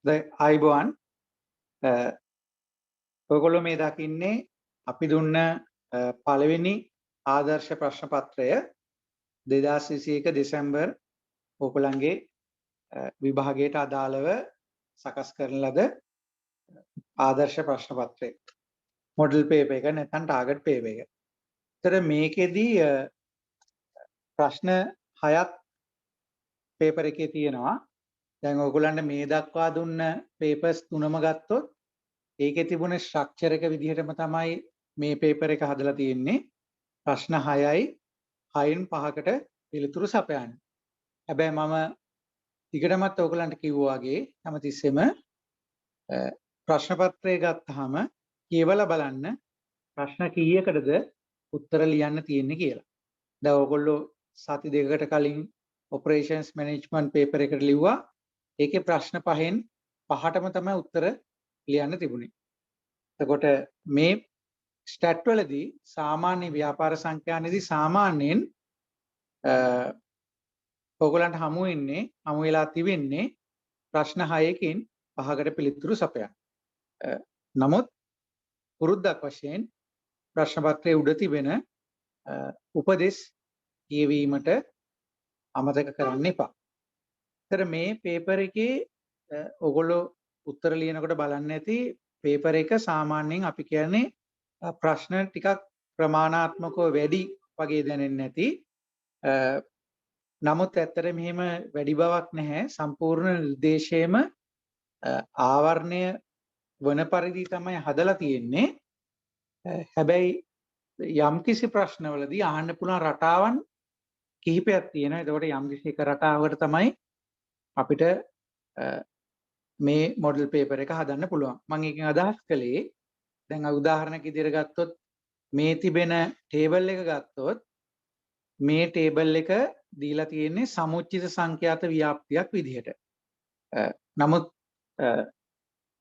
ආයිබෝවන් ඔයගොල්ලෝ මේ දකින්නේ අපි දුන්න පළවෙනි ආදර්ශ ප්‍රශ්න පත්‍රය 2021 දෙසැම්බර් ඕගොල්ලන්ගේ විභාගයට අදාළව සකස් කරන ලද ආදර්ශ ප්‍රශ්න පත්‍රය. මොඩල් පේපර් එක නැත්නම් ටාගට් පේපර් එක. ඒතර මේකෙදී ප්‍රශ්න 6ක් පේපර් එකේ තියෙනවා. දැන් ඔයගොල්ලන්ට මේ දක්වා දුන්න පේපර්ස් තුනම ගත්තොත් ඒකේ තිබුණ ස්ට්‍රක්චර් එක විදිහටම තමයි මේ පේපර් එක හදලා තියෙන්නේ. ප්‍රශ්න 6යි 6න් 5කට පිළිතුරු සපයන්න. හැබැයි මම ටිකටමත් ඔයගොල්ලන්ට කිව්වා වගේ හැමතිස්සෙම ප්‍රශ්න පත්‍රය ගත්තාම කියවලා බලන්න ප්‍රශ්න කීයකටද උත්තර ලියන්න තියෙන්නේ කියලා. දැන් ඔයගොල්ලෝ සති දෙකකට කලින් ඔපරේෂන්ස් මැනේජ්මන්ට් පේපර් එකට ලිව්වා. ඒකේ ප්‍රශ්න 5න් 5ටම තමයි උත්තර ලියන්න තිබුණේ. එතකොට මේ ස්ටැට් වලදී සාමාන්‍ය ව්‍යාපාර සංඛ්‍යානේදී සාමාන්‍යයෙන් ඔයගොල්ලන්ට හමු වෙලා තිබෙන්නේ ප්‍රශ්න 6කින් 5කට පිළිතුරු සපයන්න. නමුත් පුරුද්දක් වශයෙන් ප්‍රශ්න පත්‍රයේ උඩ තිබෙන උපදෙස් කියවීමට අමතක කරන්න එපා. ඒතර මේ පේපර් එකේ ඔයගොල්ලෝ උත්තර ලියනකොට බලන්න ඇති පේපර් එක සාමාන්‍යයෙන් අපි කියන්නේ ප්‍රශ්න ටිකක් ප්‍රමාණාත්මකව වැඩි වගේ දැනෙන්නේ නැති. නමුත් ඇත්තට මෙහෙම වැඩි බවක් නැහැ. සම්පූර්ණ නිර්දේශයේම ආවරණය වන පරිදි තමයි හදලා තියෙන්නේ. හැබැයි යම්කිසි ප්‍රශ්නවලදී අහන්න පුළුවන් රටාවන් කිහිපයක් තියෙනවා. ඒකට යම්කිසි එක රටාවකට තමයි අපිට මේ මොඩල් පේපර් එක හදන්න පුළුවන්. මම එකෙන් අදහස් කළේ දැන් උදාහරණයක් විදිහට ගත්තොත් මේ තිබෙන ටේබල් එක ගත්තොත් මේ ටේබල් එක දීලා තියෙන්නේ සමුච්චිත සංඛ්‍යාත ව්‍යාප්තියක් විදිහට. නමුත්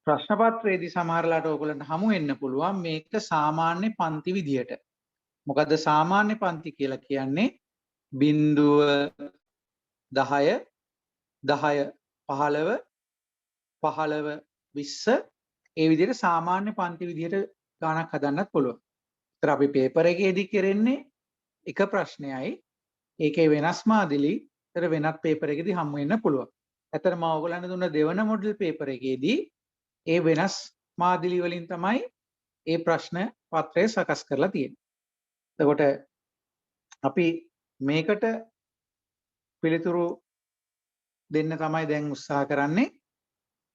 ප්‍රශ්න පත්‍රයේදී සමහරලාට ඔයගොල්ලන්ට හමු වෙන්න පුළුවන් මේක සාමාන්‍ය පන්ති විදිහට. මොකද සාමාන්‍ය පන්ති කියලා කියන්නේ 0 10 10 15 15 20 ඒ විදිහට සාමාන්‍ය පන්ති විදිහට ගණක් හදන්නත් පුළුවන්. ඒතර අපි පේපර් එකේදී කරන්නේ එක ප්‍රශ්නයයි ඒකේ වෙනස් මාදිලි ඒතර වෙනත් පේපර් එකේදී හම්බ වෙන්න පුළුවන්. ඇත්තට මම ඔයගොල්ලන්ට දුන්න දෙවන මොඩල් පේපර් එකේදී ඒ වෙනස් මාදිලි වලින් තමයි ඒ ප්‍රශ්න පත්‍රය සකස් කරලා තියෙන්නේ. එතකොට අපි මේකට පිළිතුරු දෙන්න තමයි දැන් උත්සාහ කරන්නේ.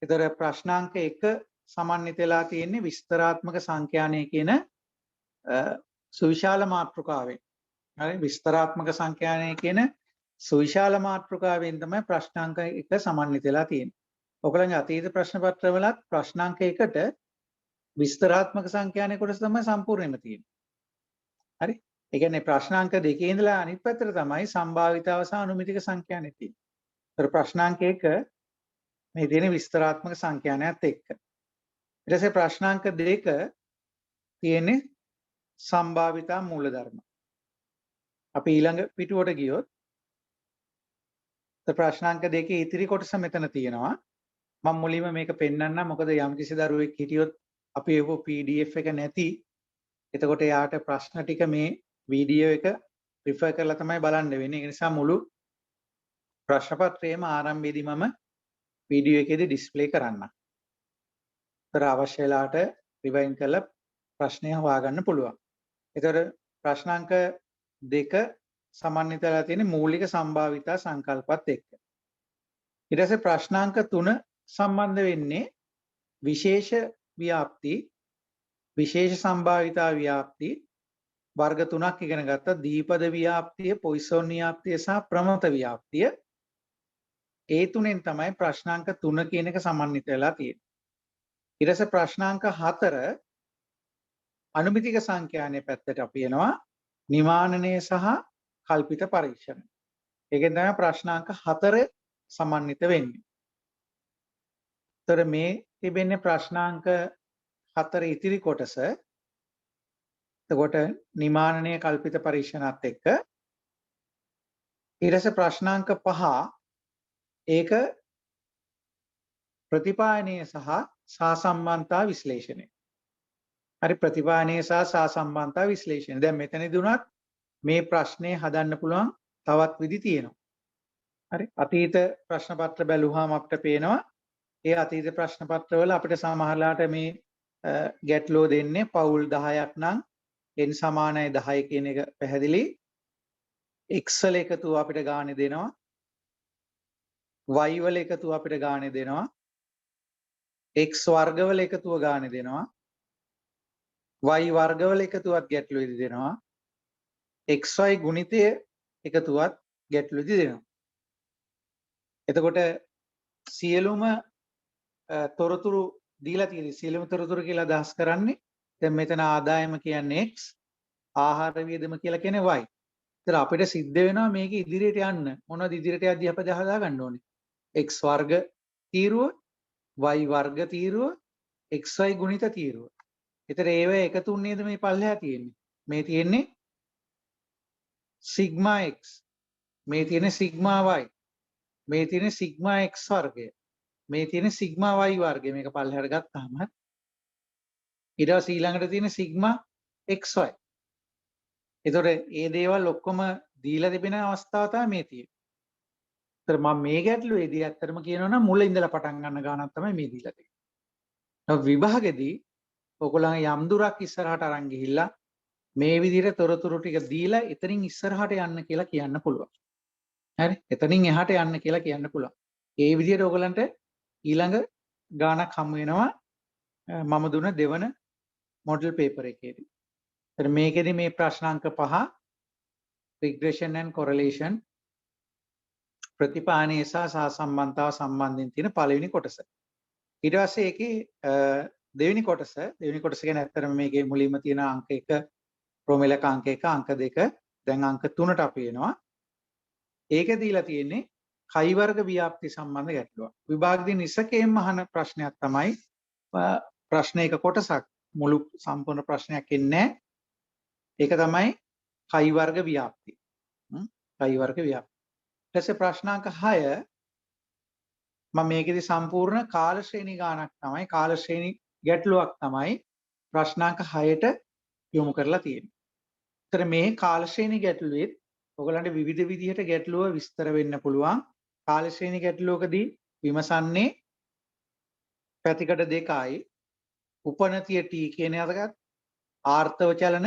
ඒතර ප්‍රශ්නාංක 1 සමන්විත වෙලා තියෙන්නේ විස්තරාත්මක සංඛ්‍යානය කියන සුවිශාල මාතෘකාවෙන්. හරි විස්තරාත්මක සංඛ්‍යානය කියන සුවිශාල මාතෘකාවෙන් තමයි ප්‍රශ්නාංක 1 සමන්විත වෙලා තියෙන්නේ. ඔයගොල්ලන්ගේ අතීත ප්‍රශ්න පත්‍රවලත් ප්‍රශ්නාංක 1ට විස්තරාත්මක සංඛ්‍යානයේ කොටස තමයි සම්පූර්ණයෙන්ම තියෙන්නේ. හරි? ඒ කියන්නේ ප්‍රශ්නාංක 2 ඉඳලා අනිත් පැත්තට තමයි සම්භාවිතාව සහ අනුමිතික සංඛ්‍යානය තියෙන්නේ. ඒතර ප්‍රශ්නාංක 1 මේ තියෙන විස්තරාත්මක සංඛ්‍යානයත් එක්ක. ඊට පස්සේ ප්‍රශ්නාංක 2 තියෙන්නේ සම්භාවිතා මූලධර්ම. අපි ඊළඟ පිටුවට ගියොත් ප්‍රශ්නාංක 2 ඉතිරි කොටස මෙතන තියෙනවා. මම මුලින්ම මේක පෙන්නන්නම් මොකද යම්කිසි දරුවෙක් හිටියොත් අපි ඒක PDF එක නැති. එතකොට යාට ප්‍රශ්න ටික මේ වීඩියෝ එක රිෆර් කරලා තමයි බලන්න වෙන්නේ. ඒ නිසා මුළු ප්‍රශ්න පත්‍රයේම ආරම්භයේදී මම වීඩියෝ එකේදී ඩිස්ප්ලේ කරන්නම්. ඒතර අවශ්‍ය වෙලාවට රිවයින්ඩ් කරලා ප්‍රශ්නය හොයාගන්න පුළුවන්. ඒතර ප්‍රශ්නාංක 2 සමන්විත වෙලා තියෙන මූලික සම්භාවිතා සංකල්පات එක්ක. ඊට පස්සේ ප්‍රශ්නාංක 3 සම්බන්ධ වෙන්නේ විශේෂ ව්‍යාප්ති, විශේෂ සම්භාවිතා ව්‍යාප්ති වර්ග 3ක් ඉගෙන ගත්තා. දීපද ව්‍යාප්තිය, පොයිසෝන් ව්‍යාප්තිය සහ ප්‍රමත ව්‍යාප්තිය. ඒ තුනෙන් තමයි ප්‍රශ්නාංක 3 කියන එක සමන්විත වෙලා තියෙන්නේ. ඊට පස්සේ ප්‍රශ්නාංක 4 අනුමිතික සංඛ්‍යානයේ පැත්තට අපි එනවා. නිමානනය සහ කල්පිත පරීක්ෂණ. ඒකෙන් තමයි ප්‍රශ්නාංක 4 සමන්විත වෙන්නේ. ඒතර මේ තිබෙන්නේ ප්‍රශ්නාංක 4 ඉතිරි කොටස. එතකොට නිමානනය කල්පිත පරීක්ෂණත් එක්ක ඊට පස්සේ ප්‍රශ්නාංක 5 ඒක ප්‍රතිපායනය සහ සාසම්බන්ධතා විශ්ලේෂණය. හරි ප්‍රතිපායනය සහ සාසම්බන්ධතා විශ්ලේෂණය. දැන් මෙතනදී උනත් මේ ප්‍රශ්නේ හදන්න පුළුවන් තවත් විදි තියෙනවා. හරි අතීත ප්‍රශ්න පත්‍ර බැලුවාම අපිට පේනවා ඒ අතීත ප්‍රශ්න පත්‍රවල අපිට සමහරලාට මේ ගැටලුව දෙන්නේ පවුල් 10ක් නම් n සමානයි 10 කියන එක පැහැදිලි. x වල එකතුව අපිට ගානේ දෙනවා. y වල එකතුව අපිට ගානේ දෙනවා. x වර්ග වල එකතුව ගානේ දෙනවා. y වර්ග වල එකතුවත් ගැටලුවේදී දෙනවා. xy ගුණිතය එකතුවත් ගැටලුවේදී දෙනවා. එතකොට සියලුම තොරතුරු දීලා තියෙන සියලුම තොරතුරු කියලා අදහස් කරන්නේ දැන් මෙතන ආදායම කියන්නේ x ආහාර වියදම කියලා කියන්නේ y. ඒතර අපිට සිද්ධ වෙනවා මේක ඉදිරියට යන්න මොනවද ඉදිරියට යද්දී අපිට හදා ගන්න ඕනේ x වර්ග තීරුව y වර්ග තීරුව xy ගුණිත තීරුව. ඒතර ඒව එකතුන් නේද මේ පල්ලෙහා තියෙන්නේ. මේ තියෙන්නේ සිග්මා x මේ තියෙන්නේ සිග්මා y මේ තියෙන්නේ සිග්මා x වර්ගය මේ තියෙන සිග්මා y වර්ගය මේක පල්ලෙහාට ගත්තාම ඊට පස්සේ ඊළඟට තියෙන සිග්මා xy. ඒතකොට මේ දේවල් ඔක්කොම දීලා තිබෙන අවස්ථාව තමයි මේ තියෙන්නේ. ඒතර මම මේ ගැටලුවේදී ඇත්තටම කියනවා නම් මුල ඉඳලා පටන් ගන්න ගානක් තමයි මේ දීලා තියෙන්නේ. විභාගෙදී ඔයගොල්ලන් යම් දුරක් ඉස්සරහට අරන් ගිහිල්ලා මේ විදිහට තොරතුරු ටික දීලා එතනින් ඉස්සරහට යන්න කියලා කියන්න පුළුවන්. හරි? එතනින් එහාට යන්න කියලා කියන්න පුළුවන්. ඒ විදිහට ඔයගොල්ලන්ට ඊළඟ ගානක් හමු වෙනවා මම දුන්න දෙවන මොඩල් පේපර් එකේදී. එතන මේකෙදි මේ ප්‍රශ්න අංක 5 regression and correlation ප්‍රතිපායනය සහ සහසම්බන්ධතාව සම්බන්ධයෙන් තියෙන පළවෙනි කොටස. ඊට පස්සේ ඒකේ දෙවෙනි කොටස කියන්නේ ඇත්තටම මේකේ මුලින්ම තියෙන අංක 1 ප්‍රෝමෙලක අංක 1 අංක 2 දැන් අංක 3ට අපි එනවා. ඒක දීලා තියෙන්නේ කයි වර්ග ව්‍යාප්ති සම්බන්ධ ගැටලුවක්. විභාගදී නිසකයෙන්ම අහන ප්‍රශ්නයක් තමයි ප්‍රශ්නයක කොටසක් මුළු සම්පූර්ණ ප්‍රශ්නයක් එන්නේ. ඒක තමයි කයි වර්ග ව්‍යාප්ති. කයි වර්ග ව්‍යාප්ති. ඊට පස්සේ ප්‍රශ්නාංක 6 මම මේකෙදි සම්පූර්ණ කාල ශ්‍රේණි ගානක් තමයි කාල ශ්‍රේණි ගැටලුවක් තමයි ප්‍රශ්නාංක 6ට යොමු කරලා තියෙන්නේ. ඒතර මේ කාල ශ්‍රේණි ගැටලුවෙත් ඔයගලන්ට විවිධ විදිහට ගැටලුව විස්තර වෙන්න පුළුවන්. කාල ශ්‍රේණි ගැටලුවකදී විමසන්නේ පැතිකඩ දෙකයි. උපනතිය t කියන එකත් ආර්තව චලන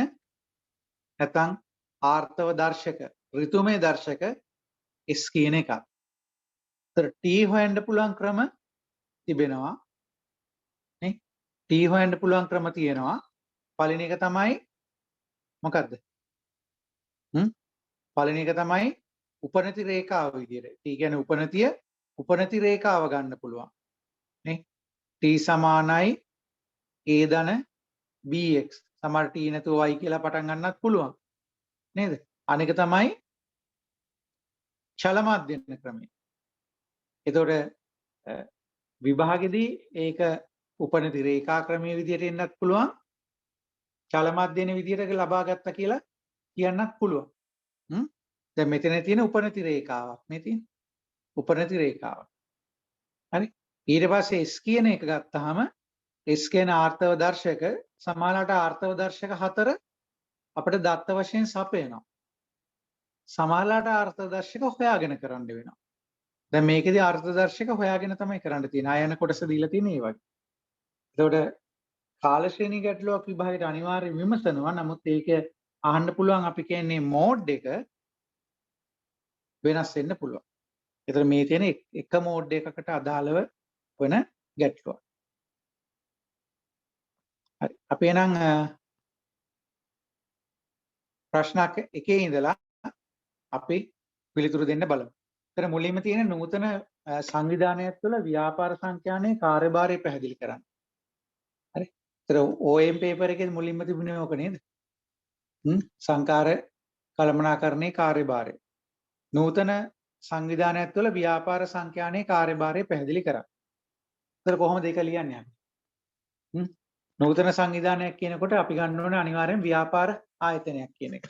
නැත්නම් ආර්තව දර්ශක ඍතුමය දර්ශක s කියන එකත්. ඒතර t හොයන්න පුළුවන් ක්‍රම තිබෙනවා. නේ? t හොයන්න පුළුවන් ක්‍රම තියෙනවා. පළවෙනි එක තමයි මොකද්ද? පළවෙනි එක තමයි උපනති රේඛාව විදියට. t කියන්නේ උපනති රේඛාව ගන්න පුළුවන්. නේ? t සමානයි a ධන bx. සමහර t නැතුව y කියලා පටන් ගන්නත් පුළුවන්. නේද? අනෙක තමයි චල මාධ්‍යන ක්‍රමය. එතකොට විභාගෙදී ඒක උපනති රේඛා ක්‍රමයේ විදියට එන්නත් පුළුවන්. චල මාධ්‍යන විදියට ලබා ගත්තා කියලා කියන්නත් පුළුවන්. දැන් මෙතන තියෙන උපනති රේඛාවක් මේ තියෙන. උපනති රේඛාව. හරි? ඊට පස්සේ S කියන එක ගත්තාම S කියන ආර්තව දර්ශක සමානලට ආර්තව දර්ශක 4 අපිට දත්ත වශයෙන් සපයනවා. සමානලට ආර්තව දර්ශක හොයාගෙන කරන්න වෙනවා. දැන් මේකෙදි ආර්තව දර්ශක හොයාගෙන තමයි කරන්න තියෙන්නේ. ආයන කොටස දීලා තියෙන ඒ වගේ. එතකොට කාල ශ්‍රේණි ගැටලුවක් විභාගයට අනිවාර්යයෙන් විමසනවා. නමුත් ඒක අහන්න පුළුවන් අපි කියන්නේ මෝඩ් එක වෙනස් වෙන්න පුළුවන්. ඒතර මේ තියෙන එක මෝඩ් එකකට අදාළව වෙන ගැටලුවක්. හරි. අපි එහෙනම් ප්‍රශ්න එකේ ඉඳලා අපි පිළිතුරු දෙන්න බලමු. ඒතර මුලින්ම තියෙන නූතන සංවිධානයක් තුළ ව්‍යාපාර සංඛ්‍යානයේ කාර්යභාරය පැහැදිලි කරන්න. හරි. ඒතර OM පේපර් එකේ මුලින්ම තිබුණේ ඕක නේද? සංකාර කළමනාකරණයේ කාර්යභාරය. නූතන සංවිධානයක් තුළ ව්‍යාපාර සංඛ්‍යානයේ කාර්යභාරය පැහැදිලි කරන්න. ඒතර කොහොමද ඒක ලියන්නේ අපි? නූතන සංවිධානයක් කියනකොට අපි ගන්න ඕනේ අනිවාර්යෙන් ව්‍යාපාර ආයතනයක් කියන එක.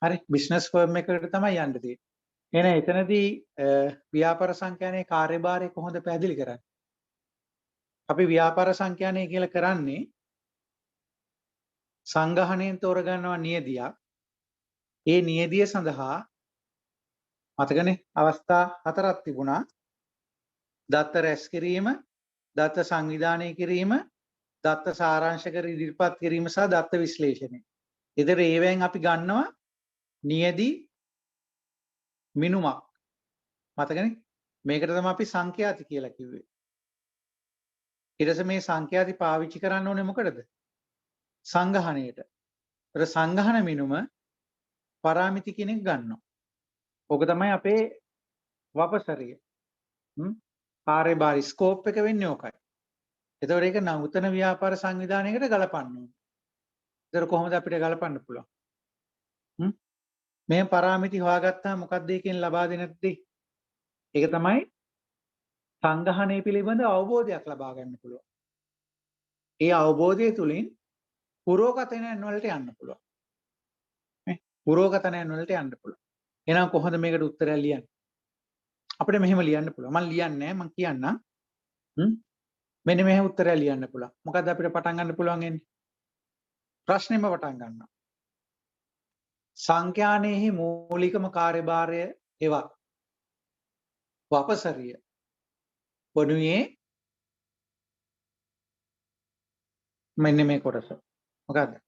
හරි බිස්නස් ෆර්ම් එකකට තමයි යන්න තියෙන්නේ. එහෙනම් එතනදී ව්‍යාපාර සංඛ්‍යානයේ කාර්යභාරය කොහොමද පැහැදිලි කරන්නේ? අපි ව්‍යාපාර සංඛ්‍යානය කියලා කරන්නේ සංගහණයෙන් තෝරගන්නවා නියදියක්. ඒ නියදිය සඳහා මතකනේ අවස්ථා 4ක් තිබුණා. දත්ත රැස් කිරීම, දත්ත සංවිධානය කිරීම, දත්ත සාරාංශ කර ඉදිරිපත් කිරීම සහ දත්ත විශ්ලේෂණය. ඒතර ඒවෙන් අපි ගන්නවා නියදි මිනුමක්. මතකනේ? මේකට තමයි අපි සංඛ්‍යාති කියලා කිව්වේ. ඊට පස්සේ මේ සංඛ්‍යාති පාවිච්චි කරන්න ඕනේ මොකටද? සංගහණයට. ඒතර සංගහන මිනුම පරාමිති කෙනෙක් ගන්නවා. ඕක තමයි අපේ වපසරිය. කාර්යභාරී ස්කෝප් එක වෙන්නේ ඕකයි. එතකොට ඒක නූතන ව්‍යාපාර සංවිධානයකට ගලපන්න ඕනේ. ඒතර කොහොමද අපිට ගලපන්න පුළුවන්? මේ පරාමිති හොයාගත්තාම මොකක්ද ඒකෙන් ලබා දෙන දේ? ඒක තමයි සංගහණය පිළිබඳ අවබෝධයක් ලබා ගන්න පුළුවන්. ඒ අවබෝධය තුලින් පුරෝගතනයන් වලට යන්න පුළුවන්. නේ? පුරෝගතනයන් වලට යන්න පුළුවන්. එහෙනම් කොහොමද මේකට උත්තරය ලියන්නේ? අපිට මෙහෙම ලියන්න පුළුවන්. මම ලියන්නේ නැහැ. මම කියන්නම්. මෙන්න මෙහෙම උත්තරය ලියන්න පුළුවන්. මොකද්ද අපිට පටන් ගන්න පුළුවන් එන්නේ? ප්‍රශ්නෙම පටන් ගන්නවා. සංඛ්‍යානයේහි මූලිකම කාර්යභාරය හෙවත් වපසරිය වනුයේ මෙන්න මේ කොටස. මොකද්ද?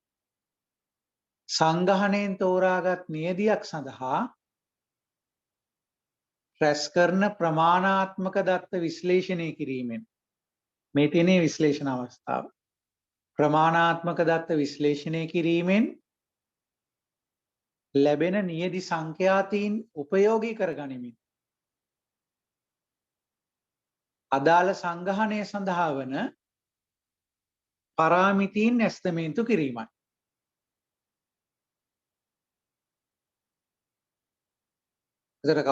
සංගහණයෙන් තෝරාගත් නියදියක් සඳහා රැස් කරන ප්‍රමාණාත්මක දත්ත විශ්ලේෂණය කිරීමෙන් මේ තියෙන විශ්ලේෂණ අවස්ථාව. ප්‍රමාණාත්මක දත්ත විශ්ලේෂණය කිරීමෙන් ලැබෙන නියදි සංඛ්‍යාතීන් උපයෝගී කරගනිමින් අදාළ සංගහණය සඳහා වන පරාමිතීන් ඇස්තමේන්තු කිරීමයි. එතකොට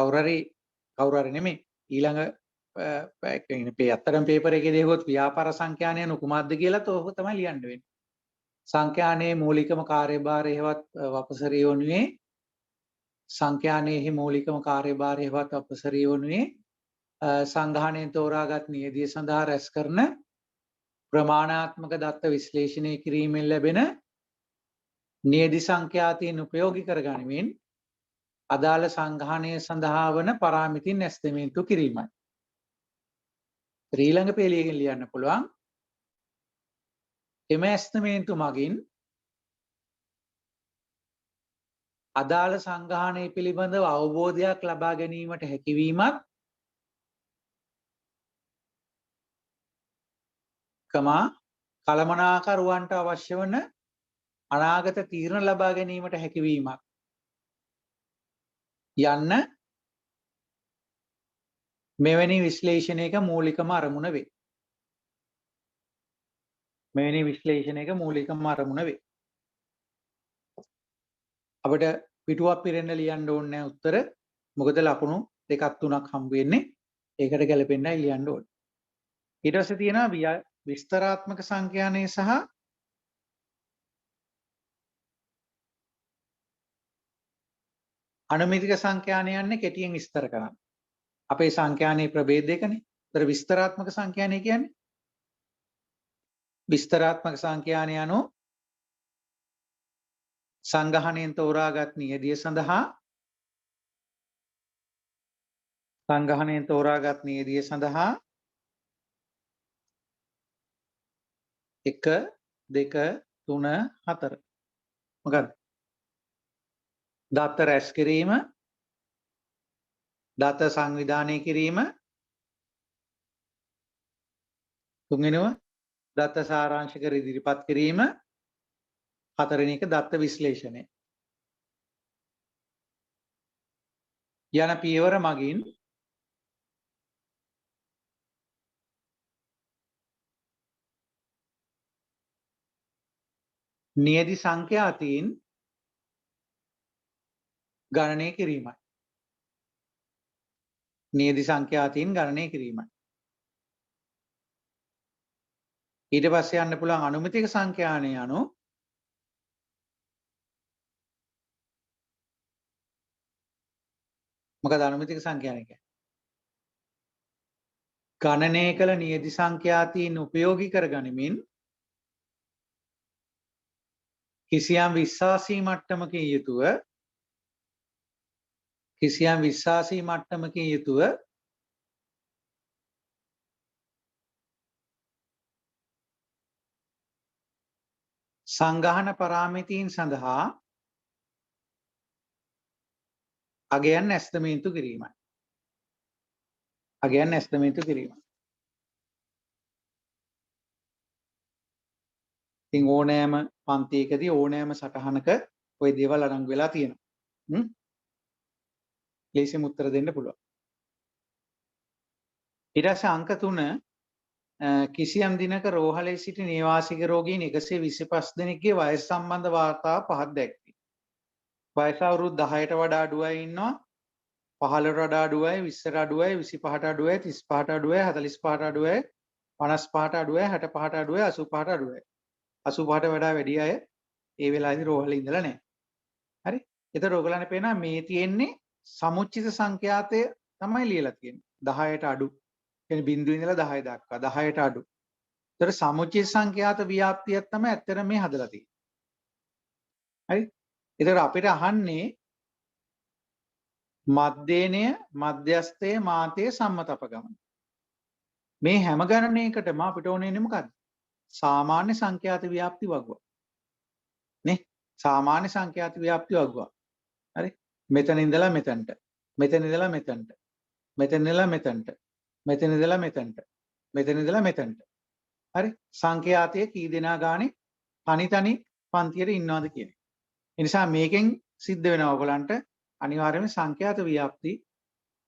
කවුරු හරි නෙමෙයි ඊළඟ අත්තරම් පේපර් එකේ දෙහොත් ව්‍යාපාර සංඛ්‍යානය කුමක්ද කියලා තෝක තමයි ලියන්න වෙන්නේ. සංඛ්‍යානයේ මූලිකම කාර්යභාරය හෙවත් වපසරිය වනුයේ සංඛ්‍යානයේහි මූලිකම කාර්යභාරය හෙවත් වපසරිය වනුයේ සංගහණයෙන් තෝරාගත් නියදිය සඳහා රැස් කරන ප්‍රමාණාත්මක දත්ත විශ්ලේෂණය කිරීමෙන් ලැබෙන නියදි සංඛ්‍යාතීන් උපයෝගී කරගනිමින් අදාළ සංගහණය සඳහා වන පරාමිතින් ඇස්තමේන්තු කිරීමයි. ඊළඟ පේලියකින් ලියන්න පුළුවන් එම ඇස්තමේන්තු මගින් අදාළ සංගහණය පිළිබඳව අවබෝධයක් ලබා ගැනීමට හැකිවීමත් කළමනාකරුවන්ට අවශ්‍ය වන අනාගත තීරණ ලබා ගැනීමට හැකිවීමක් යන්න මෙවැනි විශ්ලේෂණයක මූලිකම අරමුණ වේ. මෙවැනි විශ්ලේෂණයක මූලිකම අරමුණ වේ. අපිට පිටුවක් පිරෙන්න ලියන්න ඕනේ නැහැ උත්තර. මොකද ලකුණු දෙකක් තුනක් හම්බ වෙන්නේ. ඒකට ගැලපෙන්නයි ලියන්න ඕනේ. ඊට පස්සේ තියෙනවා විස්තරාත්මක සංඛ්‍යානය සහ අනුමිතික සංඛ්‍යානය යන්නේ කෙටියෙන් විස්තර කරන්න. අපේ සංඛ්‍යානයේ ප්‍රභේද දෙකනේ. ඒතර විස්තරාත්මක සංඛ්‍යානය කියන්නේ විස්තරාත්මක සංඛ්‍යානය අනුව සංගහණයෙන් තෝරාගත් නියදිය සඳහා සංගහණයෙන් තෝරාගත් නියදිය සඳහා 1 2 3 4 මොකක්ද? දත්ත රැස් කිරීම, දත්ත සංවිධානය කිරීම, තුන්වෙනිව දත්ත සාරාංශ කර ඉදිරිපත් කිරීම, හතරවෙනි එක දත්ත විශ්ලේෂණය. යන පියවර මගින් නියදි සංඛ්‍යාතීන් ගණනය කිරීමයි. නියදි සංඛ්‍යාතීන් ගණනය කිරීමයි. ඊට පස්සේ යන්න පුළුවන් අනුමිතික සංඛ්‍යානය අනුව මොකද අනුමිතික සංඛ්‍යානය කියන්නේ? ගණනය කළ නියති සංඛ්‍යාතීන් උපයෝගී කර ගනිමින් කිසියම් විශ්වාසී මට්ටමකින් යුතුව සංගහන පරාමිතීන් සඳහා අගයන් ඇස්තමේන්තු කිරීමයි. අගයන් ඇස්තමේන්තු කිරීම. ඉතින් ඕනෑම පන්තියකදී ඕනෑම සටහනක ওই දේවල් අඩංගු වෙලා තියෙනවා. ලේසියෙන් උත්තර දෙන්න පුළුවන්. ඊට පස්සේ අංක 3 කිසියම් දිනක රෝහලේ සිටි නේවාසික රෝගීන් 125 දෙනෙක්ගේ වයස සම්බන්ධ වාර්තා පහක් දැක්වේ. වයස අවුරුදු 10ට වඩා අඩු අය ඉන්නවා. 15ට වඩා අඩු අය, 20ට අඩු අය, 25ට අඩු අය, 35ට අඩු අය, 45ට අඩු අය, 55ට අඩු අය, 65ට අඩු අය, 85ට අඩු අය. 85ට වඩා වැඩි අය ඒ වෙලාවේදී රෝහලේ ඉඳලා නැහැ. හරි? ඒතර ඔයගලන්ට පේනවා මේ තියෙන්නේ සමුච්චිත සංඛ්‍යාතය තමයි ලියලා තියෙන්නේ. 10ට අඩු. කියන්නේ බිංදුවේ ඉඳලා 10 දක්වා 10ට අඩු. ඒතර සමුච්චිත සංඛ්‍යාත ව්‍යාප්තියක් තමයි ඇත්තට මේ හදලා තියෙන්නේ. හරි? ඒතර අපිට අහන්නේ මධ්‍යේනය, මධ්‍යස්ථය, මාතය, සම්මත අපගමන. මේ හැම ගණනයකටම අපිට ඕනේ මොකද්ද? සාමාන්‍ය සංඛ්‍යාත ව්‍යාප්ති වගුවක්. නේ? සාමාන්‍ය සංඛ්‍යාත ව්‍යාප්ති වගුවක්. හරි? මෙතන ඉඳලා මෙතනට. මෙතන ඉඳලා මෙතනට. මෙතන ඉඳලා මෙතනට. මෙතන ඉඳලා මෙතනට. මෙතන ඉඳලා මෙතනට. හරි? සංඛ්‍යාතයේ කී දෙනා ගානේ තනි පන්තියට ඉන්නවද කියන්නේ. ඒ නිසා මේකෙන් සිද්ධ වෙනවා ඔයගලන්ට අනිවාර්යයෙන්ම සංඛ්‍යාත ව්‍යාප්ති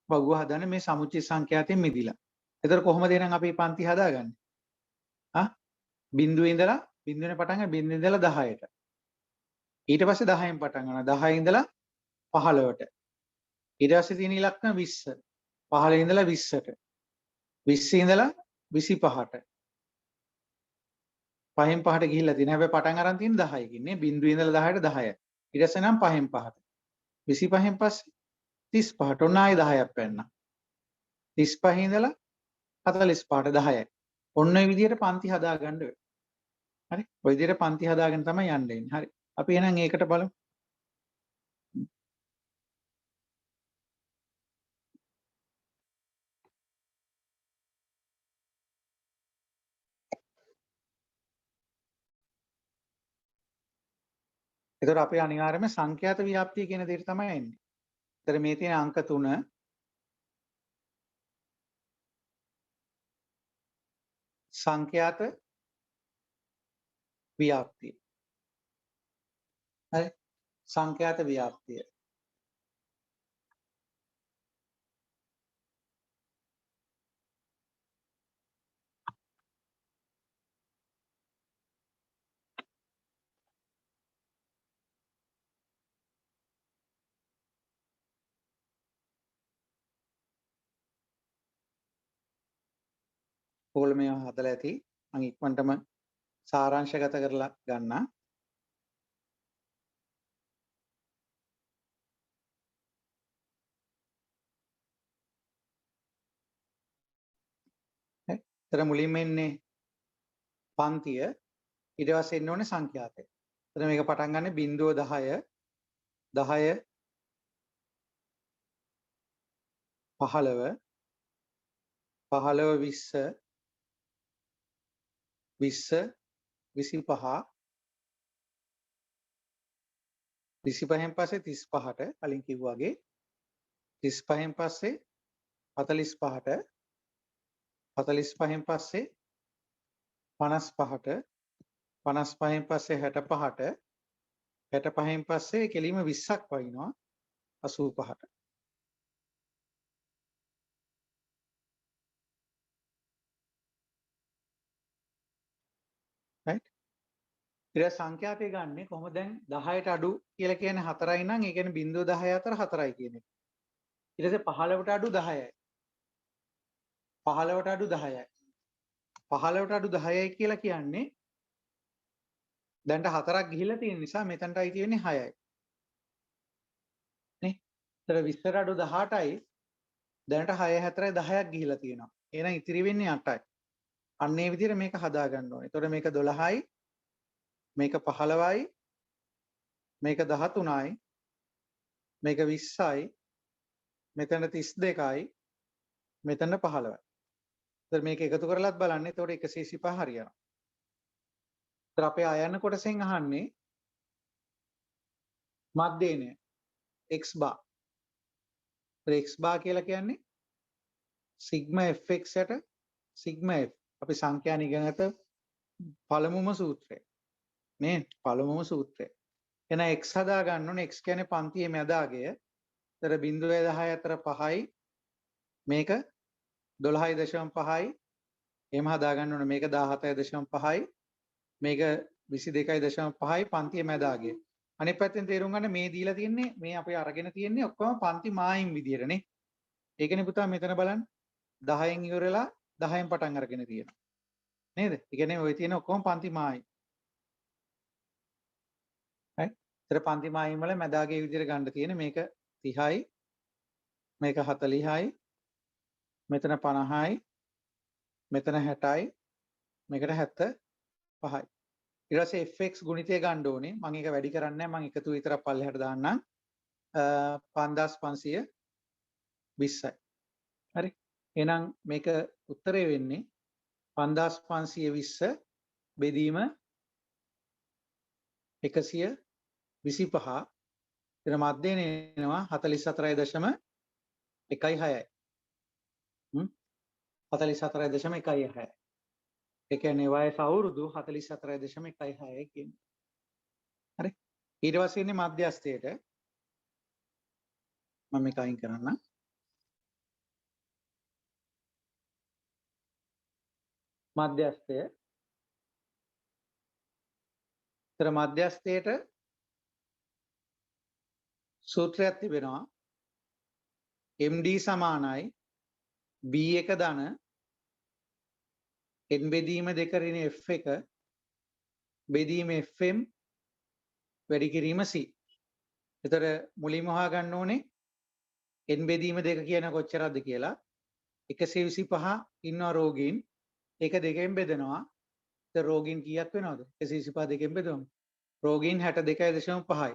වගුව හදන්න මේ සමුච්චිත සංඛ්‍යාතයෙන් මිදිලා. එතකොට කොහොමද එහෙනම් අපි පන්ති හදාගන්නේ? බිංදුවේ ඉඳලා බිංදුවේ පටන් ගන්න බිංදුවේ ඉඳලා 10ට. ඊට පස්සේ 10න් පටන් ගන්නවා. 10 ඉඳලා 15ට. ඊට පස්සේ තියෙන ඉලක්කම 20. 15 ඉඳලා 20ට. 20 ඉඳලා 25ට. 5න් 5ට ගිහිල්ලා තියෙන. හැබැයි පටන් අරන් තියෙන 10කින් නේ. බිංදුවේ ඉඳලා 10ට 10යි. ඊට පස්සේ නම් 5න් 5ට. 25න් පස්සේ 35ට. ඔන්න ආයෙ 10ක් වෙන්නා. 35 ඉඳලා 45ට 10යි. ඔන්න ඔය විදිහට පන්ති හදාගන්න වෙයි. හරි? ඔය විදිහට පන්ති හදාගෙන තමයි යන්න ඉන්නේ. හරි. අපි එහෙනම් ඒකට බලමු. එතකොට අපි අනිවාර්යයෙන්ම සංඛ්‍යාත ව්‍යාප්තිය කියන දෙයට තමයි එන්නේ. එතන මේ තියෙන අංක 3 සංඛ්‍යාත ව්‍යාප්තිය. හරි? සංඛ්‍යාත ව්‍යාප්තිය. ඕගොල්ලෝ මේවා හදලා ඇති. මම ඉක්මනටම සාරාංශගත කරලා ගන්නම්. හරි? එතන මුලින්ම එන්නේ පන්තිය. ඊට පස්සේ එන්න ඕනේ සංඛ්‍යාතය. එතන මේක පටන් ගන්න 0.10 10 15 15 20 20 25 25න් පස්සේ 35ට කලින් කිව්වා වගේ 35න් පස්සේ 45ට 45න් පස්සේ 55ට 55න් පස්සේ 65ට 65න් පස්සේ කෙලිම 20ක් වයින්නවා 85ට. right? ඊට සංඛ්‍යාතය ගන්නෙ කොහොමද? දැන් 10ට අඩු කියලා කියන්නේ 4යි නම් ඒ කියන්නේ 0.10 අතර 4යි කියන එක. ඊට පස්සේ 15ට අඩු 10යි. 15ට අඩු 10යි. 15ට අඩු 10යි කියලා කියන්නේ දැන්ට 4ක් ගිහිල්ලා තියෙන නිසා මෙතනට අයිති වෙන්නේ 6යි. නේ? ඒතර 20ට අඩු 18යි දැනට 6 4 10ක් ගිහිලා තියෙනවා. එහෙනම් ඉතිරි වෙන්නේ 8යි. අන්න ඒ විදිහට මේක හදා ගන්න ඕනේ. එතකොට මේක 12යි, මේක 15යි, මේක 13යි, මේක 20යි, මෙතන 32යි, මෙතන 15යි. එතකොට මේක එකතු කරලත් බලන්න. එතකොට 125 හරියනවා. එතකොට අපේ අයන්න කොටසෙන් අහන්නේ මධ්‍යේනය x bar. x bar කියලා කියන්නේ sigma fx යට sigma f. අපි සංඛ්‍යා ඉගෙනගත පළමුම සූත්‍රය. නේ පළමුම සූත්‍රය. එහෙනම් x හදා ගන්න ඕනේ. x කියන්නේ පන්තියේ මැදාගය. ඒතර 0.10 අතර 5යි. මේක 12.5යි. එහෙම හදා ගන්න ඕනේ. මේක 17.5යි. මේක 22.5යි පන්තියේ මැදාගය. අනිත් පැත්තෙන් තේරුම් ගන්න මේ දීලා තියන්නේ මේ අපි අරගෙන තියන්නේ ඔක්කොම පන්ති මායිම් විදියටනේ. ඒකනේ පුතා මෙතන බලන්න 10න් ඉවරලා 10න් පටන් අරගෙන තියෙනවා. නේද? ඒ කියන්නේ ওই තියෙන ඔක්කොම පන්ති මායිම්. හරි? ඒතර පන්ති මායිම් වල මැදාගේ විදියට ගන්න තියෙන්නේ මේක 30යි, මේක 40යි, මෙතන 50යි, මෙතන 60යි, මේකට 75යි. ඊට පස්සේ fx ගුණිතය ගන්න ඕනේ. මම ඒක වැඩි කරන්නේ නැහැ. මම එකතු විතරක් පල්ලෙහාට දාන්නම්. 5520යි. හරි. එහෙනම් මේක උත්තරේ වෙන්නේ 5520 බෙදීම 125. එතන මධ්‍යනේ එනවා 44.16යි. 44.16. ඒ කියන්නේ වයස අවුරුදු 44.16යි කියන්නේ. හරි. ඊට පස්සේ ඉන්නේ මධ්‍යස්ථයට. මම මේක අයින් කරන්නම්. මධ්‍යස්ථය. ඒතර මධ්‍යස්ථයට සූත්‍රයක් තිබෙනවා. MD සමානයි B1 ධන n බෙදීම 2 ඍණ f1 බෙදීම fm වැඩි කිරීම c. ඒතර මුලින්ම හොයාගන්න ඕනේ n බෙදීම 2 කියන කොච්චරද කියලා. 125 ඉන්නවා රෝගීන්. ඒක දෙකෙන් බෙදනවා. ඒතර රෝගීන් කීයක් වෙනවද? 125 දෙකෙන් බෙදුවම රෝගීන් 62.5යි.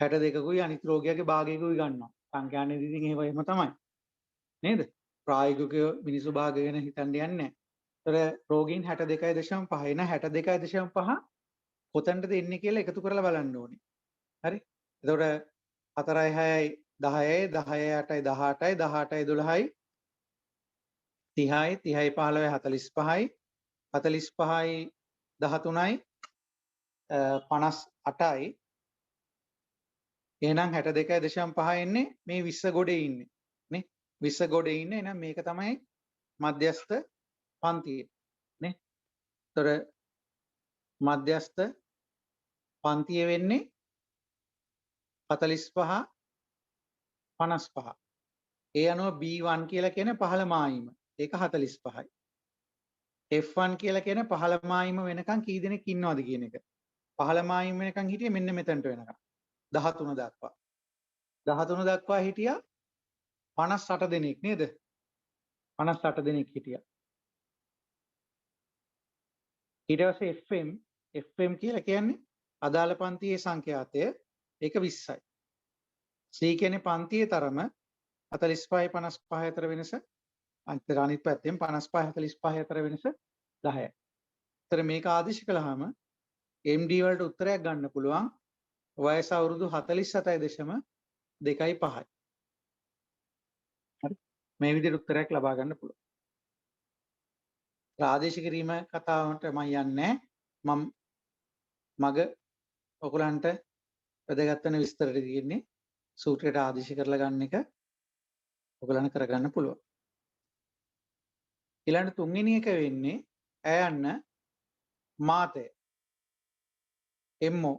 62කුයි අනිත් රෝගියාගේ භාගයකුයි ගන්නවා. සංඛ්‍යානයේදී ඉතින් එහෙම තමයි. නේද? ප්‍රායෝගිකව මිනිසු භාග ගැන හිතන්න යන්නේ නැහැ. ඒතර රෝගීන් 62.5 එන 62.5 කොතනද එන්නේ කියලා එකතු කරලා බලන්න ඕනේ. හරි? එතකොට 4යි 6යි 10යි 10යි 8යි 18යි 18යි 12යි 30යි 30යි 15යි 45යි 45යි 13යි 58යි. එහෙනම් 62.5 එන්නේ මේ 20 ගොඩේ ඉන්නේ නේ 20 ගොඩේ ඉන්නේ. එහෙනම් මේක තමයි මධ්‍යස්ථ පන්තිය නේ. ඒතර මධ්‍යස්ථ පන්තිය වෙන්නේ 45 55. ඒ අනුව B1 කියලා කියන පහළ මායිම ඒක 45යි. F1 කියලා කියන පහළ මායිම වෙනකන් කී දෙනෙක් ඉන්නවද කියන එක. පහළ මායිම වෙනකන් හිටියේ මෙන්න මෙතනට වෙනකන් 13 දක්වා. 13 දක්වා හිටියා 58 දෙනෙක් නේද? 58 දෙනෙක් හිටියා. ඊට පස්සේ FM කියලා කියන්නේ අදාළ පන්තියේ සංඛ්‍යාතය ඒක 20යි. C කියන්නේ පන්තියේ තරම 45 55 අතර වෙනස. අනිත් පැත්තෙන් 55 45 අතර වෙනස 10යි. ඒතර මේක ආදිශ කළාම MD වලට උත්තරයක් ගන්න පුළුවන්. වයස අවුරුදු 47.25යි. හරි. මේ විදිහට උත්තරයක් ලබා ගන්න පුළුවන්. ආදේශ කිරීම කතාවට මම යන්නේ මම මග ඔයගලන්ට වැදගත් වෙන විස්තර දෙන්නේ සූත්‍රයට ආදේශ කරලා ගන්න එක ඔයගලන්ට කරගන්න පුළුවන්. ඊළඟ තුන්වෙනි එක වෙන්නේ ඇයන්න මාතය MO.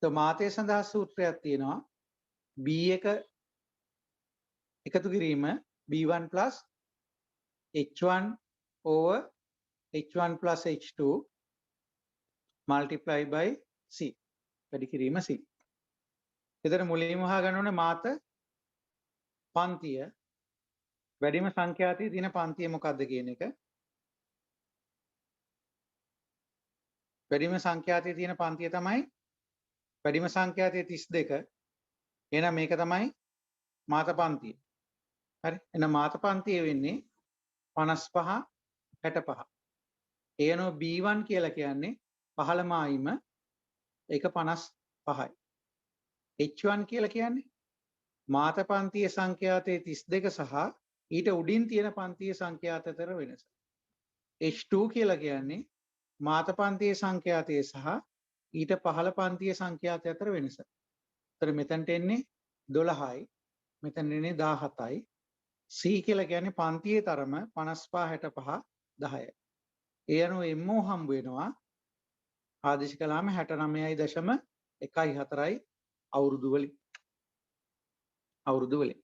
මාතය සඳහා සූත්‍රයක් තියෙනවා. B1 එකතු කිරීම B1 plus H1 over H1 plus H2 multiply by C. වැඩි කිරීම C. එතන මුලින්ම හොයාගන්න ඕනේ මාත පන්තිය වැඩිම සංඛ්‍යාතයේ තියෙන පන්තිය මොකක්ද කියන එක. වැඩිම සංඛ්‍යාතයේ තියෙන පන්තිය තමයි වැඩිම සංඛ්‍යාතයේ 32. එහෙනම් මේක තමයි මාත පන්තිය. හරි. එහෙනම් මාත පන්තිය වෙන්නේ 55 65. ඒනෝ B1 කියලා කියන්නේ පහළම ආයිම ඒක 55යි. H1 කියලා කියන්නේ මාත පන්තියේ සංඛ්‍යාතයේ 32 සහ ඊට උඩින් තියෙන පන්තියේ සංඛ්‍යාත අතර වෙනස. H2 කියලා කියන්නේ මාත පන්තියේ සංඛ්‍යාතයේ සහ ඊට පහළ පන්තියේ සංඛ්‍යාතය අතර වෙනස. ඒතර මෙතනට එන්නේ 12යි, මෙතන එන්නේ 17යි. C කියලා කියන්නේ පන්තියේ තරම 55 65 10යි. ඒ අනුව MO හම්බ වෙනවා ආදේශ කළාම 69.14යි අවුරුදු වලින්.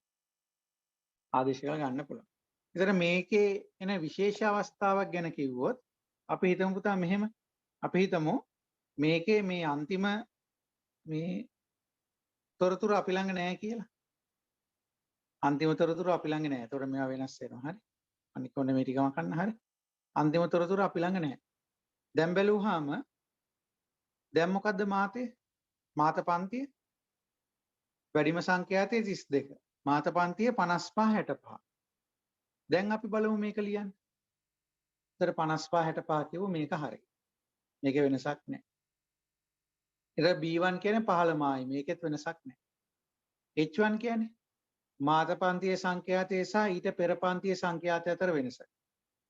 ආදේශ කරලා ගන්න පුළුවන්. ඒතර මේකේ එන විශේෂ අවස්ථාවක් ගැන කිව්වොත් අපි හිතමු පුතා මෙහෙම. අපි හිතමු මේකේ මේ අන්තිම මේ තොරතුරු අපි ළඟ නැහැ කියලා. අන්තිම තොරතුරු අපි ළඟ නැහැ. ඒතකොට මේවා වෙනස් වෙනවා. හරි. අනික ඔන්න මේ ටිකම කන්න හරි. අන්තිම තොරතුරු අපි ළඟ නැහැ. දැන් බැලුවාම දැන් මොකද්ද මාතේ? මාත පන්තිය වැඩිම සංඛ්‍යාතයේ 32. මාත පන්තිය 55 65. දැන් අපි බලමු මේක ලියන්න. ඒතර 55 65 කියව මේක හරි. මේක වෙනසක් නැහැ. ඒතර B1 කියන්නේ පහළම ආයි මේකෙත් වෙනසක් නැහැ. H1 කියන්නේ මාත පන්තියේ සංඛ්‍යාතයේ සහ ඊට පෙර පන්තියේ සංඛ්‍යාතය අතර වෙනස.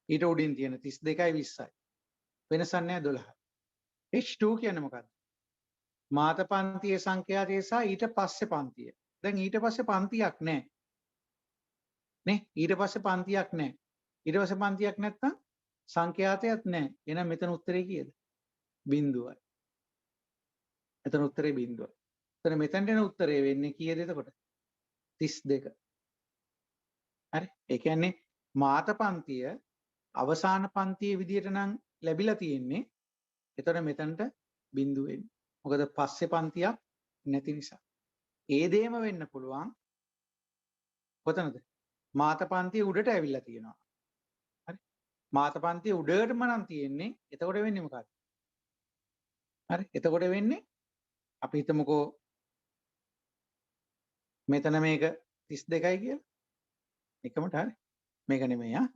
ඊට උඩින් තියෙන 32යි 20යි. වෙනසක් නැහැ 12යි. H2 කියන්නේ මොකක්ද? මාත පන්තියේ සංඛ්‍යාතයේ සහ ඊට පස්සේ පන්තිය. දැන් ඊට පස්සේ පන්තියක් නැහැ. නේ? ඊට පස්සේ පන්තියක් නැහැ. ඊට පස්සේ පන්තියක් නැත්තම් සංඛ්‍යාතයක් නැහැ. එහෙනම් මෙතන උත්තරේ කීයද? බිඳුවයි. මෙතන උත්තරේ බිඳුවයි. එතන මෙතනට එන උත්තරේ වෙන්නේ කීයද එතකොට? 32. හරි. ඒ කියන්නේ මාත පන්තිය අවසාන පන්තියේ විදියට නම් ලැබිලා තියෙන්නේ. එතකොට මෙතනට බිඳුව වෙන්නේ. මොකද පස්සේ පන්තියක් නැති නිසා. ඒ දෙයම වෙන්න පුළුවන්. කොතනද? මාත පන්තිය උඩට ඇවිල්ලා තියෙනවා. හරි. මාත පන්තිය උඩටම නම් තියෙන්නේ. එතකොට වෙන්නේ මොකක්ද? හරි. එතකොට වෙන්නේ අපි හිතමුකෝ මෙතන මේක 32යි කියලා. එකමට හරි. මේක නෙමෙයි ආ.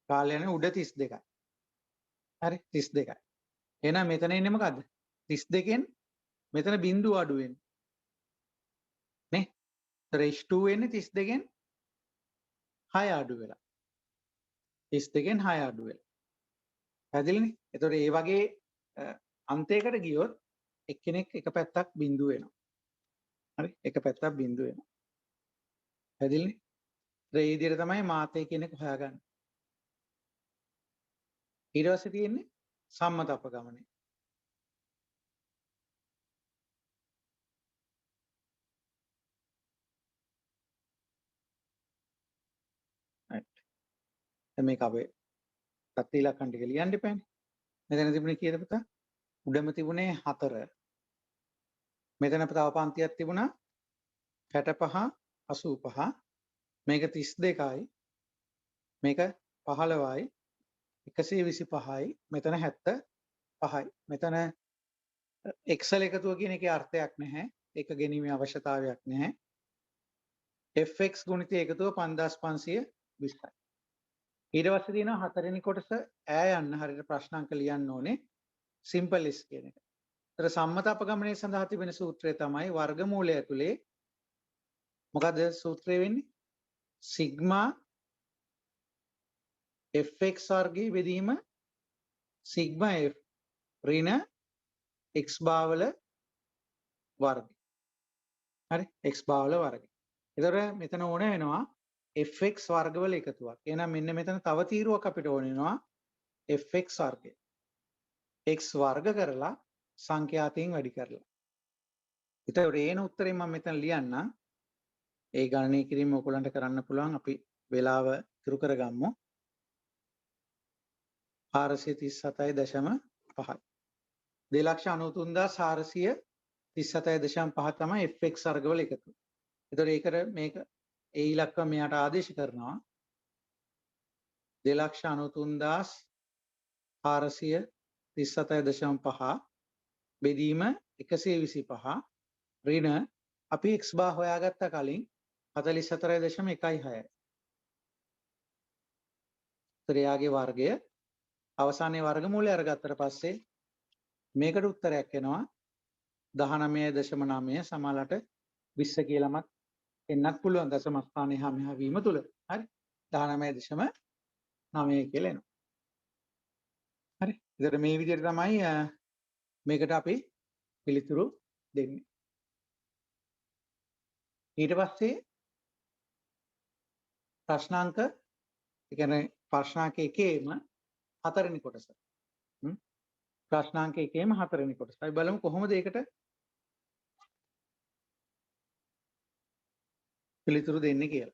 කාලය යන්නේ උඩ 32යි. හරි 32යි. එහෙනම් මෙතන ඉන්නේ මොකද්ද? 32න් මෙතන බිඳුව අඩු වෙන්නේ. නේ? ඒතර H2 වෙන්නේ 32න් 6 අඩු වෙලා. 32න් 6 අඩු වෙලා. පැහැදිලිනේ? ඒතකොට මේ වගේ අන්තයකට ගියොත් එක්කෙනෙක් එක පැත්තක් බිඳුව වෙනවා. හරි? එක පැත්තක් බිඳුව වෙනවා. පැහැදිලිනේ? ඒ විදිහට තමයි මාතේ කියන එක හොයාගන්නේ. ඊට පස්සේ තියෙන්නේ සම්මත අපගමනය. right. දැන් මේක අපේ තත්ති ඉලක්කම් ටික ලියන්න එපානේ. මෙතන තිබුණේ කීයද පුතා? උඩම තිබුණේ 4. මෙතන තව පන්තියක් තිබුණා 65 85. මේක 32යි. මේක 15යි. 125යි. මෙතන 75යි. මෙතන එක්සල් එකතුව කියන එකේ අර්ථයක් නැහැ. ඒක ගැනීමේ අවශ්‍යතාවයක් නැහැ. fx ගුණිතය එකතුව 5520යි. ඊට පස්සේ තියෙනවා හතරවෙනි කොටස ඈ යන්න හරියට ප්‍රශ්න අංක ලියන්න ඕනේ. සිම්පල් s කියන එක. ඒතර සම්මත අපගමනයේ සඳහා තිබෙන සූත්‍රය තමයි වර්ගමූලය ඇතුලේ මොකද සූත්‍රය වෙන්නේ? සිග්මා fx වර්ගයේ බෙදීම සිග්මා f ඍණ x භාවල වර්ගය. හරි x භාවල වර්ගය. ඒතර මෙතන ඕන වෙනවා fx වර්ගවල එකතුවක්. එහෙනම් මෙන්න මෙතන තව තීරුවක් අපිට ඕන වෙනවා fx වර්ගය. x වර්ග කරලා සංඛ්‍යාතයෙන් වැඩි කරලා. ඒතර ඒන උත්තරේ මම මෙතන ලියන්නම්. ඒ ගණනය කිරීම ඔයගොල්ලන්ට කරන්න පුළුවන්. අපි වේලාව ඉතුරු කරගමු. 437.5 2,93,437.5 තමයි fx වර්ගවල එකතුව. ඒතර ඒකට මේක ඒ ඉලක්කම මෙයාට ආදේශ කරනවා 2,93,437.5 බෙදීම 125 ඍණ අපි x බා හොයාගත්ත කලින් 44.16. ත්‍රියාගේ වර්ගය අවසානයේ වර්ගමූලය අරගත්තට පස්සේ මේකට උත්තරයක් එනවා 19.9 සමාලට 20 කියලාමත් එන්නත් පුළුවන් දශම ස්ථානයේ හා මෙහා වීම තුල. හරි 19.9 කියලා එනවා. හරි. ඒතර මේ විදිහට තමයි මේකට අපි පිළිතුරු දෙන්නේ. ඊට පස්සේ ප්‍රශ්නාංක ඒ කියන්නේ ප්‍රශ්නාංක එකේම හතරවෙනි කොටස. ප්‍රශ්නාංක එකේම හතරවෙනි කොටස. අපි බලමු කොහොමද ඒකට පිළිතුරු දෙන්නේ කියලා.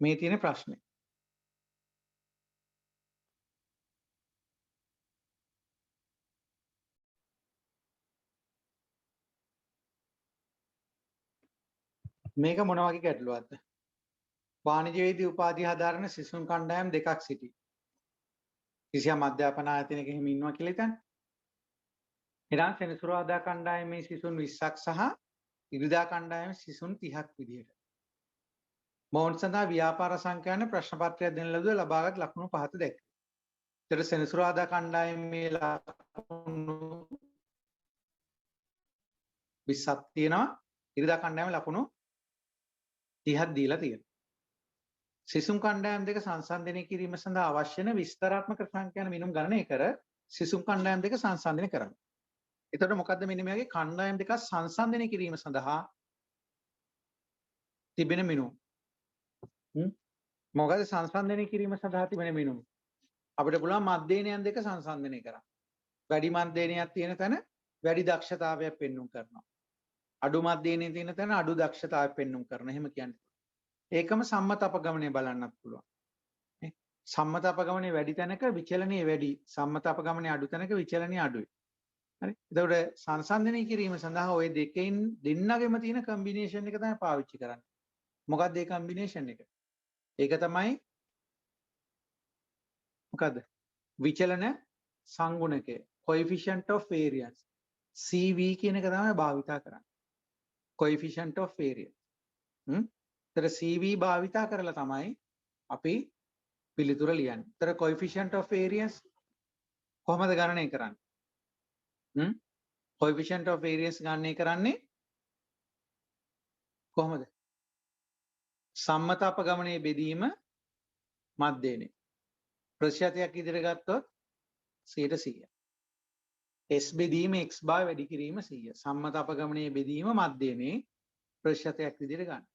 මේ තියෙන ප්‍රශ්නේ. මේක මොන වගේ ගැටලුවක්ද? වාණිජ්‍යවේදී උපාධිය හදාරන සිසුන් කණ්ඩායම් දෙකක් සිටී. කිසියම් අධ්‍යාපන ආයතනයක හිම ඉන්නවා කියලා හිතන්න. එනම් සෙනසුරාදා කණ්ඩායමේ සිසුන් 20ක් සහ ඉරිදා කණ්ඩායමේ සිසුන් 30ක් විදිහට. මොවුන් සඳහා ව්‍යාපාර සංඛ්‍යාන ප්‍රශ්න පත්‍රයක් දෙන ලද ලබාගත් ලකුණු පහත දැක්වේ. ඒතර සෙනසුරාදා කණ්ඩායමේ ලකුණු 20ක් තියෙනවා. ඉරිදා කණ්ඩායමේ ලකුණු 30ක් දීලා තියෙනවා. සිසුන් කණ්ඩායම් දෙක සංසන්දනය කිරීම සඳහා අවශ්‍ය වෙන විස්තරාත්මක සංඛ්‍යාන මිනුම් ගණනය කර සිසුන් කණ්ඩායම් දෙක සංසන්දනය කරන්න. එතකොට මොකද්ද මෙන්න මේගේ කණ්ඩායම් දෙක සංසන්දනය කිරීම සඳහා තිබෙන මිනුම්? මොකද සංසන්දනය කිරීම සඳහා තිබෙන මිනුම්? අපිට පුළුවන් මධ්‍යයනයන් දෙක සංසන්දනය කරන්න. වැඩි මධ්‍යයනයක් තියෙන තැන වැඩි දක්ෂතාවයක් පෙන්වුම් කරනවා. අඩු මධ්‍යයනයේ තියෙන තැන අඩු දක්ෂතාවයක් පෙන්වුම් කරනවා. එහෙම කියන්නේ. ඒකම සම්මත අපගමනය බලන්නත් පුළුවන්. සම්මත අපගමනය වැඩි තැනක විචලනීය වැඩි. සම්මත අපගමනය අඩු තැනක විචලනීය අඩුයි. හරි. එතකොට සංසන්දනය කිරීම සඳහා ওই දෙකෙන් දෙන්නගෙම තියෙන කම්බිනේෂන් එක තමයි පාවිච්චි කරන්නේ. මොකක්ද ඒ කම්බිනේෂන් එක? ඒක තමයි මොකද්ද? විචලන සංගුණකය. coefficient of variance. CV කියන එක තමයි භාවිතා කරන්නේ. coefficient of variance. ඒතර CV භාවිතා කරලා තමයි අපි පිළිතුර ලියන්නේ. ඒතර coefficient of variance කොහොමද ගණනය කරන්නේ? coefficient of variance ගණනය කරන්නේ කොහොමද? සම්මත අපගමනයේ බෙදීම මධ්‍යයනේ. ප්‍රතිශතයක් ඉදිරියට ගත්තොත් 100%. S බෙදීම x බා වැඩි කිරීම 100. සම්මත අපගමනයේ බෙදීම මධ්‍යයනේ ප්‍රතිශතයක් විදිහට ගන්න.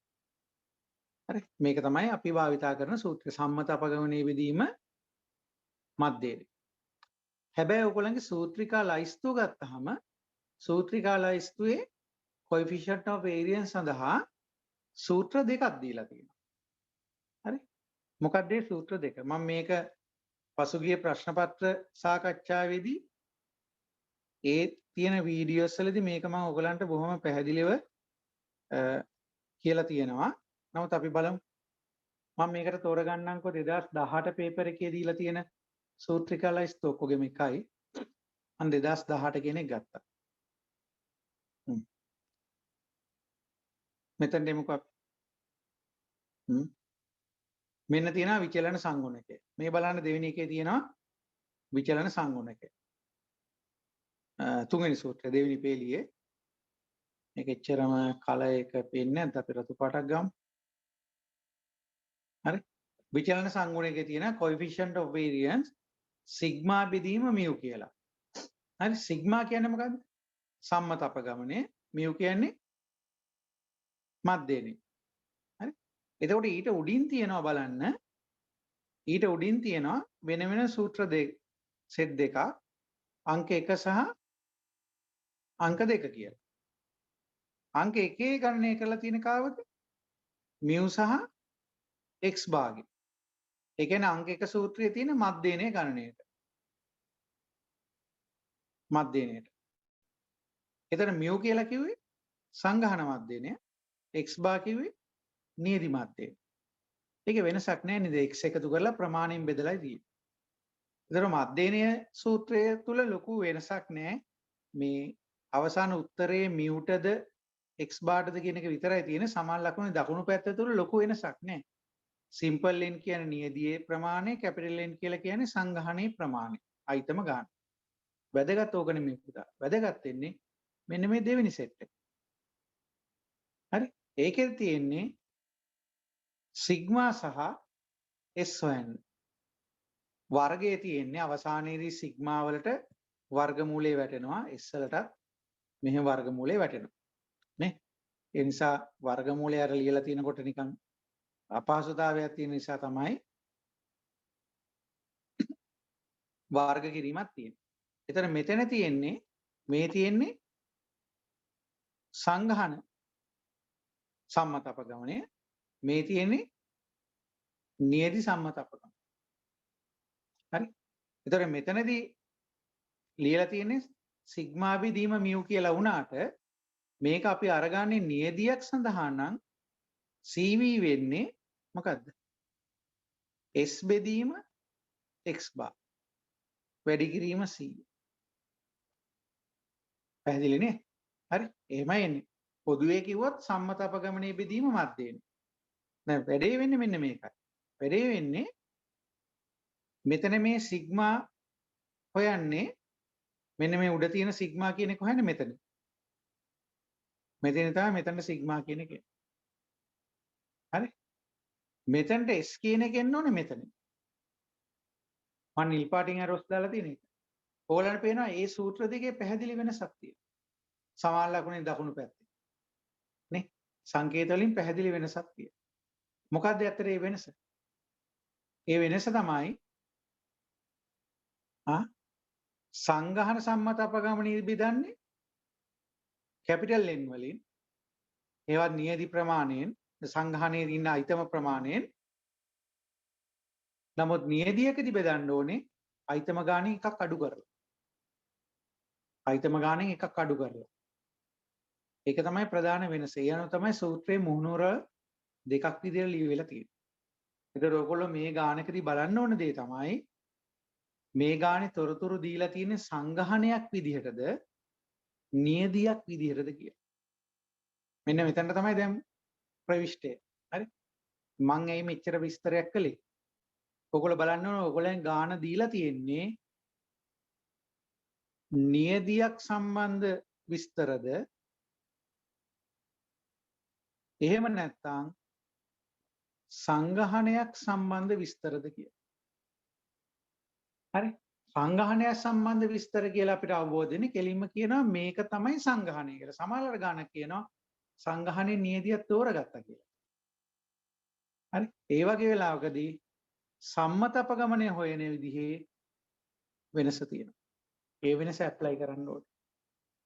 හරි. මේක තමයි අපි භාවිතා කරන සූත්‍රය. සම්මත අපගමනයේ බෙදීම මධ්‍යයනේ. හැබැයි ඔයගොල්ලන්ගේ සූත්‍රිකා ලයිස්තුව ගත්තාම සූත්‍රිකා ලයිස්තුවේ coefficient of variance සඳහා සූත්‍ර දෙකක් දීලා තියෙනවා. හරි. මොකක්ද මේ සූත්‍ර දෙක? මම මේක පසුගිය ප්‍රශ්න පත්‍ර සාකච්ඡාවේදී ඒ තියෙන වීඩියෝස් වලදී මේක මම ඔයගලන්ට බොහොම පැහැදිලිව කියලා තියෙනවා. නමුත් අපි බලමු. මම මේකට තෝරගන්නම්කෝ 2018 පේපර් එකේ දීලා තියෙන සූත්‍රිකා ලයිස්තු ඔක්කොගෙම එකයි. මම 2018 කෙනෙක් ගත්තා. මෙතන දෙමුකෝ. මෙන්න තියෙනවා විචලන සංගුණකය. මේ බලන්න දෙවෙනි එකේ තියෙනවා විචලන සංගුණකය. තුන්වෙනි සූත්‍රය දෙවෙනි පේලියේ. මේක එච්චරම කල එක පේන්නේ නැත්නම් අපි රතු පාටක් ගමු. හරි. විචලන සංගුණකයේ තියෙන coefficient of variance සිග්මා බෙදීම mu කියලා. හරි. සිග්මා කියන්නේ මොකද්ද? සම්මත අපගමනය. mu කියන්නේ මධ්‍යයනේ. හරි. එතකොට ඊට උඩින් තියනවා බලන්න. ඊට උඩින් තියනවා වෙන වෙන සූත්‍ර දෙක සෙට් දෙකක් අංක 1 සහ අංක 2 කියලා. අංක 1 ගණනය කරලා තියෙන කාවද? mu සහ x භාගය. ඒ කියන්නේ අංක 1 සූත්‍රයේ තියෙන මධ්‍යයනේ ගණනයට. මධ්‍යනයට. එතන mu කියලා කිව්වේ සංඝහන මධ්‍යනය, x bar කිව්වේ නියදි මධ්‍යනය. ඒකේ වෙනසක් නැහැ නේද? x එකතු කරලා ප්‍රමාණයෙන් බෙදලා තියෙන්නේ. ඒතර මධ්‍යනය සූත්‍රය තුල ලොකු වෙනසක් නැහැ. මේ අවසාන උත්තරයේ මියුටද x බාර්ටද කියන එක විතරයි තියෙන්නේ. සමාන ලකුණේ දකුණු පැත්ත තුල ලොකු වෙනසක් නැහැ. සිම්පල් n කියන්නේ නියදියේ ප්‍රමාණය, කැපිටල් n කියලා කියන්නේ සංඝහනයේ ප්‍රමාණය. අයිතම ගන්න. වැදගත් ඕකනේ මේ පුතා. වැදගත් වෙන්නේ මෙන්න මේ දෙවෙනි සෙට් එක. හරි? ඒකෙන් තියෙන්නේ සිග්මා සහ s හොයන්න. වර්ගයේ තියෙන්නේ අවසානයේදී සිග්මා වලට වර්ගමූලය වැටෙනවා, s වලටත් මෙහෙම වර්ගමූලය වැටෙනවා. නේ? ඒ නිසා වර්ගමූලය අර ලියලා තිනකොට නිකන් අපහසුතාවයක් තියෙන නිසා තමයි වර්ග කිරීමක් තියෙන්නේ. එතන මෙතන තියෙන්නේ මේ තියෙන්නේ සංඝහන සම්මත අපගමනය, මේ තියෙන්නේ නියදි සම්මත අපගමනය. හරි? එතකොට මෙතනදී ලියලා තියෙන්නේ සිග්මා බෙදීම මියු කියලා වුණාට මේක අපි අරගන්නේ නියදියක් සඳහා නම් CV වෙන්නේ මොකද්ද? S බෙදීම x bar වැඩි කිරීම C. පැහැදිලි නේ? හරි? එහෙමයි එන්නේ. පොදුවේ කිව්වොත් සම්මත අපගමනයේ බෙදීම මධ්‍යයෙන්. දැන් වැඩේ වෙන්නේ මෙන්න මේකයි. වැඩේ වෙන්නේ මෙතන මේ සිග්මා හොයන්නේ මෙන්න මේ උඩ තියෙන සිග්මා කියන එක හොයන්නේ මෙතන. මෙතන තමයි මෙතන සිග්මා කියන එක. හරි? මෙතනට S කියන එක එන්න ඕනේ මෙතන. මම නිල් පාටින් අරොස් දාලා තියෙන එක. ඕගොල්ලන්ට පේනවා මේ සූත්‍ර දෙකේ පැහැදිලි වෙනසක් තියෙනවා. සමාන ලකුණේ දකුණු පැත්තේ. නේ? සංකේත වලින් පැහැදිලි වෙනසක් තියෙනවා. මොකක්ද ඇත්තට මේ වෙනස? ඒ වෙනස තමයි සංඝහන සම්මත අපගමනයේ බෙදන්නේ කැපිටල් N වලින්, ඒවත් නියදි ප්‍රමාණයෙන්, සංඝහනයේ ඉන්න අයිතම ප්‍රමාණයෙන්. නමුත් නියදියකදී බෙදන්න ඕනේ අයිතම ගාණෙන් එකක් අඩු කරලා. අයිතම ගාණෙන් එකක් අඩු කරලා. ඒක තමයි ප්‍රධාන වෙනස. ඒ අනුව තමයි සූත්‍රයේ මුහුණුවර දෙකක් විදිහට ලියවිලා තියෙන්නේ. ඒතර ඔයගොල්ලෝ මේ ගානකදී බලන්න ඕන දේ තමයි මේ ගානේ තොරතුරු දීලා තියෙන්නේ සංඝහනයක් විදිහටද නියදියක් විදිහටද කියලා. මෙන්න මෙතනට තමයි දැන් ප්‍රවිෂ්ටය. හරි? මම එයි මෙච්චර විස්තරයක් කළේ. ඔයගොල්ලෝ බලන්න ඕන ඔයගොල්ලන් ගාන දීලා තියෙන්නේ නියදියක් සම්බන්ධ විස්තරද එහෙම නැත්නම් සංඝහනයක් සම්බන්ධ විස්තරද කියලා. හරි? සංඝහනයක් සම්බන්ධ විස්තර කියලා අපිට අවබෝධ වෙන්නේ කෙලින්ම කියනවා මේක තමයි සංඝහනය කියලා. සමහරවල් ගානක් කියනවා සංඝහනේ නියදියක් තෝරගත්තා කියලා. හරි? ඒ වගේ වෙලාවකදී සම්මත අපගමනය හොයන විදිහේ වෙනස තියෙනවා. ඒ වෙනස ඇප්ලයි කරන්න ඕනේ.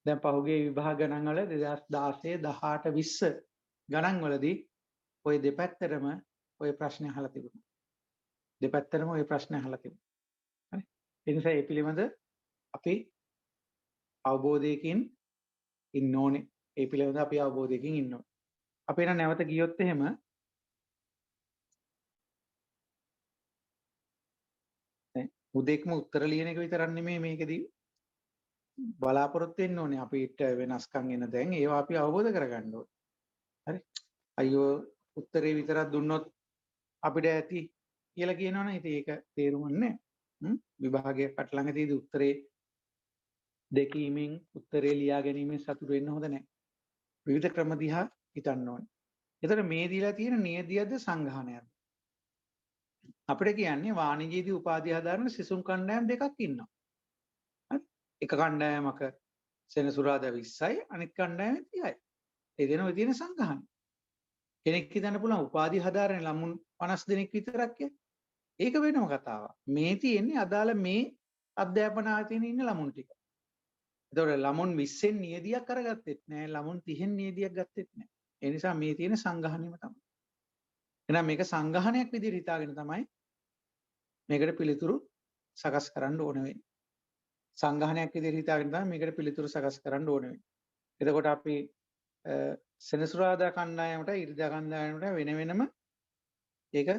දැන් පහුගිය විභාග ගණන් වල 2016 18 20 ගණන් වලදී ওই දෙපැත්තටම ওই ප්‍රශ්න අහලා තිබුණා. දෙපැත්තටම ওই ප්‍රශ්න අහලා තිබුණා. හරි? ඒ නිසා ඒ පිළිබඳ අපි අවබෝධයකින් ඉන්න ඕනේ. ඒ පිළිබඳ අපි අවබෝධයකින් ඉන්න ඕනේ. අපි එන නැවත ගියොත් එහෙම දැන් උදේක්ම උත්තර ලියන එක විතරක් නෙමෙයි මේකදී බලාපොරොත්තු වෙන්න ඕනේ. අපිට වෙනස්කම් එන දැන් ඒවා අපි අවබෝධ කරගන්න ඕනේ. හරි? අයියෝ උත්තරේ විතරක් දුන්නොත් අපිට ඇති කියලා කියනවනේ. ඉතින් ඒක තේරුම් නැහැ. විභාගයක් කට ළඟදී උත්තරේ දෙකීමෙන් උත්තරේ ලියා ගැනීමෙන් සතුටු වෙන්න හොඳ නැහැ. විවිධ ක්‍රම දිහා හිතන්න ඕනේ. එතකොට මේ දීලා තියෙන නියදියද සංඝහනයද? අපිට කියන්නේ වාණිජයේදී උපාධිය හදාරන සිසුන් කණ්ඩායම් දෙකක් ඉන්නවා. හරි? එක කණ්ඩායමක සෙනසුරාදා 20යි අනිත් කණ්ඩායම 30යි. ඒ දෙන ඔය තියෙන සංඝහන. කෙනෙක් හිතන්න පුළුවන් උපාධිය හදාරන ළමුන් 50 දෙනෙක් විතරක් කියලා. ඒක වෙනම කතාවක්. මේ තියෙන්නේ අදාළ මේ අධ්‍යාපන ආයතනයේ ඉන්න ළමුන් ටික. ඒතකොට ළමුන් 20න් නියදියක් අරගත්තෙත් නෑ, ළමුන් 30න් නියදියක් ගත්තෙත් නෑ. ඒ නිසා මේ තියෙන සංඝහනෙම තමයි. එහෙනම් මේක සංඝහනයක් විදිහට හිතාගෙන තමයි මේකට පිළිතුරු සකස් කරන්න ඕන වෙන්නේ. සංගහනයක් විදිහට හිතාගෙන තමයි මේකට පිළිතුරු සකස් කරන්න ඕනේ වෙන්නේ. එතකොට අපි සෙනසුරාදා කණ්ඩායමට ඉරිදා කණ්ඩායමට වෙන වෙනම ඒක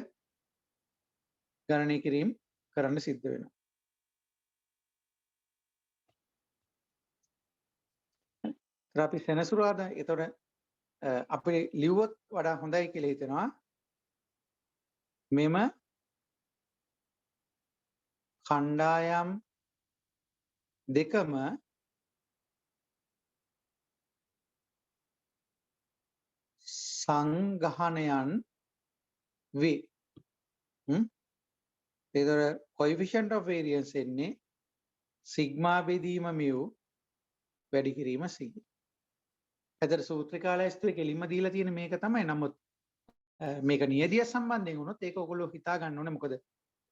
ගණනය කිරීම කරන්න සිද්ධ වෙනවා. අපි සෙනසුරාදා එතකොට අපි ලිව්වොත් වඩා හොඳයි කියලා හිතෙනවා. මෙම කණ්ඩායම් දෙකම සංගහනයන් වේ. එතකොට coefficient of variance එන්නේ සිග්මා බෙදීම mu වැඩි කිරීම c. එතකොට සූත්‍රිකාලය ස්තුවේ කෙලින්ම දීලා තියෙන මේක තමයි. නමුත් මේක නියදිය සම්බන්ධයෙන් වුණොත් ඒක ඔයගොල්ලෝ හිතා ගන්න ඕනේ. මොකද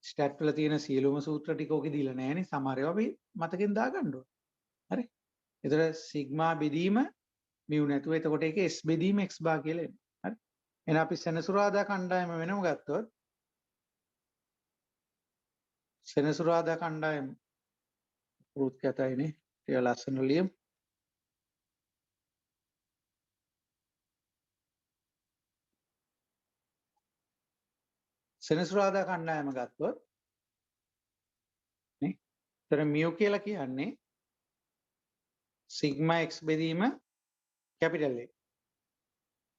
ස්ටැට් වල තියෙන සියලුම සූත්‍ර ටික ඔකේ දීලා නැහැනේ. සමහර ඒවා අපි මතකෙන් දාගන්න ඕනේ. හරි. එතකොට සිග්මා බෙදීම mu නැතුව එතකොට ඒක s බෙදීම x බා කියලා එනවා. හරි. එහෙනම් අපි සෙනසුරාදා කණ්ඩායම වෙනම ගත්තොත් සෙනසුරාදා කණ්ඩායම රුත් කැතයිනේ. ටික ලස්සන ලියමු. සෙනසුරාදා කණ්ඩායම ගත්තොත් නේ. ඒතර mu කියලා කියන්නේ සිග්මා x බෙදීම කැපිටල් A.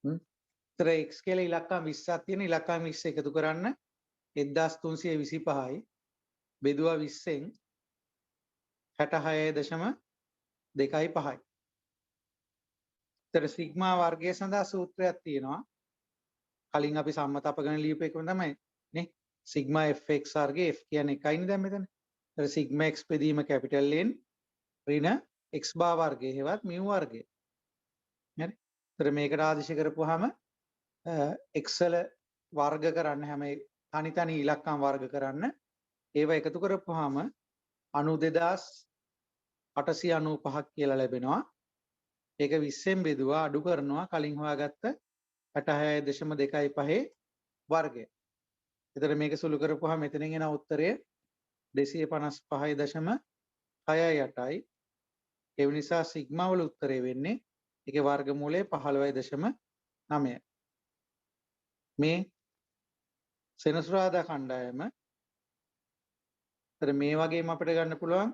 ඒතර x කියලා ඉලක්කම් 20ක් තියෙන. ඉලක්කම් 20 එකතු කරන්න 1325යි බෙදුවා 20න් 66.25යි. ඒතර සිග්මා වර්ගය සඳහා සූත්‍රයක් තියෙනවා. කලින් අපි සම්මත අපගෙන ලියපු එකම තමයි නේ. සිග්මා fx වර්ගය f කියන්නේ එකයිනේ දැන් මෙතන. ඒතර සිග්මා x බෙදීම කැපිටල් N ඍණ x බා වර්ගය හෙවත් mu වර්ගය. හරි. ඒතර මේකට ආදිශ කරපුවාම x වල වර්ග කරන්න හැම තනි තනි ඉලක්කම් වර්ග කරන්න ඒව එකතු කරපුවාම 92895ක් කියලා ලැබෙනවා. ඒක 20න් බෙදුවා අඩු කරනවා කලින් හොයාගත්ත 66.25 වර්ගය. එතකොට මේක සුළු කරපුවාම මෙතනින් එන උත්තරය 255.68යි. ඒ නිසා සිග්මා වල උත්තරය වෙන්නේ ඒකේ වර්ගමූලය 15.9. මේ සෙනසුරාදා කණ්ඩායම ඒතර මේ වගේම අපිට ගන්න පුළුවන්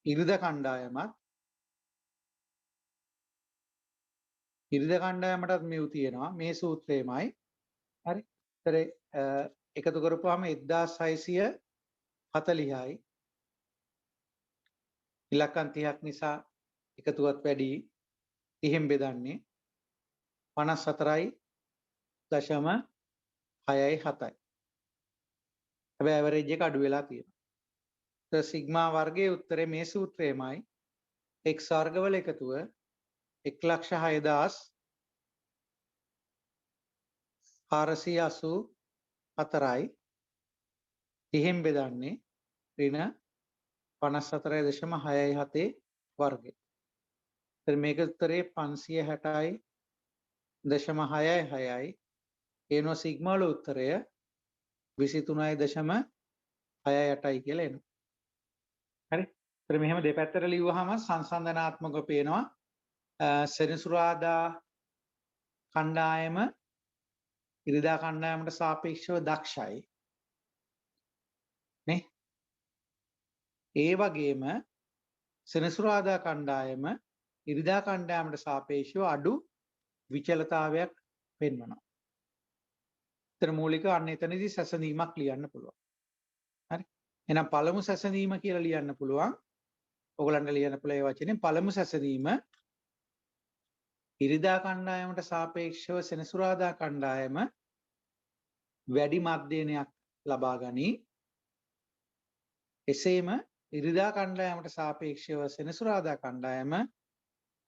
ඉරිදා කණ්ඩායමත් ඉරිදා කණ්ඩායමටත් mu තියෙනවා මේ සූත්‍රයමයි. හරි. ඒතර එකතු කරපුවාම 1640යි ඉලක්කම් 30ක් නිසා එකතුවත් වැඩි 30න් බෙදන්නේ 54.67යි. හැබැයි ඇවරේජ් එක අඩු වෙලා තියෙනවා. ඒතර සිග්මා වර්ගයේ උත්තරේ මේ සූත්‍රයමයි. x වර්ගවල එකතුව 1,06,484යි 30න් බෙදන්නේ ඍණ 54.67 වර්ගය. ඒතර මේක උත්තරේ 560.66යි. එනවා සිග්මා වල උත්තරය 23.68යි කියලා එනවා. හරි. ඒතර මෙහෙම දෙපැත්තට ලිව්වහම සංසන්දනාත්මකව පේනවා සෙනසුරාදා කණ්ඩායම ඉරිදා කණ්ඩායමට සාපේක්ෂව දක්ෂයි නේ. ඒ වගේම සෙනසුරාදා කණ්ඩායම ඉරිදා කණ්ඩායමට සාපේක්ෂව අඩු විචලතාවයක් පෙන්වනවා. ඒතර මූලික අන්න එතනදී සැසඳීමක් ලියන්න පුළුවන්. හරි. එහෙනම් පළමු සැසඳීම කියලා ලියන්න පුළුවන්. ඔයගලන්ට ලියන්න පුළුවන් ඒ වචනේ පළමු සැසඳීම ඉරිදා කණ්ඩායමට සාපේක්ෂව සෙනසුරාදා කණ්ඩායම වැඩි මධ්‍යනයක් ලබා ගනී. එසේම ඉරිදා කණ්ඩායමට සාපේක්ෂව සෙනසුරාදා කණ්ඩායම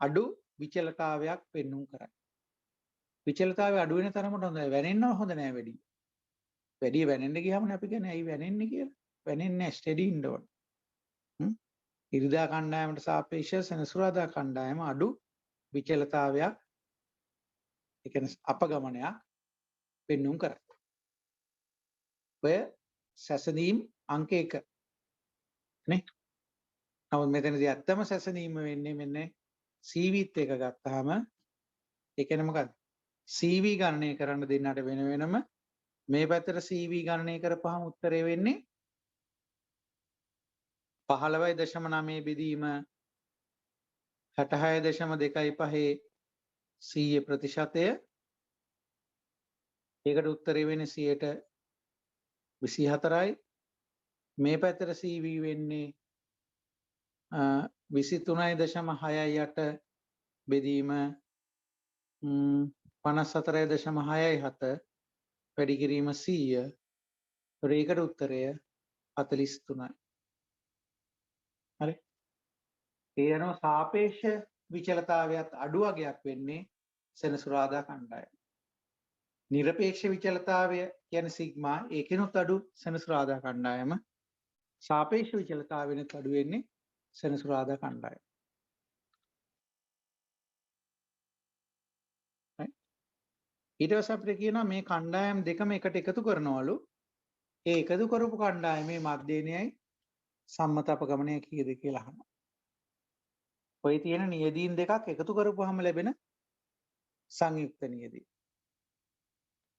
අඩු විචලතාවයක් පෙන්වුම් කරයි. විචලතාවය අඩු වෙන තරමට හොඳයි. වැනෙන්නව හොඳ නෑ වැඩි. වැඩි වැනෙන්න ගියාම අපි කියන්නේ ඇයි වැනෙන්නේ කියලා. වැනෙන්නේ ස්ටෙඩි ඉන්න ඕන. ඉරිදා කණ්ඩායමට සාපේක්ෂව සෙනසුරාදා කණ්ඩායම අඩු විචලතාවයක් ඒ කියන්නේ අපගමනයක් පෙන්වුම් කරයි. ඔය සැසඳීම් අංක 1 නේ. නමුත් මෙතනදී ඇත්තම සැසඳීම වෙන්නේ මෙන්න CVත් එක ගත්තාම ඒ කියන්නේ මොකක්ද? CV ගණනය කරන්න දෙන්නට වෙන වෙනම මේ පැත්තට CV ගණනය කරපුවාම උත්තරේ වෙන්නේ 15.9 බෙදීම 66.25 100 ප්‍රතිශතය. ඒකට උත්තරේ වෙන්නේ 24%යි. මේ පැත්තට CV වෙන්නේ 23.68 බෙදීම 54.67 වැඩි කිරීම 100. ඒකට උත්තරය 43යි. හරි. ඒ අනුව සාපේක්ෂ විචලතාවයත් අඩු වගයක් වෙන්නේ සෙනසුරාදා කණ්ඩායම. නිරපේක්ෂ විචලතාවය කියන්නේ සිග්මා ඒකෙනුත් අඩු සෙනසුරාදා කණ්ඩායම. සාපේක්ෂ විචලතාවෙනුත් අඩු වෙන්නේ සෙනසුරාදා කණ්ඩායම. ඊට පස්සේ අපිට කියනවා මේ කණ්ඩායම් දෙකම එකට එකතු කරනවලු. ඒ එකතු කරපු කණ්ඩායමේ මධ්‍යනයයි සම්මත අපගමනය කීයද කියලා අහනවා. ඔය තියෙන නියදීන් දෙකක් එකතු කරපුවාම ලැබෙන සංයුක්ත නියදී.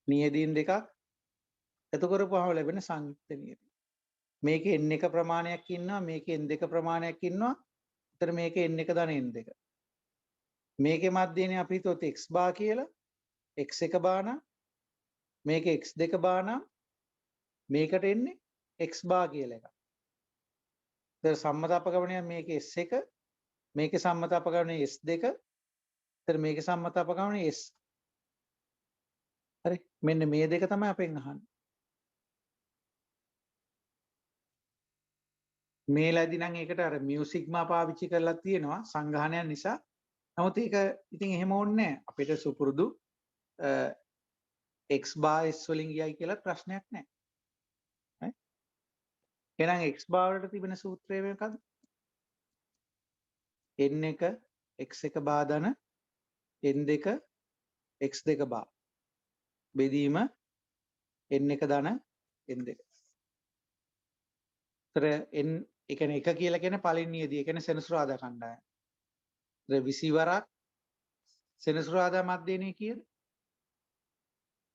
නියදීන් දෙකක් එකතු කරපුවාම ලැබෙන සංයුක්ත නියදී. මේකේ n එක ප්‍රමාණයක් ඉන්නවා, මේකේ n දෙක ප්‍රමාණයක් ඉන්නවා. උතර මේකේ n එක ධන n දෙක. මේකේ මධ්‍යනේ අපි හිතුවොත් x බා කියලා. x1 බා නම් මේක x2 බා නම් මේකට එන්නේ x බා කියලා එකක්. ඒතර සම්මත අපගමනය මේකේ s1 මේකේ සම්මත අපගමනය s2. ඒතර මේකේ සම්මත අපගමනය s. හරි. මෙන්න මේ දෙක තමයි අපෙන් අහන්නේ. මේ ලැබි නම් ඒකට අර මියු සිග්මා පාවිච්චි කරලා තියෙනවා සංඝානයන් නිසා. නමුත් ඒක ඉතින් එහෙම ඕනේ නැහැ. අපිට සුපුරුදු x බා s වලින් ගියයි කියලා ප්‍රශ්නයක් නැහැ. එහෙනම් x බා වලට තිබෙන සූත්‍රය මොකක්ද? n1 x1 බා ධන n2 x2 බා බෙදීම n1 ධන n2. ඒතර n ඒ කියන්නේ 1 කියලා කියන්නේ පළවෙනි නියදී. ඒ කියන්නේ සෙනසුරාදා කණ්ඩායම. ඒතර 20 වරක් සෙනසුරාදා මධ්‍යනේ කීයද?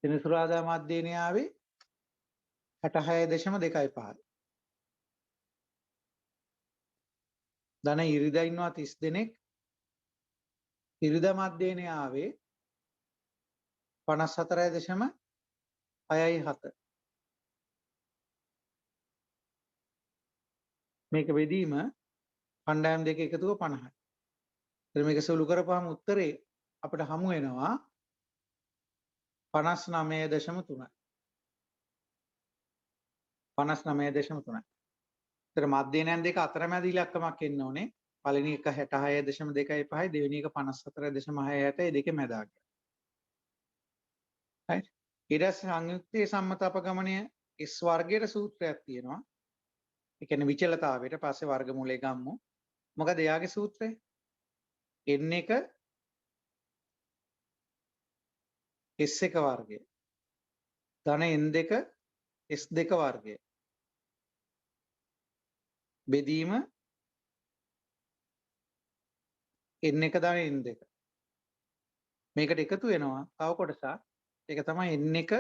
සෙනසුරාදා මධ්‍යනේ ආවේ 66.25. ධන ඉරිදා ඉන්නවා 30 දෙනෙක්. ඉරිදා මධ්‍යනේ ආවේ 54.67. මේක බෙදීම කණ්ඩායම් දෙක එකතුව 50යි. එතන මේක සුළු කරපුවාම උත්තරේ අපිට හමු වෙනවා 59.3. 59.3. ඒතර මධ්‍යනයන් දෙක අතරමැද ඉලක්කමක් එන්න ඕනේ. පළවෙනි එක 66.25 දෙවෙනි එක 54.67 ඒ දෙකේ මැදක්. right. ඊට පස්සේ සංයුක්තයේ සම්මත අපගමනය S වර්ගයේ සූත්‍රයක් තියෙනවා. ඒ කියන්නේ විචලතාවයට පස්සේ වර්ගමූලය ගම්මු. මොකද එයාගේ සූත්‍රය? n1 s1 වර්ගය ධන n2 s2 වර්ගය බෙදීම n1 ධන n2. මේකට එකතු වෙනවා තව කොටසක්. ඒක තමයි n1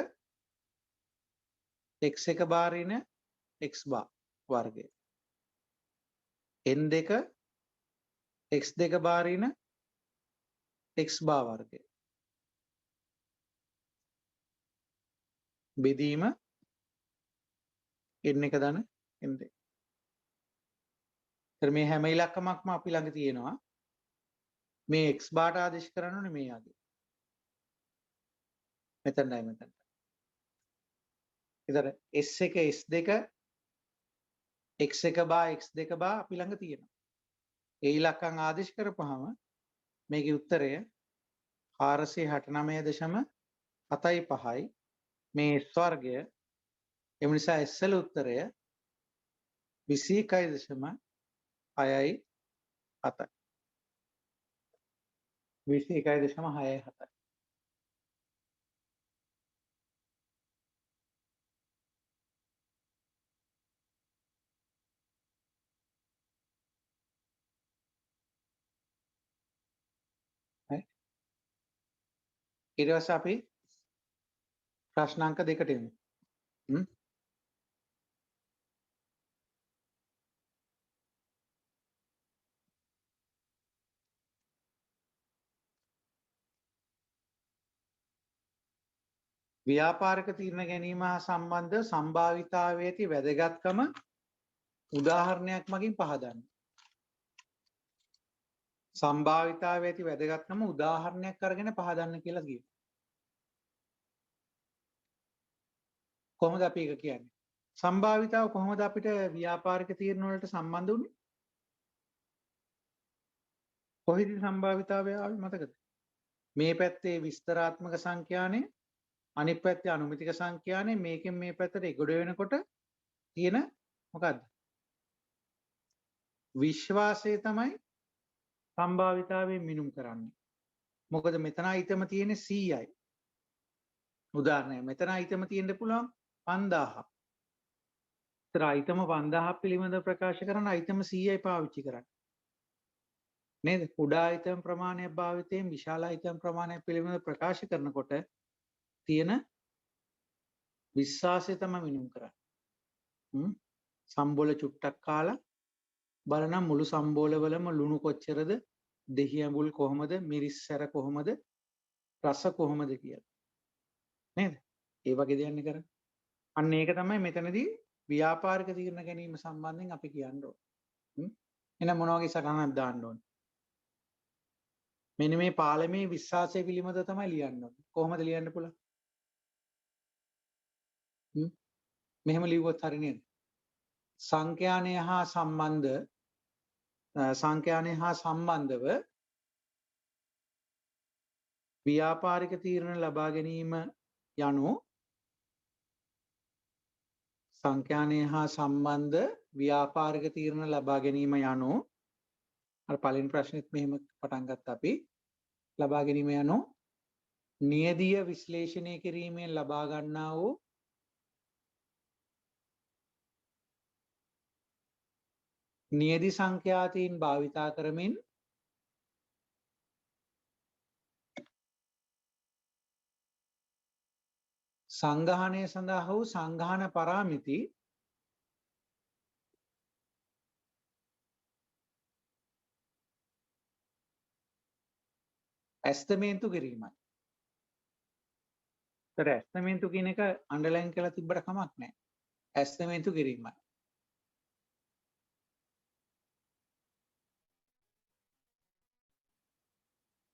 x1 බාරින x බා වර්ගය. n2 x2 බාරින x බා වර්ගය. බෙදීම n1 ධන n2. ඒතර මේ හැම ඉලක්කමක්ම අපි ළඟ තියෙනවා. මේ x බාට ආදේශ කරන්න ඕනේ මේ ආගේ. මෙතනයි මෙතන. ඒතර s1 s2 x1 බා x2 බා අපි ළඟ තියෙනවා. ඒ ඉලක්කම් ආදේශ කරපුවාම මේකේ උත්තරය 469.75යි. මේ s වර්ගය. එම නිසා s වල උත්තරය 21.67යි. 21.67. ඊට පස්සේ අපි ප්‍රශ්න අංක 2ට එමු. ව්‍යාපාරික තීරණ ගැනීම හා සම්බන්ධ සම්භාවිතාවයේ ඇති වැදගත්කම උදාහරණයක් මගින් පහදන්න. සම්භාවිතාවයේ ඇති වැදගත්කම උදාහරණයක් අරගෙන පහදන්න කියලා කියනවා. කොහොමද අපි ඒක කියන්නේ? සම්භාවිතාව කොහොමද අපිට ව්‍යාපාරික තීරණ වලට සම්බන්ධ වුනේ? කොහේද සම්භාවිතාවය ආවේ මතකද? මේ පැත්තේ විස්තරාත්මක සංඛ්‍යානේ අනිත් පැත්තේ අනුමිතික සංඛ්‍යානේ මේකෙන් මේ පැත්තට එගොඩ වෙනකොට තියෙන මොකද්ද? විශ්වාසය තමයි සම්භාවිතාවයෙන් මිනුම් කරන්නේ. මොකද මෙතන අයිතම තියෙන්නේ 100යි. උදාහරණයක් මෙතන අයිතම තියෙන්න පුළුවන් 5000ක්. ඒතර අයිතම 5000ක් පිළිබඳව ප්‍රකාශ කරන අයිතම 100යි පාවිච්චි කරන්නේ. නේද? කුඩා අයිතම් ප්‍රමාණයක් භාවිතයෙන් විශාල අයිතම් ප්‍රමාණයක් පිළිබඳව ප්‍රකාශ කරනකොට තියෙන විශ්වාසය තමයි මිනුම් කරන්නේ. සම්බෝල චුට්ටක් කාලා බලනම් මුළු සම්බෝලවලම ලුණු කොච්චරද, දෙහි ඇඹුල් කොහොමද, මිරිස් සැර කොහොමද, රස කොහොමද කියලා. නේද? ඒ වගේ දෙයක් කරන්නේ. අන්න ඒක තමයි මෙතනදී ව්‍යාපාරික තීරණ ගැනීම සම්බන්ධයෙන් අපි කියන්න ඕනේ. එහෙනම් මොන වගේ සටහනක් දාන්න ඕනේ? මෙන්න මේ පාලමේ විශ්වාසය පිළිබඳව තමයි ලියන්න ඕනේ. කොහොමද ලියන්න පුළුවන්? මෙහෙම ලිව්වොත් හරි නේද? සංඛ්‍යානය හා සම්බන්ධව ව්‍යාපාරික තීරණ ලබා ගැනීම යනු සංඛ්‍යානය හා සම්බන්ධ ව්‍යාපාරික තීරණ ලබා ගැනීම යනු අර පළවෙනි ප්‍රශ්නෙත් මෙහෙම පටන් ගත්තා අපි. ලබා ගැනීම යනු නියදිය විශ්ලේෂණය කිරීමෙන් ලබා ගන්නා වූ නියදි සංඛ්‍යාතීන් භාවිතා කරමින් සංගහනය සඳහා වූ සංගහන පරාමිති ඇස්තමේන්තු කිරීමයි. ඒතර ඇස්තමේන්තු කියන එක අන්ඩර්ලයින් කරලා තිබ්බට කමක් නැහැ. ඇස්තමේන්තු කිරීමයි.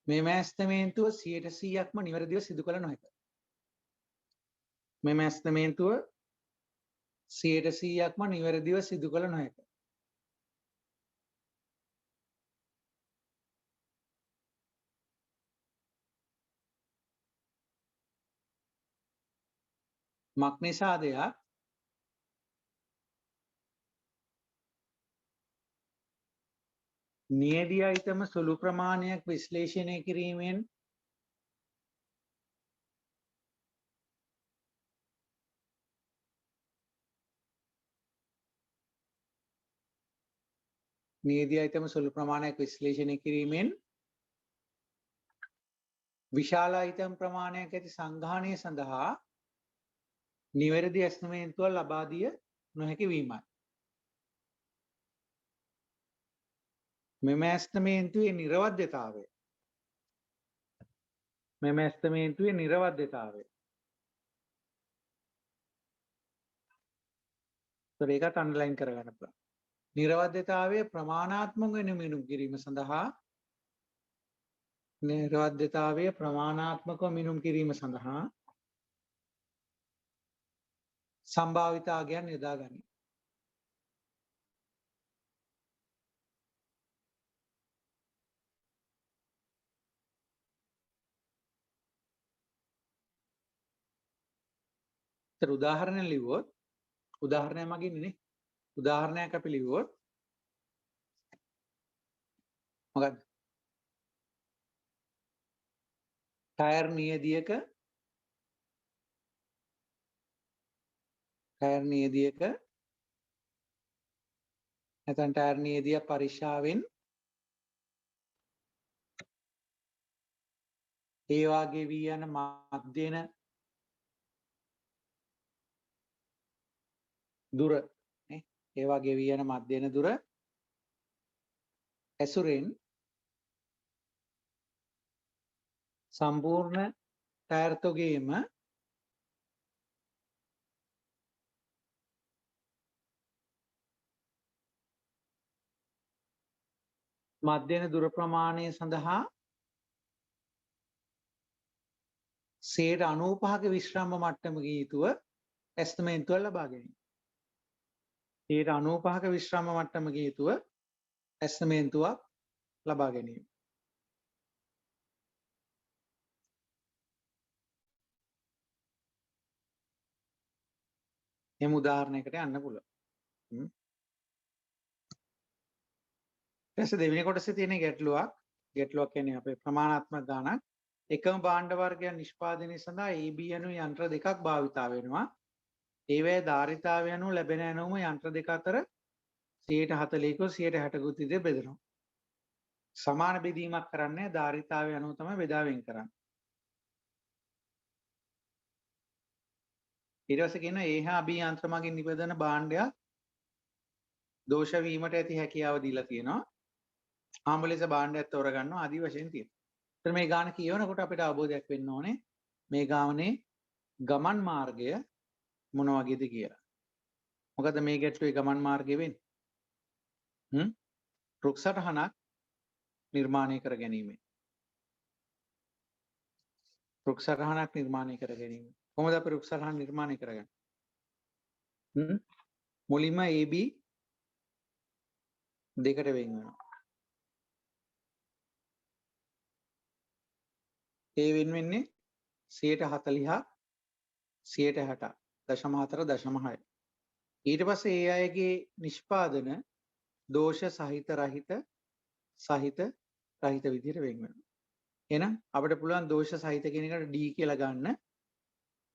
මෙම ඇස්තමේන්තුව 100%ක්ම නිවැරදිව සිදු කළ නොහැක. මෙම ඇස්තමේන්තුව 100%ක්ම නිවැරදිව සිදු කළ නොහැක. මක් නිසාද යා? නියැදී අයිතම සුළු ප්‍රමාණයක් විශ්ලේෂණය කිරීමෙන් නියැදී අයිතම සුළු ප්‍රමාණයක් විශ්ලේෂණය කිරීමෙන් විශාල අයිතම් ප්‍රමාණයක් ඇති සංගහනය සඳහා නිවැරදි ඇස්තමේන්තුවක් ලබා දිය නොහැකි වීමයි. මෙම ඇස්තමේන්තුවේ නිර්වද්‍යතාවය ඒකත් අන්ඩර්ලයින් කරගන්න පුළුවන්. නිර්වද්‍යතාවය ප්‍රමාණාත්මක වෙන මිනුම් කිරීම සඳහා සම්භාවිතාවයන් යොදා ගනී. උදාහරණ ලිව්වොත් උදාහරණයක් මගින් නේ උදාහරණයක් අපි ලිව්වොත් මොකක්ද? ටයර් නියදියක නැත්නම් ටයර් නියදිය පරීක්ෂාවෙන් ඒ වාගේ වී යන මධ්‍යන දුර නේ ඒ වාගේ වී යන මධ්‍යන දුර ඇසුරෙන් සම්පූර්ණ ටයර්තොගේම මධ්‍යන දුර ප්‍රමාණය සඳහා 95ක විශ්‍රාම මට්ටමක යුතුව ඇස්තමේන්තුවක් ලබා ගැනීම. 95ක විශ්‍රාම මට්ටමක යුතුව ඇස්තමේන්තුවක් ලබා ගැනීම. එම උදාහරණයකට යන්න පුළුවන්. ඊට දෙවෙනි කොටසේ තියෙන ගැටලුවක් කියන්නේ අපේ ප්‍රමාණාත්මක ගාණක් එකම භාණ්ඩ වර්ගයක් නිෂ්පාදනය සඳහා AB යනු යන්ත්‍ර දෙකක් භාවිතා වෙනවා. ඒවැය ධාරිතාවය අනුව ලැබෙන ඇණවුම යන්ත්‍ර දෙක අතර 40%ක 60%ක විදිහට බෙදෙනවා. සමාන බෙදීමක් කරන්නේ ධාරිතාවය අනුව තමයි බෙදා වෙන් කරන්නේ. ඊට පස්සේ කියන A හා B යන්ත්‍ර මගින් නිපදවන භාණ්ඩයක් දෝෂ වීමට ඇති හැකියාව දීලා තියෙනවා. ආම්බුලෙන්ස භාණ්ඩයක් තෝරගන්නවා ආදී වශයෙන් තියෙනවා. ඒතර මේ ගාන කියවනකොට අපිට අවබෝධයක් වෙන්න ඕනේ මේ ගාමනේ ගමන් මාර්ගය මොන වගේද කියලා. මොකද මේ ගැටලුවේ ගමන් මාර්ගය වෙන්නේ. රුක් සටහනක් නිර්මාණය කර ගැනීම. රුක් සටහනක් නිර්මාණය කර ගැනීම. කොහොමද අපි රුක් සටහන නිර්මාණය කරගන්නේ? මුලින්ම AB දෙකට වෙන් වෙනවා. ඒ වෙන් වෙන්නේ 40%ක් 60%ක් 0.4 ඊට පස්සේ ඒ අයගේ නිෂ්පාදන දෝෂ සහිත රහිත විදිහට වෙන් වෙනවා. එහෙනම් අපිට පුළුවන් දෝෂ සහිත කියන එකට D කියලා ගන්න.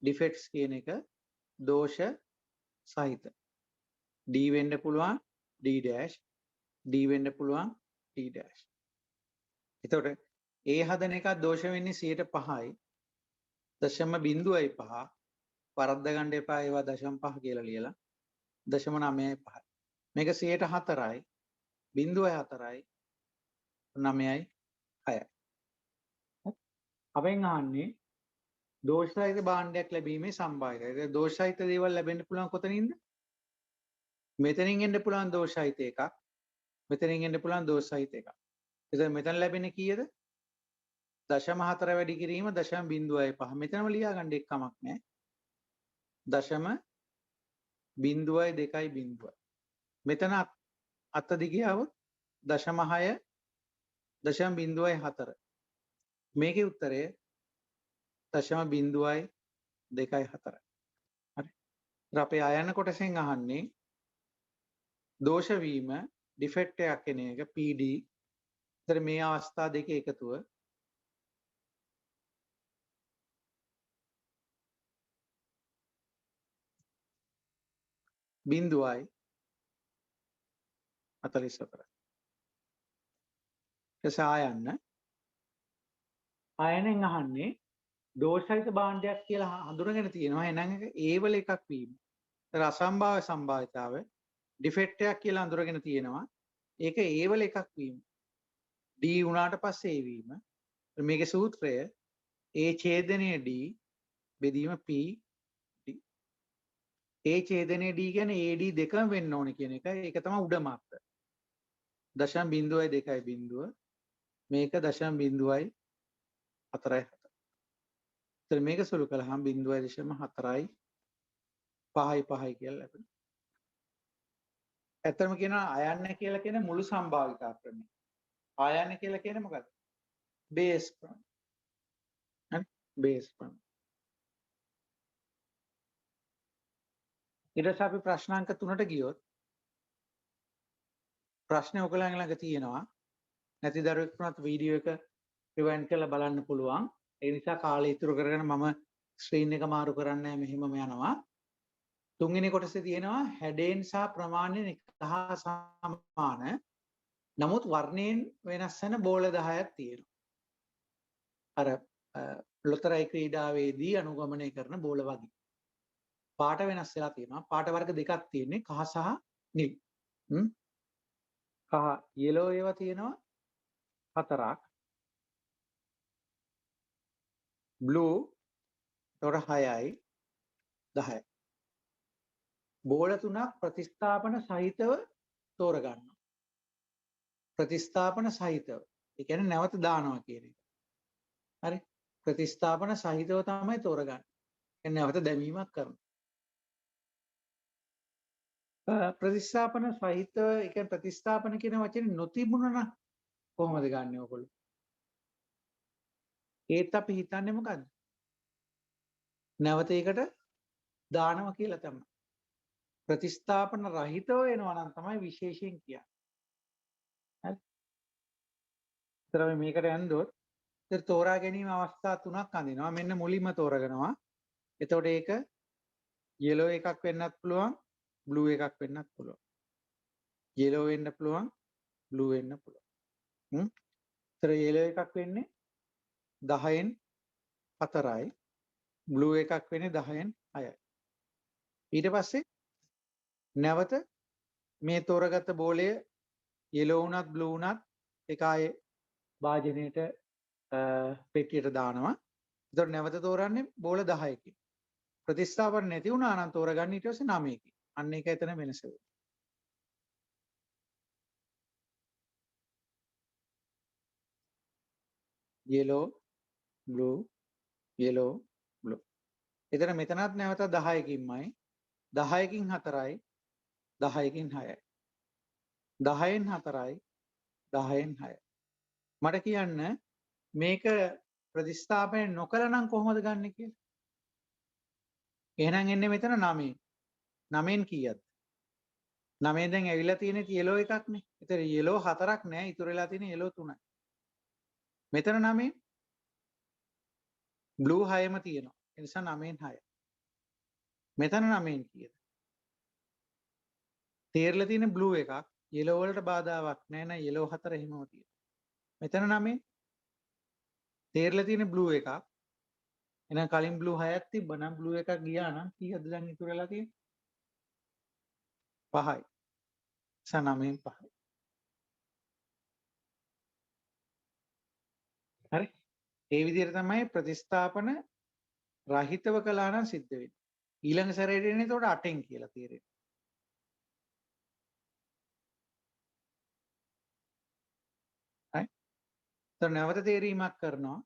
ඩිෆෙක්ට්ස් කියන එක දෝෂ සහිත. D වෙන්න පුළුවන් D dash D වෙන්න පුළුවන් D dash. එතකොට ඒ හදන එක දෝෂ වෙන්නේ 5%යි 0.05 වරද්ද ගන්න එපා ඒවා 0.5 කියලා ලියලා 0.95 මේක 4යි 0.4යි 9යි 6යි අපෙන් අහන්නේ දෝෂ සහිත භාණ්ඩයක් ලැබීමේ සම්භාවිතය. දෝෂ සහිත දේවල් ලැබෙන්න පුළුවන් කොතනින්ද? මෙතනින් එන්න පුළුවන් දෝෂ සහිත එකක්. මෙතනින් එන්න පුළුවන් දෝෂ සහිත එකක්. එතකොට මෙතන ලැබෙන්නේ කීයද? 0.4 වැඩි කිරීම 0.05. මෙතනම ලියා ගන්න එක් කමක් නැහැ. 0.02. මෙතන අත දිගේ આવොත් 0.6 0.04. මේකේ උත්තරය 0.024. හරි. අපේ ආයන කොටසෙන් අහන්නේ දෝෂ වීම ඩිෆෙක්ට් එකක් කෙන එක PD. ඒතර මේ අවස්ථා දෙකේ එකතුව බිඳුවයි 44. ආයනෙන් අහන්නේ දෝෂයිත භාණ්ඩයක් කියලා හඳුනගෙන තියෙනවා. එහෙනම් ඒ වල එකක් වීම. ඒතර අසම්භාව්‍ය සම්භාවිතාව ඩිෆෙක්ට් එකක් කියලා හඳුනගෙන තියෙනවා. ඒක ඒ වල එකක් වීම. D උනාට පස්සේ ඒ වීම. මේකේ සූත්‍රය A ඡේදනයේ D බෙදීම P D. A ඡේදනයේ D කියන්නේ AD දෙකම වෙන්න ඕනේ කියන එක. ඒක තමයි උඩ මාත්‍ර. 0.02 මේක 0.04. ඒතර මේක සුළු කළාම 0.4යි 5යි කියලා ලැබෙනවා. ඇත්තම කියනවා ආයන්න කියලා කියන මුළු සම්භාවිතා ක්‍රමය. ආයන්න කියලා කියන්නේ මොකක්ද? බේස් ප්‍රමාණය. හරි? බේස් ප්‍රමාණය. ඊට පස්සේ අපි ප්‍රශ්නාංක 3ට ගියොත් ප්‍රශ්නේ ඔයගලන් ළඟ තියෙනවා. නැති දරුවෙක් වුණත් වීඩියෝ එක රිවයින්ඩ් කරලා බලන්න පුළුවන්. ඒ නිසා කාලය ඉතුරු කරගෙන මම ස්ක්‍රීන් එක මාරු කරන්නේ මෙහෙමම යනවා. තුන්වෙනි කොටසේ තියෙනවා හැඩයෙන් සහ ප්‍රමාණයෙන් එක හා සමාන නමුත් වර්ණයෙන් වෙනස් වෙන බෝල 10ක් තියෙනවා. අර ලොතරැයි ක්‍රීඩාවේදී අනුගමනය කරන බෝල වගේ. පාට වෙනස් වෙලා තියෙනවා. පාට වර්ග දෙකක් තියෙන්නේ කහ සහ නිල්. කහ yellow ඒවා තියෙනවා 4ක්. blue තොර 6යි 10යි. බෝල 3ක් ප්‍රතිස්ථාපන සහිතව තෝරගන්නවා. ප්‍රතිස්ථාපන සහිතව. ඒ කියන්නේ නැවත දානවා කියන එක. හරි. ප්‍රතිස්ථාපන සහිතව තමයි තෝරගන්නේ. කියන්නේ නැවත දැමීමක් කරනවා. ප්‍රතිස්ථාපන සහිතව ඒ කියන්නේ ප්‍රතිස්ථාපන කියන වචනේ නොතිබුණා නම් කොහොමද ගන්නෙ ඔයගොල්ලෝ? ඒත් අපි හිතන්නේ මොකද්ද? නැවත ඒකට දානවා කියලා තමයි. ප්‍රතිස්ථාපන රහිතව වෙනවා නම් තමයි විශේෂයෙන් කියන්නේ. හරි. ඒතර මේකට යන්දොත් ඒතර තෝරා ගැනීම අවස්ථා තුනක් අඳිනවා. මෙන්න මුලින්ම තෝරගෙනවා. එතකොට ඒක yellow එකක් වෙන්නත් පුළුවන්, blue එකක් වෙන්නත් පුළුවන්. yellow වෙන්න පුළුවන්, blue වෙන්න පුළුවන්. ඒතර yellow එකක් වෙන්නේ 10න් 4යි, blue එකක් වෙන්නේ 10න් 6යි. ඊට පස්සේ නැවත මේ තෝරගත්ත බෝලය yellow වුණත් blue වුණත් ඒක ආයේ භාජනයේට පෙට්ටියට දානවා. එතකොට නැවත තෝරන්නේ බෝල 10කින්. ප්‍රතිස්ථාපන නැති වුණා නම් තෝරගන්න ඊට පස්සේ 9කින්. අන්න ඒක එතන වෙනස වෙන්නේ. yellow blue yellow blue. එතන මෙතනත් නැවත 10කින්මයි 10කින් 4යි 10කින් 6යි 10න් 4යි 10න් 6යි. මට කියන්න මේක ප්‍රතිස්ථාපනය නොකළ නම් කොහොමද ගන්නෙ කියලා? එහෙනම් එන්නේ මෙතන 9. 9න් කීයද? 9 දැන් ඇවිල්ලා තියෙන්නේ yellow එකක්නේ. ඒතර yellow 4ක් නෑ. ඉතුරු වෙලා තියෙන්නේ yellow 3යි. මෙතන 9න් blue 6ම තියෙනවා. ඒ නිසා 9න් 6. මෙතන 9න් කීයද? තේරලා තියෙන blue එකක් yellow වලට බාධාවක් නෑ නේද? yellow 4 එහෙමම තියෙනවා. මෙතන 9න් තේරලා තියෙන blue එකක්. එහෙනම් කලින් blue 6ක් තිබ්බනම් blue එකක් ගියා නම් කීයද දැන් ඉතුරු වෙලා තියෙන්නේ? 5යි. නිසා 9න් 5යි. හරි. ඒ විදිහට තමයි ප්‍රතිස්ථාපන රහිතව කළා නම් සිද්ධ වෙන්නේ. ඊළඟ සැරේට එන්නේ එතකොට 8න් කියලා තීරෙන්නේ. හරි. ඒතර නැවත තේරීමක් කරනවා.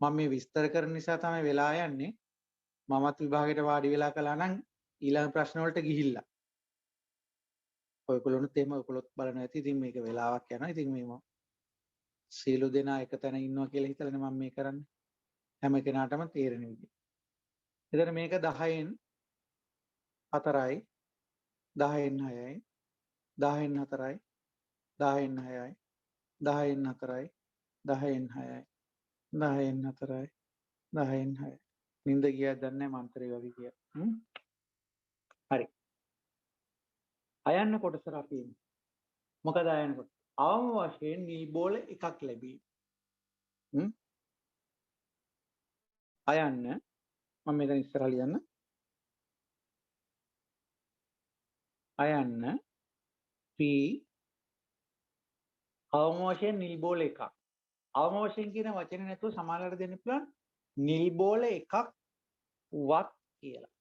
මම මේ විස්තර කරන නිසා තමයි වෙලා යන්නේ. මමත් විභාගයට වාඩි වෙලා කළා නම් ඊළඟ ප්‍රශ්න වලට ගිහිල්ලා. ඔයගොල්ලොනුත් එහෙම ඔයගොල්ලොත් බලනවා ඇති. ඉතින් මේක වෙලාවක් යනවා. ඉතින් මේ සීලු දෙනා එක තැන ඉන්නවා කියලා හිතලානේ මම මේ කරන්නේ. හැම කෙනාටම තේරෙන විදිහ. එතන මේක 10න් 4යි 10න් 6යි 10න් 4යි 10න් 6යි 10න් 4යි 10න් 6යි 10න් 4යි 10න් 6යි. නින්ද ගියාද දන්නේ නැහැ මන්ත්‍රේ වගේ කියලා. හරි. අයන්න කොටසට අපි එන්නේ. මොකද අයන්න කොට? අවම වශයෙන් නිල් බෝල එකක් ලැබී. අයන්න මම මෙතන ඉස්සරහ ලියන්න. අයන්න P අවම වශයෙන් නිල් බෝල එකක්. අවම වශයෙන් කියන වචනේ නැතුව සමානලට දෙන්න පුළුවන් නිල් බෝල එකක් වත් කියලා.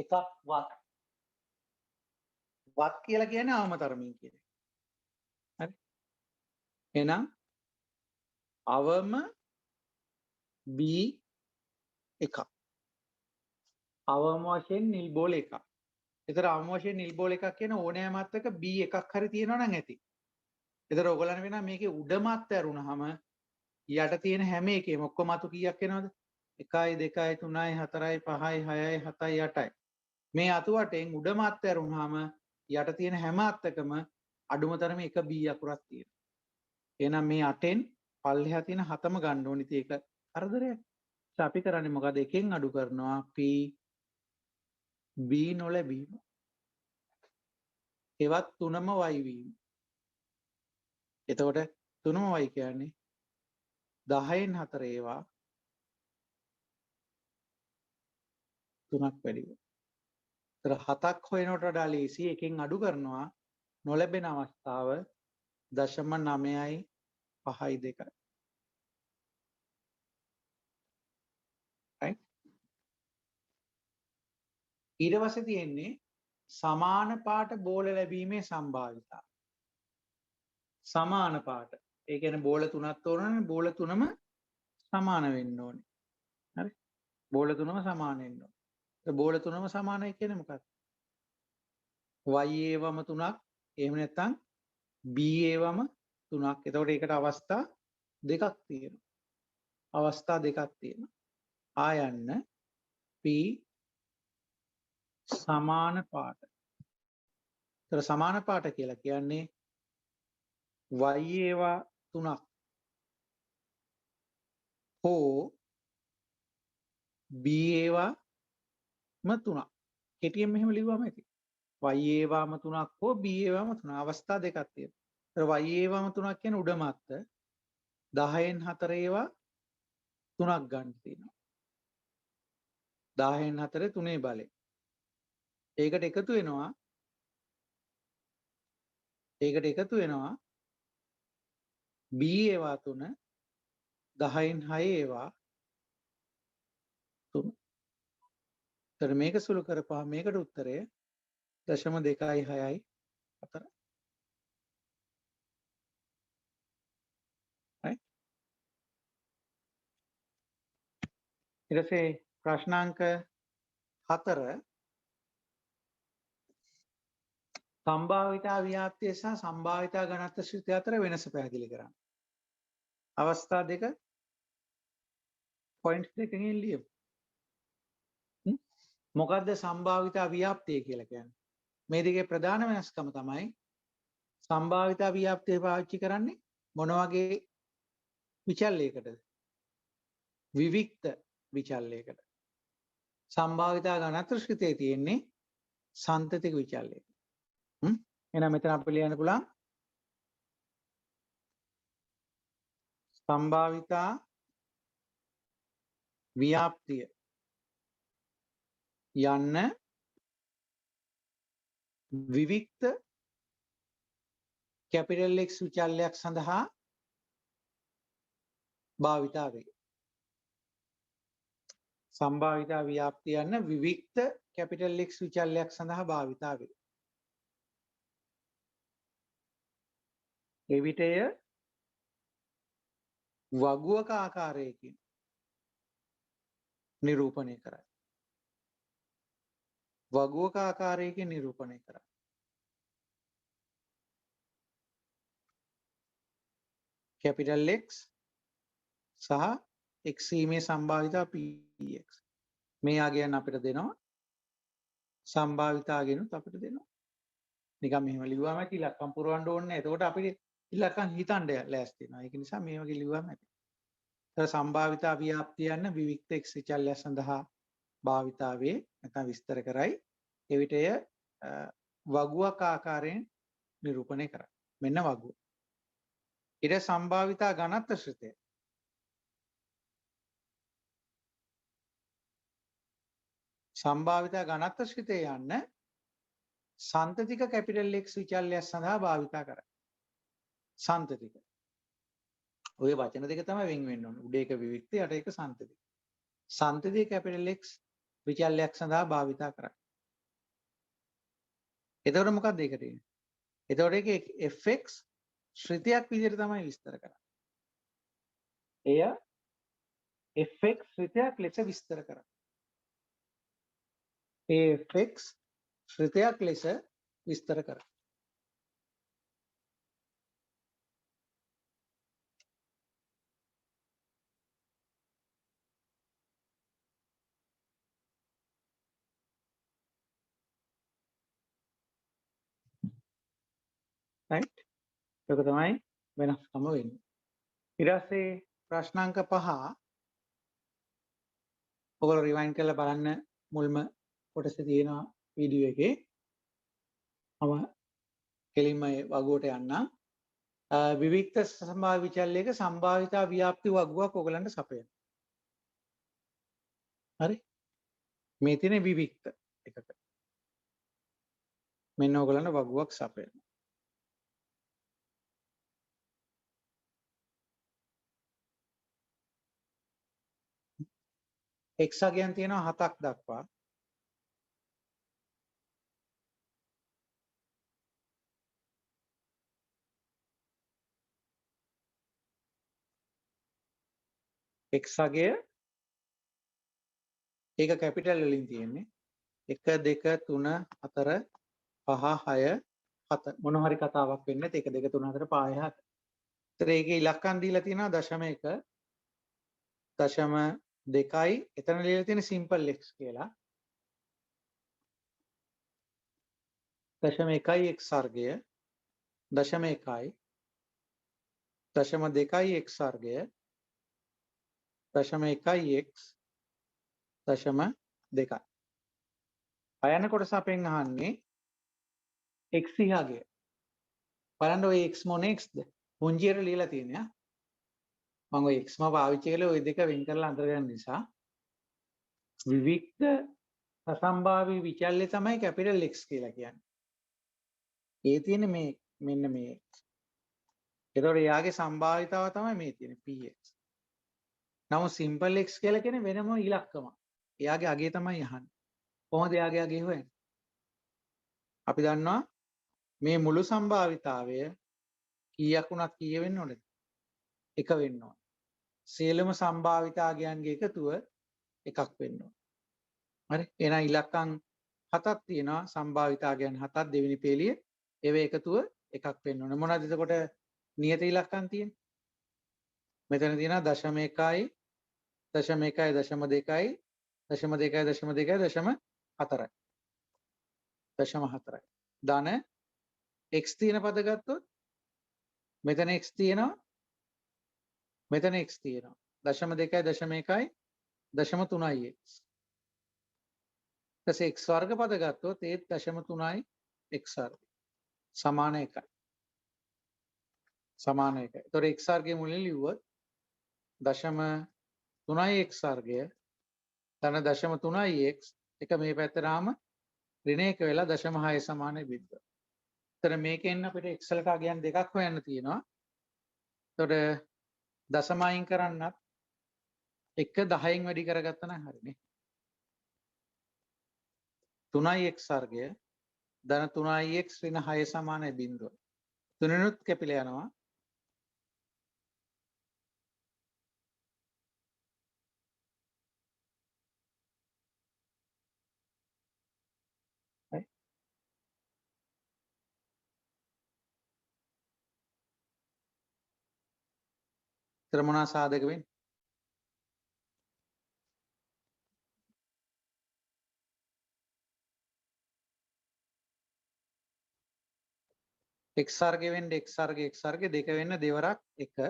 එකක් වත්. වත් කියලා කියන්නේ අවම තරමින් කියන එක. හරි. එහෙනම් අවම B එකක්. අවම වශයෙන් නිල් බෝල එකක්. ඒතර අවම වශයෙන් නිල් බෝල එකක් කියන ඕනෑම අත්තක B එකක් හරි තියෙනවා නම් ඇති. ඒතර ඔයගොල්ලන් වෙනා මේකේ උඩම අත්ත ඇරුණාම යට තියෙන හැම එකේම ඔක්කොම අතු කීයක් එනවද? 1යි 2යි 3යි 4යි 5යි 6යි 7යි 8යි. මේ අතු වටෙන් උඩම අත්ත ඇරුණාම යට තියෙන හැම අත්තකම අඩුම තරමේ එක B අකුරක් තියෙනවා. එහෙනම් මේ 8න් පල්ලෙහා තියෙන 7ම ගන්න ඕනි. ඉතින් ඒක හරදරයක්. අපි කරන්නේ මොකද? එකෙන් අඩු කරනවා P B නොලැබීම. ඒවත් 3ම y වීම. එතකොට 3ම y කියන්නේ 10න් 4 ඒවා 3ක් වැඩි වෙනවා. ඒතර 7ක් හොයනවට වඩා ලේසි. එකෙන් අඩු කරනවා නොලැබෙන අවස්ථාව 0.952. right? ඊට පස්සේ තියෙන්නේ සමාන පාට බෝල ලැබීමේ සම්භාවිතාව. සමාන පාට. ඒ කියන්නේ බෝල 3ක් තෝරනනේ බෝල 3ම සමාන වෙන්න ඕනේ. හරි? බෝල 3ම සමාන වෙන්න ඕනේ. ඒ බෝල 3ම සමානයි කියන්නේ මොකක්ද? y ඒවම 3ක් එහෙම නැත්නම් b ඒවම 3ක්. එතකොට ඒකට අවස්ථා දෙකක් තියෙනවා. අවස්ථා දෙකක් තියෙනවා. ආයන්න p සමාන පාට. ඒතර සමාන පාට කියලා කියන්නේ y ඒවා 3ක් හෝ b ඒවාම 3ක්. කෙටියෙන් මෙහෙම ලිව්වම ඇති. y ඒවාම 3ක් හෝ b ඒවාම 3ක්. අවස්ථා දෙකක් තියෙනවා. ඒතර y ඒවාම 3ක් කියන්නේ උඩම අත්ත 10න් 4 ඒවා 3ක් ගන්න තියෙනවා. 10න් 4 3 බලය. ඒකට එකතු වෙනවා b ඒවා 3 10න් 6 ඒවා 3. ඒතර මේක සුළු කරපුවා මේකට උත්තරය 0.264. right? ඊට පස්සේ ප්‍රශ්නාංක 4 සම්භාවිතා ව්‍යාප්තිය සහ සම්භාවිතා ඝනත්ව ශ්‍රිතය අතර වෙනස පැහැදිලි කරන්න. අවස්ථා දෙක පොයින්ට්ස් දෙකකින් ලියමු. මොකද්ද සම්භාවිතා ව්‍යාප්තිය කියලා කියන්නේ? මේ දෙකේ ප්‍රධාන වෙනස්කම තමයි සම්භාවිතා ව්‍යාප්තිය පාවිච්චි කරන්නේ මොන වගේ විචල්යකටද? විවික්ත විචල්යකට. සම්භාවිතා ඝනත්ව ශ්‍රිතයේ තියෙන්නේ සන්තතික විචල්යක. එහෙනම් මෙතන අපිට ලියන්න පුළුවන් සම්භාවිතා ව්‍යාප්තිය යන්න විවික්ත කැපිටල් X විචල්යක් සඳහා භාවිතා වේ. සම්භාවිතා ව්‍යාප්තිය යන්න විවික්ත කැපිටල් X විචල්යක් සඳහා භාවිතා වේ. එවිටය වගුවක ආකාරයකින් නිරූපණය කරයි. වගුවක ආකාරයකින් නිරූපණය කරයි. කැපිටල් X සහ x මේ සම්භාවිතා px. මේ ආගයන් අපිට දෙනවා. සම්භාවිතාගෙනුත් අපිට දෙනවා. නිකන් මෙහෙම ලිව්වම ඇති ඉලක්කම් පුරවන්න ඕනේ නැහැ. එතකොට අපිට ඉලක්කම් හිතන්න ලෑස්ති වෙනවා. ඒක නිසා මේ වගේ ලිව්වම ඇති. ඒතර සම්භාවිතා ව්‍යාප්තිය යන විවික්ත x විචල්‍ය සඳහා භාවිතා වේ නැත්නම් විස්තර කරයි. එවිටය වගුවක ආකාරයෙන් නිරූපණය කරයි. මෙන්න වගුව. ඊට සම්භාවිතා ඝනත්ව ශ්‍රිතය. සම්භාවිතා ඝනත්ව ශ්‍රිතය යන්න සන්තතික කැපිටල් X විචල්‍යයක් සඳහා භාවිතා කරයි. සන්තතික. ඔය වචන දෙක තමයි වෙන් වෙන්න ඕනේ. උඩ එක විවික්ත යට එක සන්තතික. සන්තතික කැපිටල් X විචල්‍යයක් සඳහා භාවිතා කරයි. එතකොට මොකක්ද ඒක තියෙන්නේ? එතකොට ඒක fx ශ්‍රිතයක් විදිහට තමයි විස්තර කරන්නේ. එය fx ශ්‍රිතයක් ලෙස විස්තර කරන්නේ. fx ශ්‍රිතයක් ලෙස විස්තර කරයි. right? ඒක තමයි වෙනස්කම වෙන්නේ. ඊට පස්සේ ප්‍රශ්නාංක 5 ඔයගොල්ලෝ රිවයින්ඩ් කරලා බලන්න මුල්ම කොටසේ තියෙනවා වීඩියෝ එකේ. මම කෙලින්ම වගුවට යන්නම්. විවික්ත සම්භාව්‍ය විචල්‍යයක සම්භාවිතා ව්‍යාප්ති වගුවක් ඔයගලන්ට සපයන. හරි? මේ තියෙන විවික්ත එකක. මෙන්න ඔයගලන්ට වගුවක් සපයන. x අගයන් තියෙනවා 7ක් දක්වා. x අගය ඒක කැපිටල් වලින් තියෙන්නේ 1 2 3 4 5 6 7 මොන හරි කතාවක් වෙන්නේ 1 2 3 4 5 6 7. ඒතර ඒකේ ඉලක්කම් දීලා තියෙනවා 0.1 0.2යි එතන ලියලා තියෙන සිම්පල් x කියලා 0.1යි x වර්ගය 0.1යි 0.2යි x වර්ගය 0.1යි x 0.2යි. අයන කොටස අපෙන් අහන්නේ x ඉහාගය. බලන්න ඔය x මොන xද? පුංජියට ලියලා තියෙනවා. මම ඔය x පාවිච්චි කළේ ওই දෙක වෙන් කරලා අඳුර ගන්න නිසා. විවික්ත අසම්භාවී විචල්්‍ය තමයි කැපිටල් x කියලා කියන්නේ. ඒ තියෙන්නේ මේ මෙන්න මේ. ඒතකොට එයාගේ සම්භාවිතාව තමයි මේ තියෙන්නේ px. නමුත් සිම්පල් x කියලා කියන්නේ වෙනම ඉලක්කමක්. එයාගේ අගය තමයි අහන්නේ. කොහොමද එයාගේ අගය හොයන්නේ? අපි දන්නවා මේ මුළු සම්භාවිතාවය කීයක් වුණත් කීය වෙන්න ඕනද? එක වෙන්න ඕන. සියලුම සම්භාවිතාවයන්ගේ එකතුව එකක් වෙන්න ඕන. හරි? එහෙනම් ඉලක්කම් 7ක් තියෙනවා සම්භාවිතාවයන් 7ක් දෙවෙනි පේළිය. ඒව එකතුව එකක් වෙන්න ඕන. මොනවද එතකොට නියත ඉලක්කම් තියෙන්නේ? මෙතන තියෙනවා 0.1යි 0.1යි 0.2යි 0.2යි 0.2යි 0.4යි 0.4යි ධන x තියෙන පද ගත්තොත් මෙතන x තියෙනවා මෙතන x තියෙනවා 0.2යි 0.1යි 0.3යි x ඊට x වර්ග පද ගත්තොත් ඒත් 0.3යි x වර්ග සමාන 1යි සමාන 1යි. ඒතකොට x වර්ගයේ මුලින් ලිව්වොත් 0.3යි x වර්ගය ධන 0.3යි x එක මේ පැත්තට ආම ඍණ 1 වෙලා 0.6 සමානයි බිඳුව. ඒතර මේකෙන් අපිට x වලට අගයන් දෙකක් හොයන්න තියෙනවා. එතකොට දශම අයින් කරන්නත් 1 10න් වැඩි කරගත්තා නම් හරිනේ. 3යි x වර්ගය ධන 3යි x ඍණ 6 සමානයි බිඳුව. තුනෙනුත් කැපිලා යනවා. ඒතර මොනවා සාධක වෙන්නේ? x වර්ගය වෙන්න x වර්ගය දෙක වෙන්න දෙවරක් 1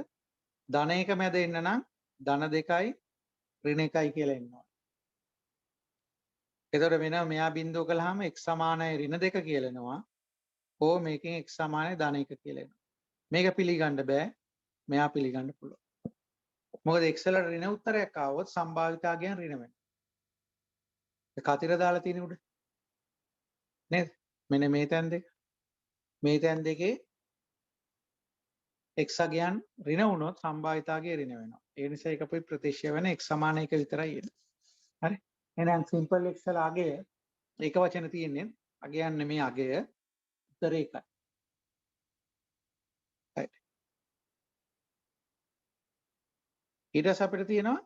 ධන 1 මැද එන්න නම් ධන 2යි ඍණ 1යි කියලා එනවා. එතකොට වෙනවා මෙයා බිඳුව කළාම x සමානයි ඍණ 2 කියලා එනවා. ඕ මේකෙන් x සමානයි ධන 1 කියලා එනවා. මේක පිළිගන්න බෑ. මෙයා පිළිගන්න පුළුවන්. මොකද x වලට ඍණ උත්තරයක් ආවොත් සම්භාවිතාවයන් ඍණ වෙනවා. ඒ කතිර දාලා තියෙන උඩ නේද? මෙන්න මේ තැන් දෙක. මේ තැන් දෙකේ x අගයන් ඍණ වුණොත් සම්භාවිතාවය ඍණ වෙනවා. ඒ නිසා ඒක අපේ ප්‍රතික්ෂේප වෙන x සමාන 1 විතරයි එන්නේ. හරි? එහෙනම් සිම්පල් x වල අගය ඒක වචන තියෙන්නේ අගයන් නෙමේ අගය උත්තර එකයි. right. ඊට පස්සේ අපිට තියෙනවා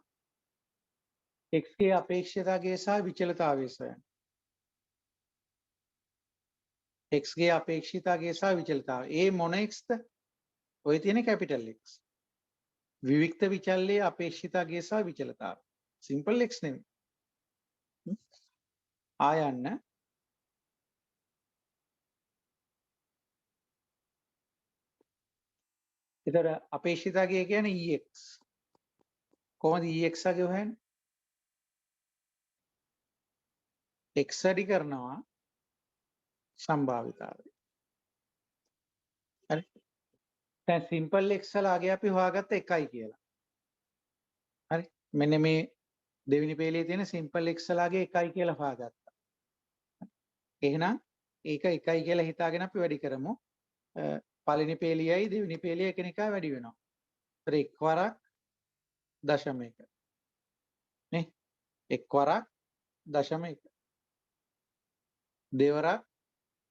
x ගේ අපේක්ෂිතතාවය සහ විචලතාවය සොයන්න. x ගේ අපේක්ෂිතතාවය සහ විචලතාවය. ඒ මොන xද? ඔය තියෙන කැපිටල් x. විවික්ත විචල්‍යයේ අපේක්ෂිතතාවය සහ විචලතාවය. සිම්පල් x නෙමෙයි. ආයන්න ඒතර අපේක්ෂිතතාවය කියන්නේ ex. කොහොමද ex අගේ හොයන්නේ? x වැඩි කරනවා සම්භාවිතාවය. හරි. දැන් සිම්පල් එක්සලාගේ අපි හොයාගත්ත 1යි කියලා. හරි. මෙන්න මේ දෙවෙනි පේලියේ තියෙන සිම්පල් එක්සලාගේ 1යි කියලා හොයාගත්තා. එහෙනම් ඒක 1යි කියලා හිතාගෙන අපි වැඩි කරමු. පළවෙනි පේලියයි දෙවෙනි පේලිය එකිනෙකා වැඩි වෙනවා. ඒතර එක් වරක් දශම 1. නේ? එක් වරක් දශම 1. දෙවරක්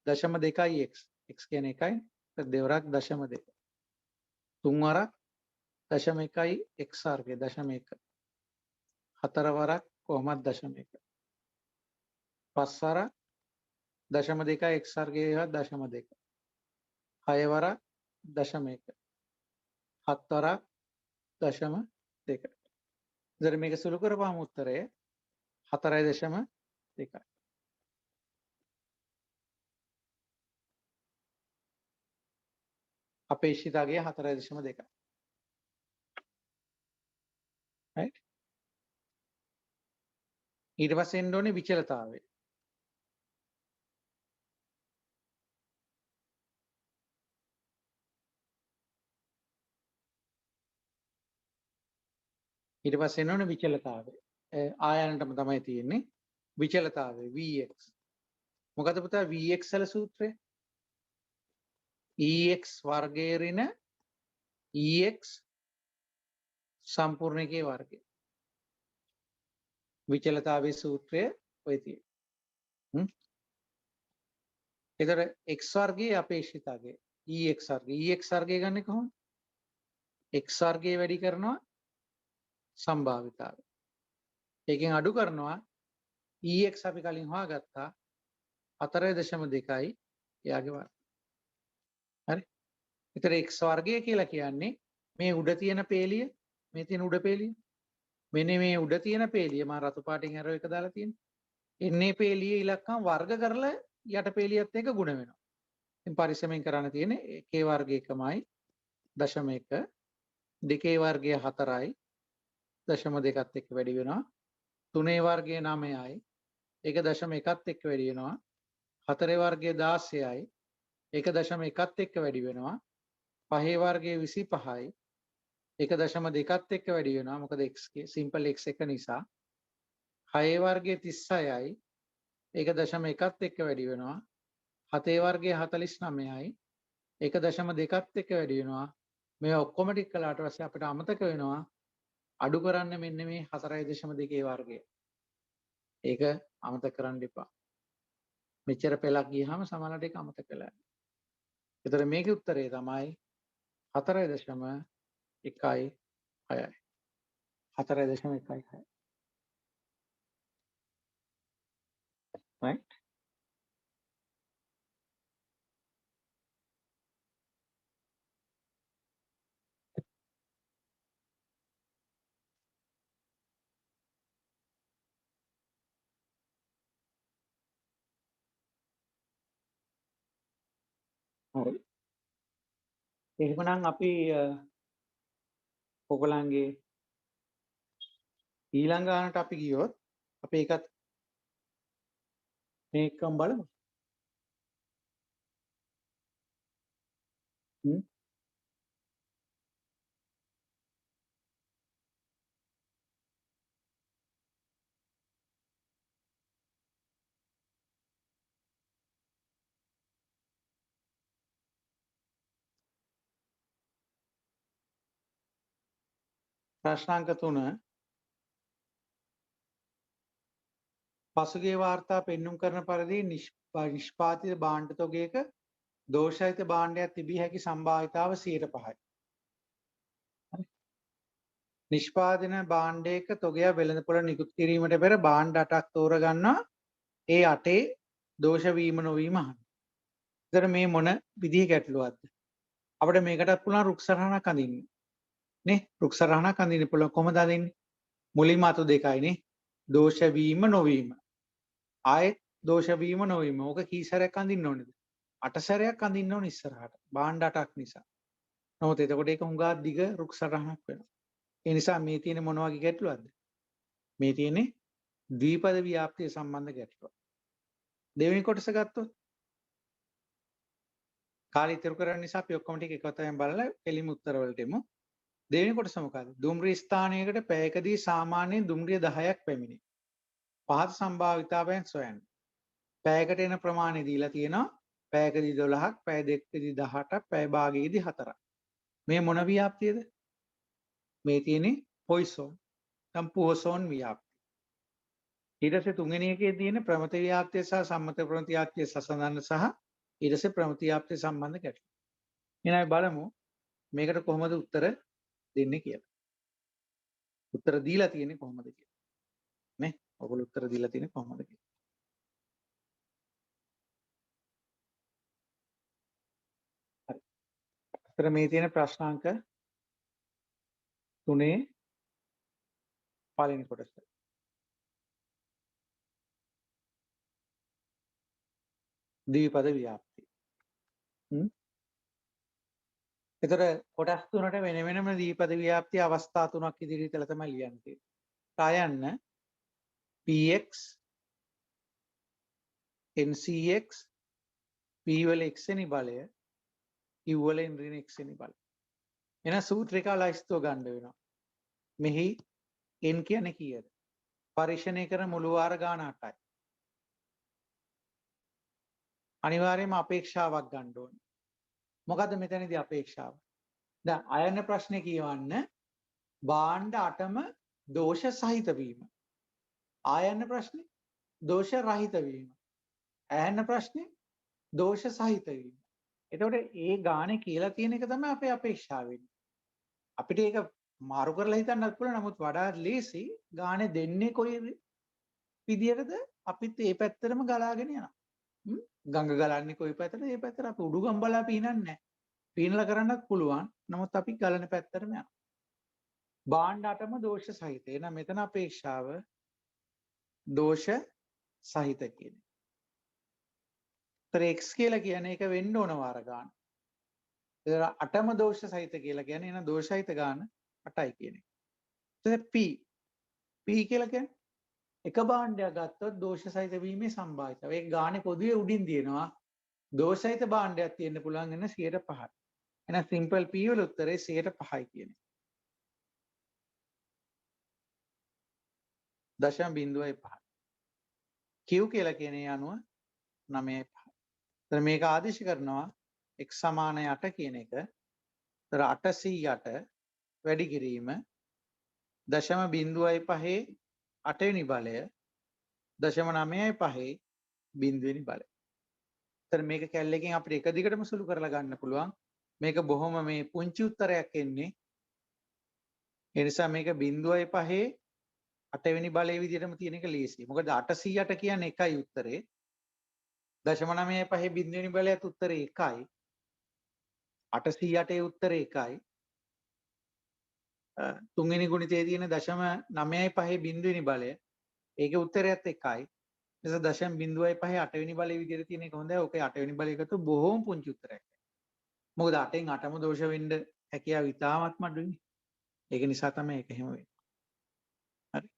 දශම 2යි x. x කියන්නේ 1යි. දෙවරක් දශම 2. තුන් වරක් දශම 1යි x වර්ගය දශම 1. හතර වරක් කොහොමද දශම 1. පස් වරක් දශම 2යි x වර්ගය දශම 2. හය වරක් දශම 1. හත් වරක් දශම 2. ඉතින් මේක සුළු කරපුවාම උත්තරය 4.2. අපේක්ෂිතගේ 4.2. right ඊට පස්සේ එන්න ඕනේ විචලතාවය. ඊට පස්සේ එන්න ඕනේ විචලතාවය. ආයනටම තමයි තියෙන්නේ විචලතාවය Vx. මොකද පුතා Vx වල සූත්‍රය? Ex වර්ගයේ ඍණ Ex සම්පූර්ණකයේ වර්ගය. විචලතාවයේ සූත්‍රය ඔය තියෙන්නේ. ඒතර x වර්ගයේ අපේක්ෂිතගේ Ex වර්ගය. Ex වර්ගය ගන්නෙ කොහොමද? x වර්ගය වැඩි කරනවා සම්භාවිතාවය. ඒකෙන් අඩු කරනවා Ex අපි කලින් හොයාගත්තා 4.2යි එයාගේ වර්ගය. හරි. ඒතර x වර්ගය කියලා කියන්නේ මේ උඩ තියෙන පේලිය, මේ තියෙන උඩ පේලිය. මෙන්න මේ උඩ තියෙන පේලිය මම රතු පාටින් ඇරෝ එක දාලා තියෙන්නේ. එන්නේ පේලියේ ඉලක්කම් වර්ග කරලා යට පේලියත් එක්ක ගුණ වෙනවා. ඉතින් පරිස්සමෙන් කරන්න තියෙන්නේ එකේ වර්ගය එකමයි දශම 1 දෙකේ වර්ගය 4යි දශම 2ත් එක්ක වැඩි වෙනවා. තුනේ වර්ගය 9යි ඒක දශම 1ත් එක්ක වැඩි වෙනවා. හතරේ වර්ගය 16යි ඒක දශම 1ත් එක්ක වැඩි වෙනවා. පහේ වර්ගය 25යි ඒක දශම 2ත් එක්ක වැඩි වෙනවා. මොකද x සිම්පල් x එක නිසා. හයේ වර්ගය 36යි ඒක දශම 1ත් එක්ක වැඩි වෙනවා. හතේ වර්ගය 49යි ඒක දශම 2ත් එක්ක වැඩි වෙනවා. මේ ඔක්කොම ටික කළාට පස්සේ අපිට අමතක වෙනවා අඩු කරන්න මෙන්න මේ 4.2 වර්ගය. ඒක අමතක කරන්න එපා. මෙච්චර පෙළක් ගියහම සමහරවිට ඒක අමතක වෙලා යනවා. ඒතර මේකේ උත්තරේ තමයි 4.16යි. 4.16. right හරි. එහෙමනම් අපි ඔයගලන්ගේ ඊළඟ ගානට අපි ගියොත් අපි ඒකත් මේකම බලමු. ප්‍රශ්නාංක 3 පසුගිය වාර්තා පෙන්눔 කරන පරිදි නිෂ්පාදිත භාණ්ඩ තොගයක දෝෂරහිත භාණ්ඩයක් තිබිය හැකි සම්භාවිතාව 5%යි. නිෂ්පාදන භාණ්ඩයක තොගයක් වෙළඳපොළ නිකුත් කිරීමට පෙර භාණ්ඩ 8ක් තෝරගන්නවා. ඒ 8 දෝෂ වීම නොවීම අහන්න. ඉතින් මේ මොන විදිහේ ගැටලුවක්ද? අපිට මේකටත් පුළුවන් රුක් සරහනක් අඳින්න. නේ? රුක් සරහනක් අඳින්න පුළුවන් කොහොමද අඳින්නේ? මුලින්ම අතු දෙකයි නේ. දෝෂ වීම නොවීම. ආයෙත් දෝෂ වීම නොවීම. ඕක කී සැරයක් අඳින්න ඕනේද? 8 සැරයක් අඳින්න ඕනේ ඉස්සරහට. භාණ්ඩ 8ක් නිසා. නමුත් එතකොට ඒක හුඟා දිග රුක් සරහනක් වෙනවා. ඒ නිසා මේ තියෙන මොන වගේ ගැටලුවක්ද? මේ තියෙන්නේ ද්විපද ව්‍යාප්තිය සම්බන්ධ ගැටලුවක්. දෙවෙනි කොටස ගත්තොත් කාලය ඉතුරු කරන්න නිසා අපි ඔක්කොම ටික එකවතෙන් බලලා කෙලිම උත්තර වලට එමු. දෙවෙනි කොටස මොකද්ද? දුම්රිය ස්ථානයකට පැයකදී සාමාන්‍යයෙන් දුම්රිය 10ක් පැමිණේ. පහත සම්භාවිතාවයන් සොයන්න. පැයකට එන ප්‍රමාණය දීලා තියෙනවා. පැයකදී 12ක්, පැය දෙකකදී 18ක්, පැය භාගයකදී 4ක්. මේ මොන ව්‍යාප්තියද? මේ තියෙන්නේ පොයිසෝන්. නැත්නම් පුවසෝන් ව්‍යාප්තිය. ඊට පස්සේ තුන්වෙනි එකේ තියෙන ප්‍රමත ව්‍යාප්තිය සහ සම්මත ප්‍රමත ව්‍යාප්තිය සසඳන්න සහ ඊට පස්සේ ප්‍රමත ව්‍යාප්තිය සම්බන්ධ ගැටලු. එහෙනම් අපි බලමු මේකට කොහොමද උත්තර දෙන්නේ කියලා. උත්තර දීලා තියෙන්නේ කොහොමද කියලා. නේ? ඔයගොල්ලෝ උත්තර දීලා තියෙන්නේ කොහොමද කියලා. හරි. අතර මේ තියෙන ප්‍රශ්නාංක 3 පළවෙනි කොටස. ද්විපද ව්‍යාප්තිය. එතකොට කොටස් තුනට වෙන වෙනම ද්විපද ව්‍යාප්තිය අවස්ථා තුනක් ඉදිරියට තමයි ලියන්න තියෙන්නේ. ටයන්න px ncx p වල x වෙනි බලය q වල ඍණ x වෙනි බලය. එන සූත්‍රික ලයිස්තුව ගන්න වෙනවා. මෙහි n කියන්නේ කීයද? පරික්ෂණය කරන මුළු වාර ගාන 8යි. අනිවාර්යයෙන්ම අපේක්ෂාවක් ගන්න ඕනේ. මොකද්ද මෙතනදී අපේක්ෂාව? දැන් අයන්න ප්‍රශ්නේ කියවන්න භාණ්ඩ 8ම දෝෂ සහිත වීම. ආයන්න ප්‍රශ්නේ දෝෂ රහිත වීම. ඇයන්න ප්‍රශ්නේ දෝෂ සහිත වීම. එතකොට ඒ ගානේ කියලා තියෙන එක තමයි අපේ අපේක්ෂාව වෙන්නේ. අපිට ඒක මාරු කරලා හිතන්නත් පුළුවන්. නමුත් වඩා ලේසි ගානේ දෙන්නේ කොයි විදියටද අපිත් ඒ පැත්තටම ගලාගෙන යනවා. ගඟ ගලන්නේ කොයි පැත්තටද? ඒ පැත්තට අපි උඩුගම් බලා පීනන්නේ නැහැ. පීනලා කරන්නත් පුළුවන්. නමුත් අපි ගලන පැත්තටම යනවා. භාණ්ඩ 8ම දෝෂ සහිත. එහෙනම් මෙතන අපේක්ෂාව දෝෂ සහිත කියන්නේ. ඒතර x කියලා කියන්නේ ඒක වෙන්න ඕන වාර ගන්න. ඒතර 8ම දෝෂ සහිත කියලා කියන්නේ එහෙනම් දෝෂ සහිත ගන්න 8යි කියන එක. ඊට p කියලා කියන්නේ එක භාණ්ඩයක් ගත්තොත් දෝෂ සහිත වීමේ සම්භාවිතාව. ඒක ගානේ පොදුවේ උඩින් දිනනවා. දෝෂ සහිත භාණ්ඩයක් තියෙන්න පුළුවන් වෙන 105යි. එහෙනම් සිම්පල් p වල උත්තරේ 105යි කියන්නේ. 0.5. q කියලා කියන්නේ අනුව 9.5. එතන මේක ආදේශ කරනවා x සමාන 8 කියන එක. එතන 808 වැඩි කිරීම 0.5 8 වෙනි බලය 0.95 බිංදු වෙනි බලය. එතන මේක කැල්ලකින් අපිට එක දිගටම සුළු කරලා ගන්න පුළුවන්. මේක බොහොම මේ පුංචි උත්තරයක් එන්නේ. ඒ නිසා මේක 0.5 8 වෙනි බලයේ විදිහටම තියෙන එක ලේසියි. මොකද 808 කියන්නේ එකයි උත්තරේ. 0.95 බිංදු වෙනි බලයත් උත්තරේ එකයි. 808 උත්තරේ එකයි. තුන්වෙනි ගුණිතයේ තියෙන 0.95 බිංදු වෙනි බලය ඒකේ උත්තරයත් එකයි. එතකොට 0.05 8 වෙනි බලයේ විදිහට තියෙන එක හොඳයි. ඕකේ 8 වෙනි බලය එකතු බොහොම පුංචි උත්තරයක්. මොකද 8න් 8ම දෝෂ වෙන්න හැකියාව ඉතාමත්ම අඩුයිනේ. ඒක නිසා තමයි ඒක එහෙම වෙන්නේ. හරි.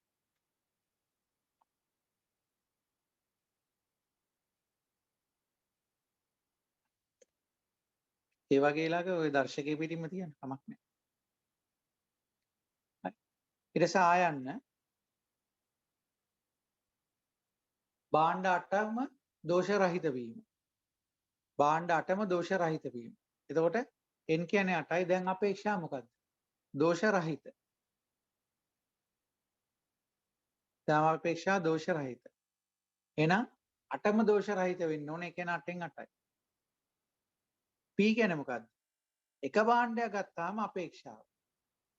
ඒ වගේ ලාක ওই දර්ශකයේ පිටින්ම තියෙන කමක් නැහැ. හරි. ඊට පස්සේ ආයන්න භාණ්ඩ 8ම දෝෂ රහිත වීම. භාණ්ඩ 8ම දෝෂ රහිත වීම. එතකොට n කියන්නේ 8යි. දැන් අපේක්ෂා මොකද්ද? දෝෂ රහිත. දැන් අපේක්ෂා දෝෂ රහිත. එහෙනම් 8ම දෝෂ රහිත වෙන්න ඕනේ. ඒ කියන්නේ 8න් 8යි. p කියන්නේ මොකද්ද? එක භාණ්ඩයක් ගත්තාම අපේක්ෂාව.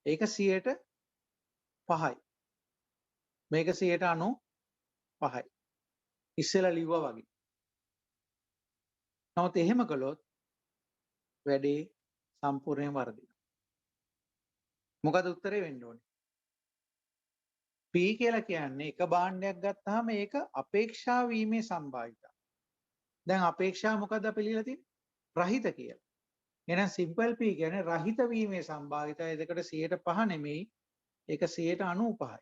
ඒක 5යි. මේක 95යි. ඉස්සෙල්ලා ලිව්වා වගේ. නමුත් එහෙම කළොත් වැඩේ සම්පූර්ණයෙන් වර්ධිනවා. මොකද උත්තරේ වෙන්න ඕනේ? p කියලා කියන්නේ එක භාණ්ඩයක් ගත්තාම ඒක අපේක්ෂා වීමේ සම්භාවිතාව. දැන් අපේක්ෂා මොකද්ද අපි ලියලා තියෙන්නේ? රහිත කියලා. එහෙනම් සිම්පල් p කියන්නේ රහිත වීමේ සම්භාවිතාවය දෙකට 105 නෙමෙයි ඒක 95යි.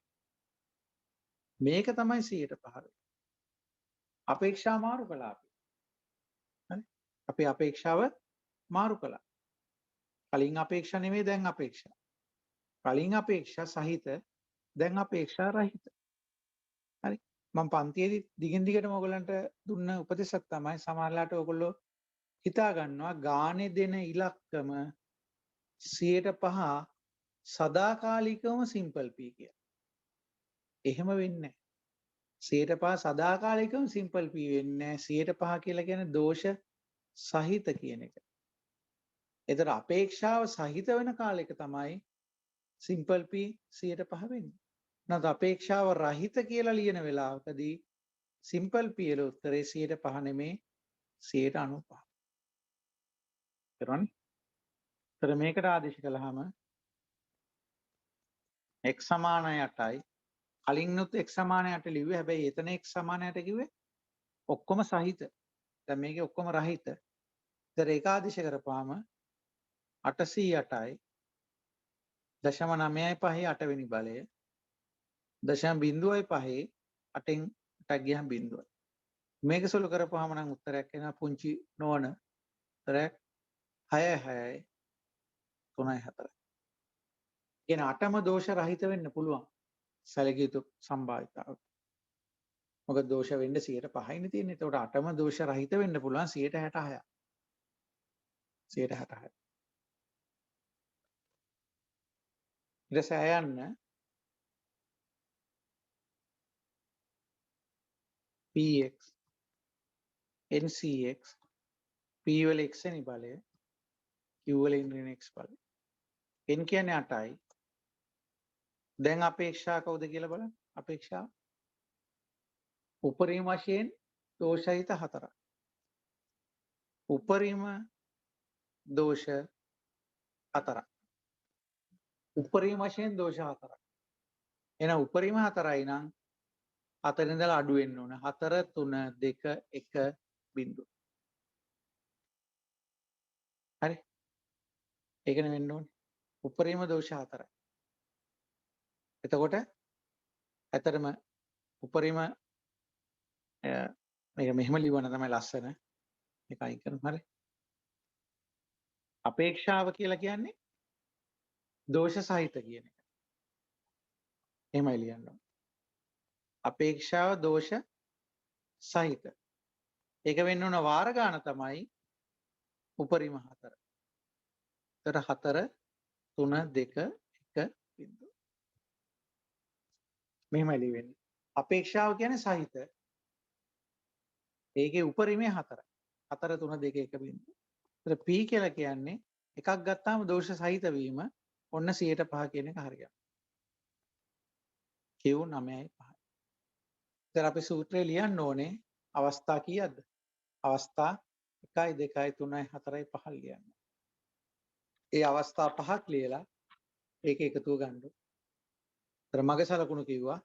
මේක තමයි 105. අපේක්ෂා මාරු කළා අපි. හරි? අපේ අපේක්ෂාව මාරු කළා. කලින් අපේක්ෂා නෙමෙයි දැන් අපේක්ෂා. කලින් අපේක්ෂා සහිත දැන් අපේක්ෂා රහිත. හරි. මම පන්තියේදී දිගින් දිගටම ඔයගලන්ට දුන්න උපදේශක් තමයි සමහරලාට ඔයගොල්ලෝ හිතා ගන්නවා ගානේ දෙන ඉලක්කම 105 සදාකාලිකවම සිම්පල් පී කියලා. එහෙම වෙන්නේ නැහැ. 105 සදාකාලිකවම සිම්පල් පී වෙන්නේ නැහැ. 105 කියලා කියන්නේ දෝෂ සහිත කියන එක. ඒතර අපේක්ෂාව සහිත වෙන කාලයක තමයි සිම්පල් පී 105 වෙන්නේ. නැත්නම් අපේක්ෂාව රහිත කියලා ලියන වෙලාවකදී සිම්පල් පී වල උත්තරේ 105 නෙමේ 195. කරන්නේ. ඒතර මේකට ආදේශ කළාම x සමාන 8යි. කලින්නුත් x සමාන 8 ලිව්වේ. හැබැයි එතන x සමාන 8 කිව්වේ ඔක්කොම සහිත. දැන් මේකේ ඔක්කොම රහිත. ඒතර ඒක ආදේශ කරපුවාම 808යි 0.95 8 වෙනි බලය 0.05 8න් 8ක් ගියහම බිඳුවයි. මේක සුළු කරපුවාම නම් උත්තරයක් එනවා පුංචි නොවන උත්තරයක් 6යි 3යි 4යි. කියන 8ම දෝෂ රහිත වෙන්න පුළුවන්. සැලකිය යුතු සම්භාවිතාව. මොකද දෝෂ වෙන්න 105යිනේ තියෙන්නේ. ඒකට 8ම දෝෂ රහිත වෙන්න පුළුවන් 66ක්. 66ක්. ඊට පස්සේ යන්න px ncx p වල x වෙනි බලය q වල ඍණ x බලය n කියන්නේ 8යි. දැන් අපේක්ෂා කවුද කියලා බලන්න. අපේක්ෂා උපරිම වශයෙන් දෝෂහිත 4ක්. උපරිම දෝෂ 4ක්. උපරිම වශයෙන් දෝෂ 4ක්. එහෙනම් උපරිම 4යි නම් 4 ඉඳලා අඩු වෙන්න ඕන. 4 3 2 1 බිංදුව. හරි. ඒකනේ වෙන්න ඕනේ. උපරිම දෝෂ 4යි. එතකොට ඇතරම උපරිම මේක මෙහෙම ලියවන තමයි ලස්සන. මේක අයින් කරමු. හරි. අපේක්ෂාව කියලා කියන්නේ දෝෂ සහිත කියන එක. එහෙමයි ලියන්න ඕනේ. අපේක්ෂාව දෝෂ සහිත. ඒක වෙන්න ඕන වාර ගාන තමයි උපරිම 4. ඒතර 4 3 2 1 බිංදුව. මෙහෙමයි ලියවෙන්නේ. අපේක්ෂාව කියන්නේ සහිත. ඒකේ උපරිමය 4යි. 4 3 2 1 බිංදුව. ඒතර p කියලා කියන්නේ එකක් ගත්තාම දෝෂ සහිත වීම ඔන්න 105 කියන එක හරියට. q 9යි 5යි. ඒතර අපි සූත්‍රය ලියන්න ඕනේ අවස්ථා කීයක්ද? අවස්ථා 1යි 2යි 3යි 4යි 5යි ලියන්න. ඒ අවස්ථා පහක් ලියලා ඒක එකතුව ගන්න. ඒතර මගේ සලකුණු කිව්වා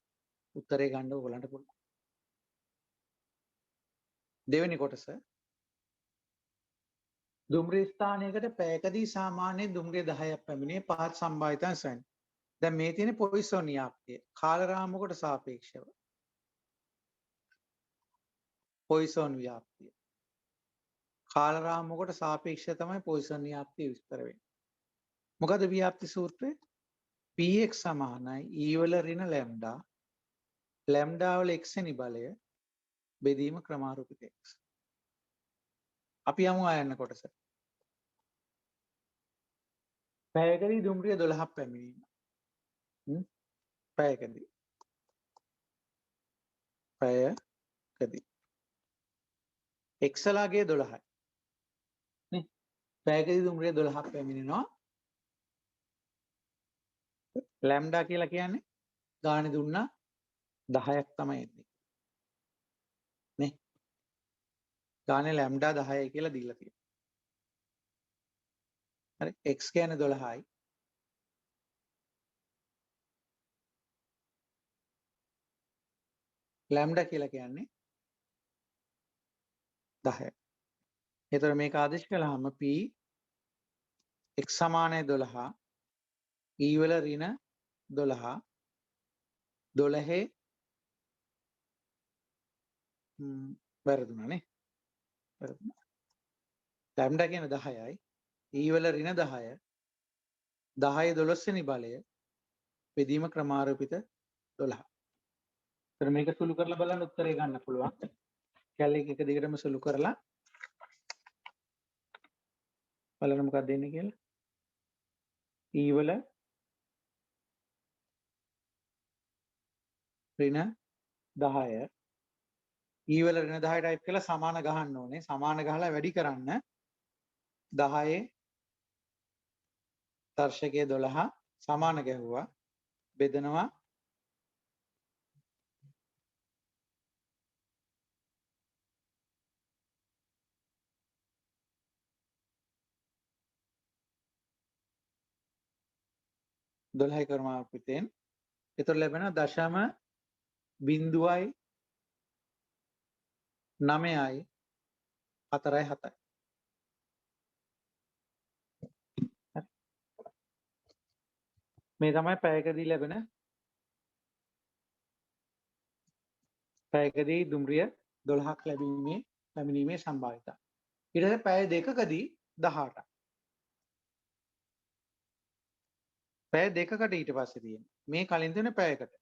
උත්තරේ ගන්න ඕගලන්ට පුළුවන්. දෙවෙනි කොටස දුම්රිය ස්ථානයකට පැයකදී සාමාන්‍යයෙන් දුම්රිය 10ක් පැමිණේ පහත් සම්භාවිතයන් සොයන්න. දැන් මේ තියෙන පොයිසොන් න්‍යාප්තිය කාලරාමුවකට සාපේක්ෂව. පොයිසොන් ව්‍යාප්තිය. කාලරාමුවකට සාපේක්ෂව තමයි පොයිසොන් න්‍යාප්තිය විස්තර වෙන්නේ. මොකද ව්‍යාප්ති සූත්‍රය? px සමානයි e වල ඍණ ලැම්ඩා ලැම්ඩා වල x වෙනි බලය බෙදීම ක්‍රමාරූපිත x. අපි යමු ආයන්න කොටස. පැයකදී දුම්රිය 12ක් පැමිණීම. පැයකදී. පැයකදී. x ලාගේ 12යි. නේ? පැයකදී දුම්රිය 12ක් පැමිණෙනවා. ලැම්ඩා කියලා කියන්නේ ගානේ දුන්නා 10ක් තමයි එන්නේ. නේ? ගානේ ලැම්ඩා 10යි කියලා දීලා තියෙනවා. හරි x කියන්නේ 12යි. ලැම්ඩා කියලා කියන්නේ 10යි. ඒතර මේක ආදේශ කළාම p x සමානයි 12 e වල ඍණ 12 12 වැරදුනා නේ වැරදුනා ලැම්ඩා කියන්නේ 10යි e වල ඍණ 10 10 12 වෙනි බලය බෙදීම ක්‍රමාරූපිත 12. ඒතර මේක සුළු කරලා බලන්න උත්තරේ ගන්න පුළුවන්. කැලේ එක දිගටම සුළු කරලා බලන්න මොකක්ද දෙන්නේ කියලා. e වල ඍණ 10 e වල ඍණ 10 ටයිප් කරලා සමාන ගහන්න ඕනේ. සමාන ගහලා වැඩි කරන්න 10 දර්ශකයේ 12 සමාන ගැහුවා. බෙදනවා 12 ක්‍රමාන්විතයෙන්. ඒතර ලැබෙන දශම බිංදුවයි 9යි 4යි 7යි. මේ තමයි පැයකදී ලැබෙන පැයකදී දුම්රිය 12ක් ලැබීමේ සම්භාවිතය. ඊට පස්සේ පැය දෙකකදී 18ක්. පැය දෙකකට ඊට පස්සේ තියෙන්නේ. මේ කලින් තියෙන පැයකට.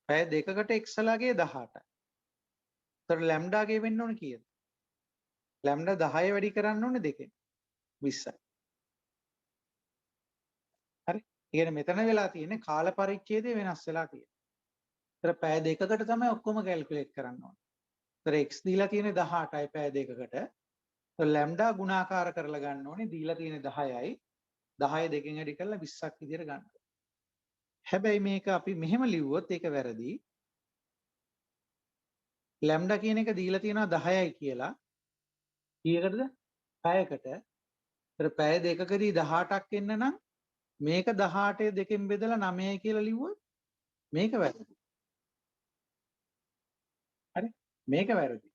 පැය දෙකකට එක්සලාගේ 18යි. ඒතර ලැම්ඩාගේ වෙන්න ඕනේ කීයද? ලැම්ඩා 10 වැඩි කරන්න ඕනේ දෙකෙන් 20යි. හරි. ඒ කියන්නේ මෙතන වෙලා තියෙන්නේ කාල පරිච්ඡේදය වෙනස් වෙලා තියෙන්නේ. ඒතර පැය දෙකකට තමයි ඔක්කොම කැල්කියුලේට් කරන්න ඕනේ. ඒතර x දීලා තියෙන්නේ 18යි පැය දෙකකට. ඒතර ලැම්ඩා ගුණාකාර කරලා ගන්න ඕනේ. දීලා තියෙන්නේ 10යි. 10 දෙකෙන් වැඩි කරලා 20ක් විදියට ගන්න. හැබැයි මේක අපි මෙහෙම ලිව්වොත් ඒක වැරදි. ලැම්ඩා කියන එක දීලා තියෙනවා 10යි කියලා. කීයකටද? පැයකට. ඒතර පැය දෙකකදී 18ක් එන්න නම් මේක 18 දෙකෙන් බෙදලා 9යි කියලා ලිව්වොත් මේක වැරදි. හරි? මේක වැරදි.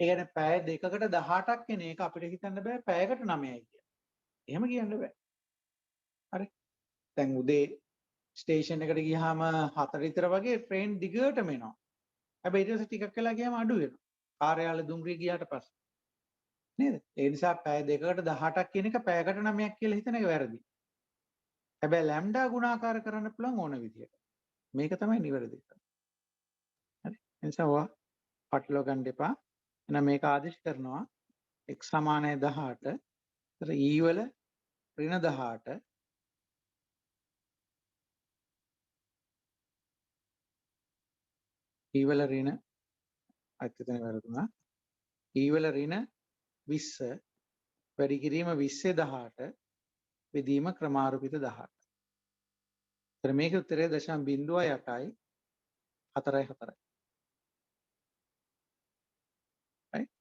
ඒ කියන්නේ පැය දෙකකට 18ක් එන එක අපිට හිතන්න බෑ පැයකට 9යි කියලා. එහෙම කියන්න බෑ. හරි? දැන් උදේ ස්ටේෂන් එකට ගියාම 4 විතර වගේ ට්‍රේන් දිගටම එනවා. හැබැයි ඊට පස්සේ ටිකක් වෙලා ගියාම අඩු වෙනවා. කාර්යාලය දුම්රිය ගියාට පස්සේ. නේද? ඒ නිසා පැය දෙකකට 18ක් කියන එක පැයකට 9ක් කියලා හිතන එක වැරදි. හැබැයි ලැම්ඩා ගුණාකාර කරන්න පුළුවන් ඕන විදියට. මේක තමයි නිවැරදි එක. හරි? ඒ නිසා ඔයා පටලවා ගන්න එපා. එහෙනම් මේක ආදේශ කරනවා x සමානයි 18. ඒතර e වල ඍණ 18 e වල ඍණ අත්‍යතන වැරදුනා. e වල ඍණ 20 වැඩි කිරීම 20 18 බෙදීම ක්‍රමාරූපිත 18. ඒතර මේකේ උත්තරය 0.08යි 4යි 4යි. right?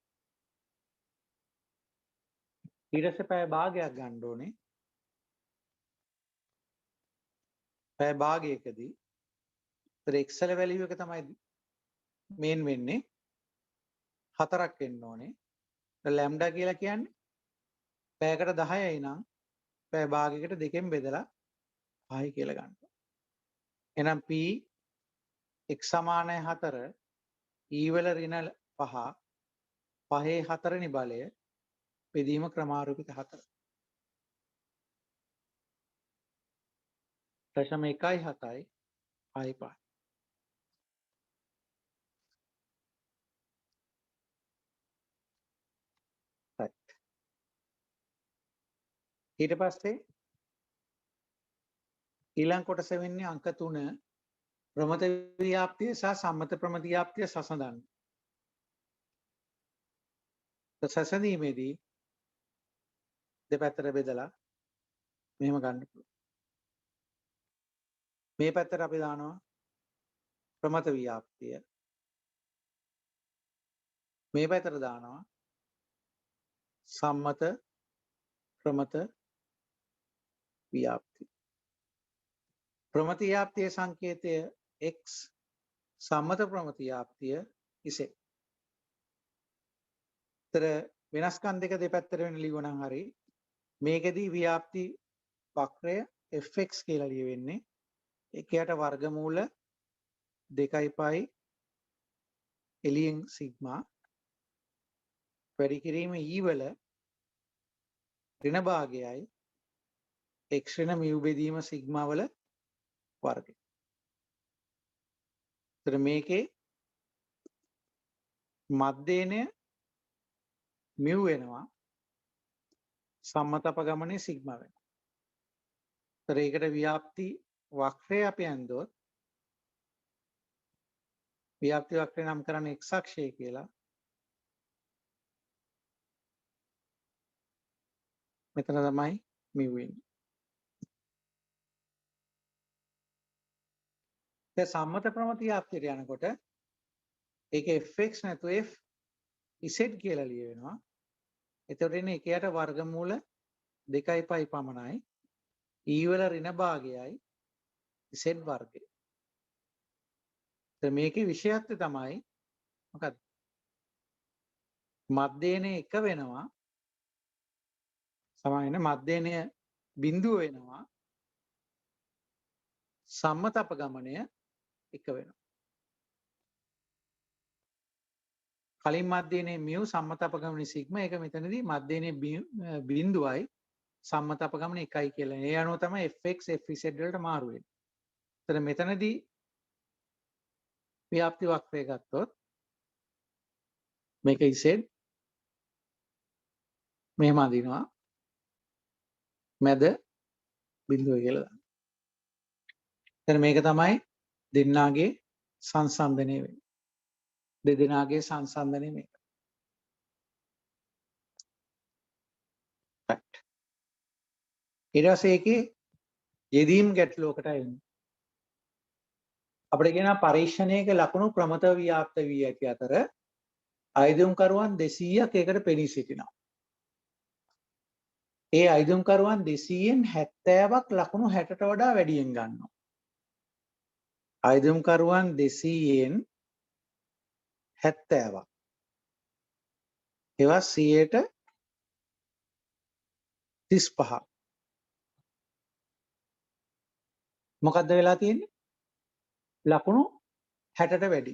ඊට පස්සේ පැය භාගයක් ගන්න ඕනේ. පැය භාගයකදී ඒතර x වල වැලියු එක තමයි මේන් වෙන්නේ 4ක් වෙන්න ඕනේ. ලැම්ඩා කියලා කියන්නේ පැයකට 10යි නම් පැය භාගයකට දෙකෙන් බෙදලා 5යි කියලා ගන්නවා. එහෙනම් p x සමානයි 4 e වල ඍණ 5 5 4 වෙනි බලය බෙදීම ක්‍රමාරූපිත 4. 0.17යි 5. right. ඊට පස්සේ ඊළඟ කොටස වෙන්නේ අංක 3 ප්‍රමත ව්‍යාප්තිය සහ සම්මත ප්‍රමත ව්‍යාප්තිය සසඳන්න. සසඳීමේදී දෙපැත්තට බෙදලා මෙහෙම ගන්න පුළුවන්. මේ පැත්තට අපි දානවා ප්‍රමත ව්‍යාප්තිය. මේ පැත්තට දානවා සම්මත ප්‍රමත ව්‍යාප්තිය. ප්‍රමත ව්‍යාප්තියේ සංකේතය x සම්මත ප්‍රමත ව්‍යාප්තිය ඉසේ. තර වෙනස්කම් දෙක දෙපැත්තට වෙන ලියුවනම් හරි මේකෙදී ව්‍යාප්ති වක්‍රය fx කියලා ලියවෙන්නේ. එකයට වර්ගමූල 2 π එලියෙන් සිග්මා වැඩි කිරීම e වල ඍණ භාගයයි x ඍණ mu බෙදීම සිග්මා වල වර්ගය. ඒතර මේකේ මධ්‍යේනය mu වෙනවා සම්මත අපගමනයේ සිග්මා වෙනවා. ඒතර ඒකට ව්‍යාප්ති වක්‍රය අපි ඇන්දොත් ව්‍යාප්ති වක්‍රය නම් කරන්නේ x අක්ෂය කියලා. මෙතන තමයි mu වෙන්නේ. දැන් සම්මත ප්‍රමතියාප්තියට යනකොට ඒක fx නැතු f z කියලා ලියවෙනවා. එතකොට එන්නේ එකයට වර්ගමූල 2යි පයි පමණයි. e වල ඍණ භාගයයි z වර්ගය. දැන් මේකේ විශේෂත්වය තමයි මොකක්ද? මධ්‍යේනය 1 වෙනවා. සමාන මධ්‍යේනය බිඳුව වෙනවා. සම්මත අපගමනය 1 වෙනවා. කලින් මධ්‍යේනයේ mu සම්මත අපගමනයේ සිග්මා ඒක මෙතනදී මධ්‍යේනයේ බිඳුවයි සම්මත අපගමන 1යි කියලා. ඒ අනුව තමයි fx fz වලට මාරු වෙන්නේ. එතන මෙතනදී ව්‍යාප්ති වක්‍රය ගත්තොත් මේක z මෙහෙම අදිනවා. මැද බිඳුව කියලා දාන්න. එතන මේක තමයි දෙන්නාගේ සංසන්දනය වෙන්නේ. දෙදෙනාගේ සංසන්දනය මේක. right. ඊට පස්සේ ඒකේ යෙදීම් ගැටලුවකට එන්නේ. අපිට කියනවා පරීක්ෂණයක ලකුණු ප්‍රමත ව්‍යාප්ත වී ඇති අතර අයදුම්කරුවන් 200ක් ඒකට පෙනී සිටිනවා. ඒ අයදුම්කරුවන් 200න් 70ක් ලකුණු 60ට වඩා වැඩියෙන් ගන්නවා. අයදුම්කරුවන් 200න් 70ක්. ඒවා 100ට 35ක්. මොකද්ද වෙලා තියෙන්නේ? ලකුණු 60ට වැඩි.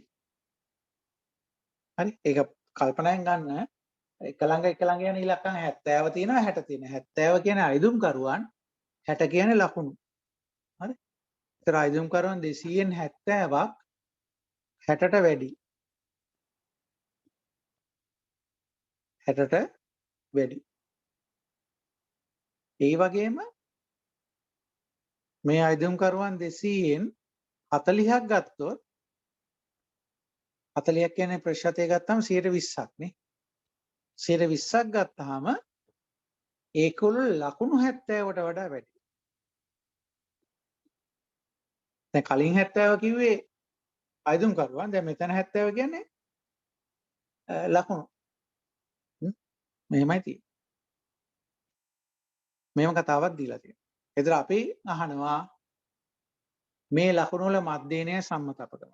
හරි? ඒක කල්පනායෙන් ගන්න එක ළඟ යන ඉලක්කම් 70 තියෙනවා 60 තියෙනවා. 70 කියන්නේ අයදුම්කරුවන් 60 කියන්නේ ලකුණු. හරි? ඒතර අයදුම්කරුවන් 200න් 70ක් 60ට වැඩි. 60ට වැඩි. ඒ වගේම මේ අයදුම්කරුවන් 200න් 40ක් ගත්තොත් 40ක් කියන්නේ ප්‍රතිශතය ගත්තම 120ක් නේ. 120ක් ගත්තාම ඒකවල ලකුණු 70ට වඩා වැඩි. දැන් කලින් 70 කිව්වේ අයදුම්කරුවන් දැන් මෙතන 70 කියන්නේ ලකුණු. මෙහෙමයි තියෙන්නේ. මේව කතාවක් දීලා තියෙනවා. ඒතර අපි අහනවා මේ ලකුණු වල මධ්‍යේනය සම්මත අපගමන.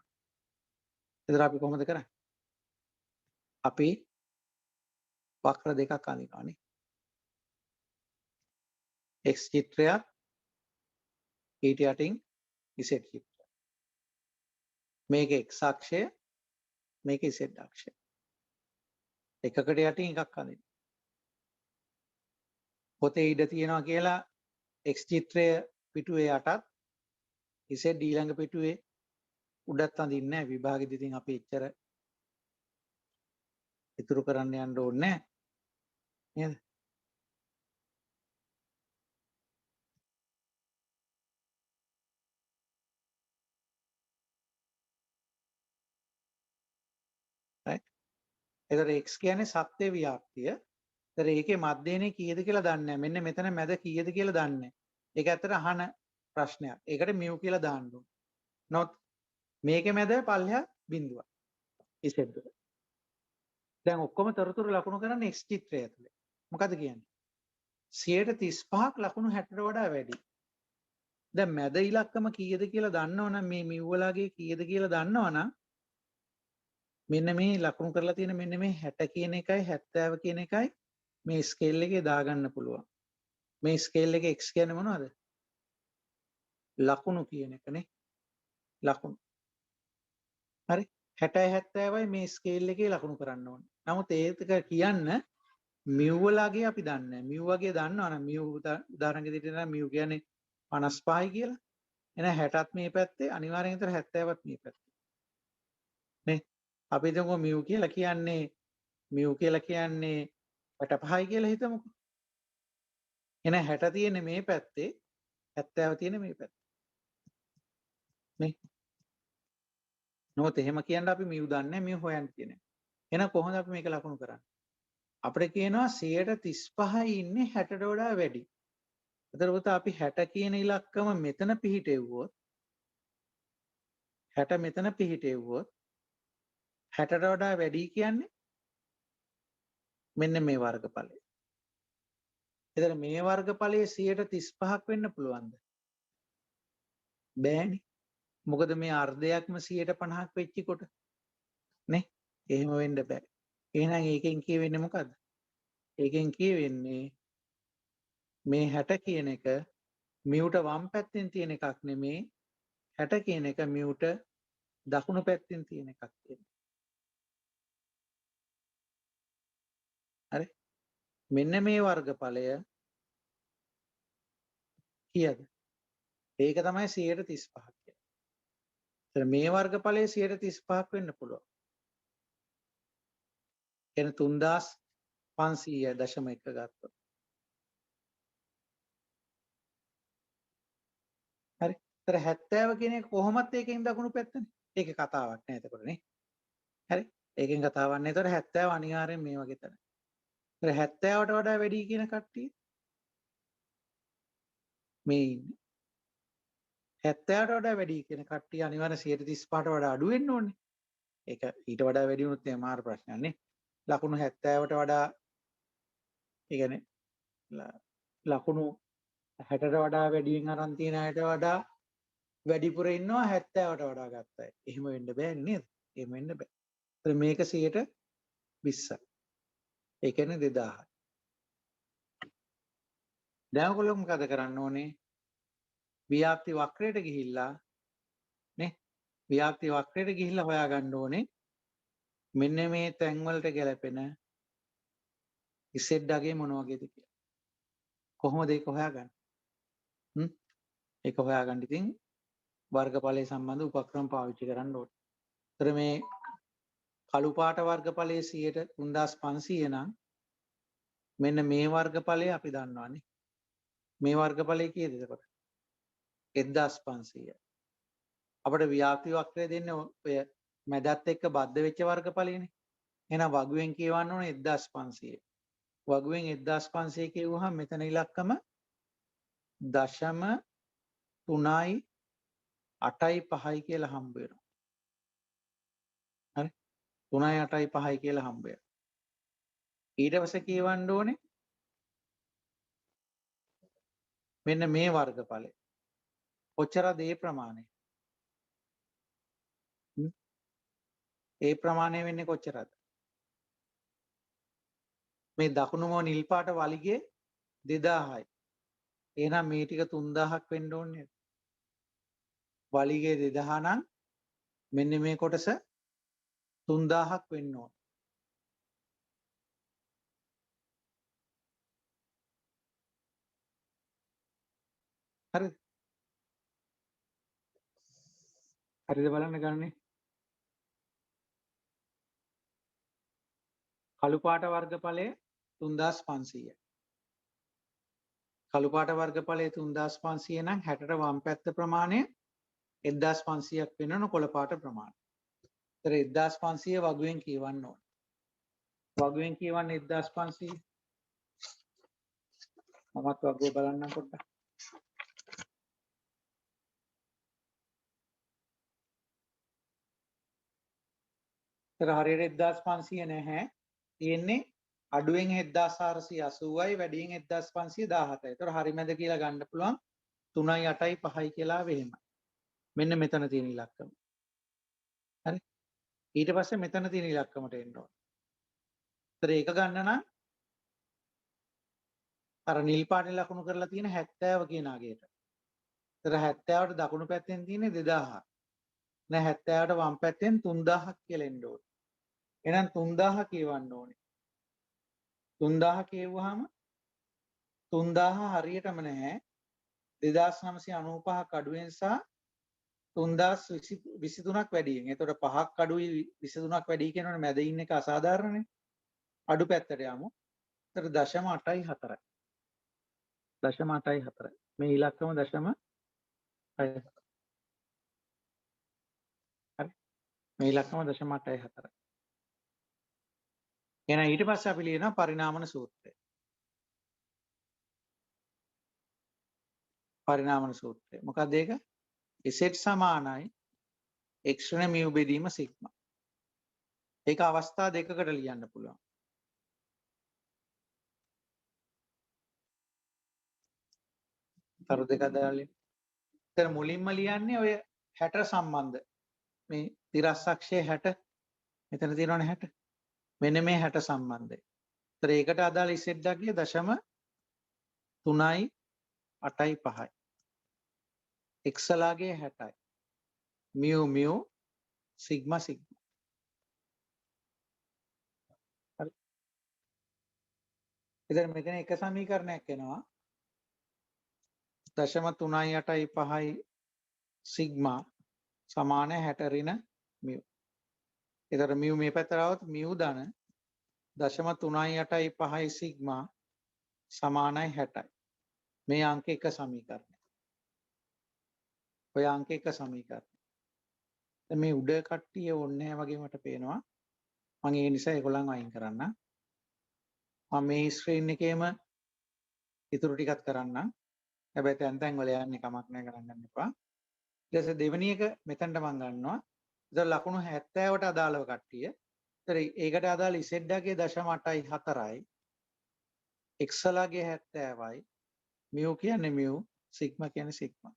ඒතර අපි කොහොමද කරන්නේ? අපි වක්‍ර දෙකක් අඳිනවානේ. x චිත්‍රයක් ඊට යටින් z චිත්‍රය. මේක x අක්ෂය මේක z අක්ෂය. එකකට යටින් එකක් අඳින්න. පොතේ ඉඩ තියෙනවා කියලා x චිත්‍රය පිටුවේ යටත් z ඊළඟ පිටුවේ උඩත් අඳින්නේ නැහැ. විභාගෙදි ඉතින් අපි එච්චර ඉතුරු කරන්න යන්න ඕනේ නැහැ. නේද? right? ඒතර x කියන්නේ සත්‍ය ව්‍යාප්තිය. ඒතර ඒකේ මධ්‍යේනේ කීයද කියලා දන්නේ නැහැ. මෙන්න මෙතන මැද කීයද කියලා දන්නේ නැහැ. ඒක ඇත්තට අහන ප්‍රශ්නයක්. ඒකට mu කියලා දාන්න ඕනේ. not මේකේ මැද පල්ලෙහා බිඳුවක්. ඉසෙද්ද. දැන් ඔක්කොම තොරතුරු ලකුණු කරන්නේ x චිත්‍රය ඇතුලේ. මොකද කියන්නේ? 135ක් ලකුණු 60ට වඩා වැඩි. දැන් මැද ඉලක්කම කීයද කියලා දන්නවනම් මේ mu වලගේ කීයද කියලා දන්නවනම් මෙන්න මේ ලකුණු කරලා තියෙන මෙන්න මේ 60 කියන එකයි 70 කියන එකයි මේ ස්කේල් එකේ දාගන්න පුළුවන්. මේ ස්කේල් එකේ x කියන්නේ මොනවද? ලකුණු කියන එකනේ. ලකුණු. හරි? 60යි 70යි මේ ස්කේල් එකේ ලකුණු කරන්න ඕනේ. නමුත් ඒක කියන්න මිව් වලගේ අපි දන්නේ මිව් වගේ දන්නවනම් මිව් උදාහරණයක් විදිහට නම් මිව් කියන්නේ 55යි කියලා. එහෙනම් 60ත් මේ පැත්තේ අනිවාර්යෙන් විතර 70ත් මේ පැත්තේ. නේ? අපි හිතමු මිව් කියලා කියන්නේ 65යි කියලා හිතමුකෝ. එහෙනම් 60 තියෙන්නේ මේ පැත්තේ 70 තියෙන්නේ මේ පැත්තේ. නේ? නමුත් එහෙම කියන්න අපි මිව් දන්නේ මිව් හොයන්න කියන්නේ. එහෙනම් කොහොමද අපි මේක ලකුණු කරන්නේ? අපිට කියනවා 35 ඉන්නේ 60ට වඩා වැඩි. එතකොට අපි 60 කියන ඉලක්කම මෙතන පිහිටෙව්වොත් 60 මෙතන පිහිටෙව්වොත් 60ට වඩා වැඩි කියන්නේ මෙන්න මේ වර්ගඵලය. එතන මේ වර්ගඵලයේ 35ක් වෙන්න පුළුවන්ද? බෑනේ. මොකද මේ අර්ධයක්ම 50ක් වෙච්ච කොට නේ? එහෙම වෙන්න බෑ. එහෙනම් ඒකෙන් කියවෙන්නේ මොකද්ද? ඒකෙන් කියවෙන්නේ මේ 60 කියන එක මියුට වම් පැත්තෙන් තියෙන එකක් නෙමේ 60 කියන එක මියුට දකුණු පැත්තෙන් තියෙන එකක් කියන්නේ. හරි? මෙන්න මේ වර්ගඵලය කීයද? ඒක තමයි 135ක් කියන්නේ. එතන මේ වර්ගඵලය 135ක් වෙන්න පුළුවන්. එන 3500.1 ගත්තොත්. හරි. ඒතර 70 කියන එක කොහොමත් ඒකෙන් දකුණු පැත්තනේ. ඒකේ කතාවක් නෑ එතකොට නේ. හරි. ඒකෙන් කතාවක් නෑ. ඒතර 70 අනිවාර්යෙන් මේ වගේ තමයි. ඒතර 70ට වඩා වැඩි කියන කට්ටිය මේ ඉන්නේ. 70ට වඩා වැඩි කියන කට්ටිය අනිවාර්යෙන් 135ට වඩා අඩු වෙන්න ඕනේ. ඒක ඊට වඩා වැඩි වුණොත් එහේ මාර ප්‍රශ්නයක් නේ. ලකුණු 70ට වඩා ඒ කියන්නේ ලකුණු 60ට වඩා වැඩියෙන් අරන් තියෙන අයට වඩා වැඩිපුර ඉන්නවා 70ට වඩා ගත්ත අය. එහෙම වෙන්න බෑනේ නේද? එහෙම වෙන්න බෑ. ඒත් මේක 120යි. ඒ කියන්නේ 2000යි. දැන් ඔයගොල්ලෝ මොකද කරන්න ඕනේ? ව්‍යාප්ති වක්‍රයට ගිහිල්ලා නේ ව්‍යාප්ති වක්‍රයට ගිහිල්ලා හොයාගන්න ඕනේ මෙන්න මේ තැන් වලට ගැලපෙන Z අගේ මොන වගේද කියලා. කොහොමද ඒක හොයාගන්නේ? ඒක හොයාගන්න ඉතින් වර්ගඵලයේ සම්බන්ධ උපක්‍රම පාවිච්චි කරන්න ඕනේ. ඒතර මේ කළු පාට වර්ගඵලයේ 3500 නම් මෙන්න මේ වර්ගඵලය අපි දන්නවානේ. මේ වර්ගඵලය කීයද එතකොට? 1500. අපිට ව්‍යාප්ති වක්‍රය දෙන්නේ ඔය මැදත් එක්ක බද්ධ වෙච්ච වර්ගඵලයනේ. එහෙනම් වගුවෙන් කියවන්න ඕනේ 1500. වගුවෙන් 1500 කියවුවහම මෙතන ඉලක්කම 0.385 කියලා හම්බ වෙනවා. හරි? 3.85 කියලා හම්බ වෙනවා. ඊට පස්සේ කියවන්න ඕනේ මෙන්න මේ වර්ගඵලය. කොච්චරද ඒ ප්‍රමාණය? ඒ ප්‍රමාණය වෙන්නේ කොච්චරද? මේ දකුණුම නිල් පාට වලිගේ 2000යි. එහෙනම් මේ ටික 3000ක් වෙන්න ඕනේ. වලිගේ 2000 නම් මෙන්න මේ කොටස 3000ක් වෙන්න ඕන. හරිද? හරිද බලන්න ගන්නේ. කළු පාට වර්ගඵලය 3500යි. කළු පාට වර්ගඵලය 3500 නම් 60ට වම් පැත්ත ප්‍රමාණය 1500ක් වෙනවන කොළ පාට ප්‍රමාණය. ඒතර 1500 වගුවෙන් කියවන්න ඕන. වගුවෙන් කියවන්නේ 1500. මමත් වගුව බලන්නම් පොඩ්ඩක්. ඒතර හරියට 1500 නැහැ. තියෙන්නේ අඩුවෙන් 1480යි වැඩියෙන් 1517යි. ඒතර හරි මැද කියලා ගන්න පුළුවන් 3යි 8යි 5යි කියලා වෙහෙම. මෙන්න මෙතන තියෙන ඉලක්කම. හරි? ඊට පස්සේ මෙතන තියෙන ඉලක්කමට එන්න ඕන. ඒතර ඒක ගන්න නම් අර නිල් පාටේ ලකුණු කරලා තියෙන 70 කියන අගයට. ඒතර 70ට දකුණු පැත්තෙන් තියෙන්නේ 2000. නෑ 70ට වම් පැත්තෙන් 3000ක් කියලා එන්න ඕන. එහෙනම් 3000 කියවන්න ඕනේ. 3000 කියවුවාම 3000 හරියටම නැහැ 2995ක් අඩුවෙන් සහ 3023ක් වැඩියෙන්. එතකොට 5ක් අඩුයි 23ක් වැඩි කියනවනේ මැද ඉන්න එක අසාධාරණනේ. අඩු පැත්තට යමු. එතකොට 0.84යි. 0.84යි. මේ ඉලක්කම 0.84. හරි. මේ ඉලක්කම 0.84යි. එහෙනම් ඊට පස්සේ අපි ලියනවා පරිණාමන සූත්‍රය. පරිණාමන සූත්‍රය. මොකක්ද ඒක? Z සමානයි x ශ්‍රණ mu බෙදීම සිග්මා. ඒක අවස්ථා දෙකකට ලියන්න පුළුවන්. තරු දෙක දාලා. ඒතර මුලින්ම ලියන්නේ ඔය 60 සම්බන්ධ. මේ තිරස් අක්ෂයේ 60 මෙතන තියෙනවනේ 60. මෙන්න මේ 60 සම්බන්ධයි. ඒතර ඒකට අදාළ Z දක්ගේ 0.385යි. x ලාගේ 60යි. mu sigma sigma. හරි. ඉතින් මෙතන එක සමීකරණයක් එනවා 0.385යි sigma සමාන 60 ඍණ mu. ඒතර mu මේ පැත්තට આવොත් mu ධන 0.385යි sigma සමානයි 60යි. මේ අංක එක සමීකරණය. ඔය අංක එක සමීකරණය. දැන් මේ උඩ කට්ටිය ඕනේ නැහැ වගේ මට පේනවා. මම ඒ නිසා ඒගොල්ලන් අයින් කරන්න. මම මේ ස්ක්‍රීන් එකේම ඉතුරු ටිකත් කරන්න. හැබැයි තැන් වල යන්නේ කමක් නැහැ කරන්න ගන්න එපා. ඊට පස්සේ දෙවෙනි එක මෙතනට මම ගන්නවා. ඒතර ලකුණු 70ට අදාළව කට්ටිය. ඒතර ඒකට අදාළ Z ගේ 0.84යි. x ලාගේ 70යි. mu කියන්නේ mu, sigma කියන්නේ sigma.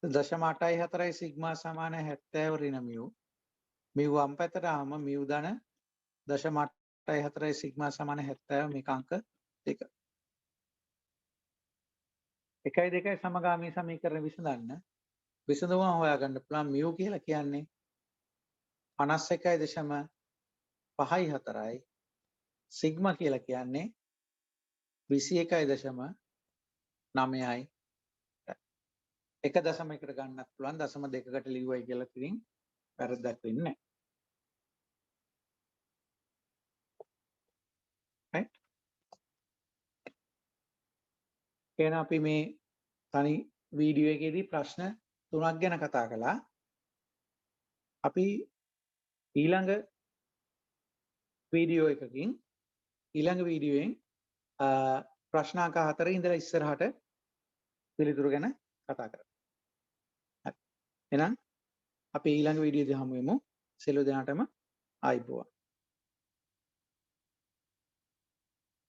0.84යි sigma සමාන 70 ඍණ mu. mu වම් පැත්තට ආවම mu ධන 0.84යි sigma සමාන 70 මේක අංක 2. 1යි 2යි සමගාමී සමීකරණ විසඳන්න. විසඳුම හොයාගන්න පුළුවන් mu කියලා කියන්නේ 51.54යි. sigma කියලා කියන්නේ 21.9යි. එක දශමයකට ගන්නත් පුළුවන් දශම දෙකකට ලිව්වයි කියලා කිරින් වැරද්දක් වෙන්නේ නැහැ. right? එහෙනම් අපි මේ තනි වීඩියෝ එකේදී ප්‍රශ්න 3ක් ගැන කතා කළා. අපි ඊළඟ වීඩියෝ එකකින් ඊළඟ වීඩියෝෙන් ප්‍රශ්න අංක 4 ඉඳලා ඉස්සරහට පිළිතුරු ගැන කතා කරමු. හරි. එහෙනම් අපි ඊළඟ වීඩියෝදී හමු වෙමු. සියලු දෙනාටම ආයුබෝවන්.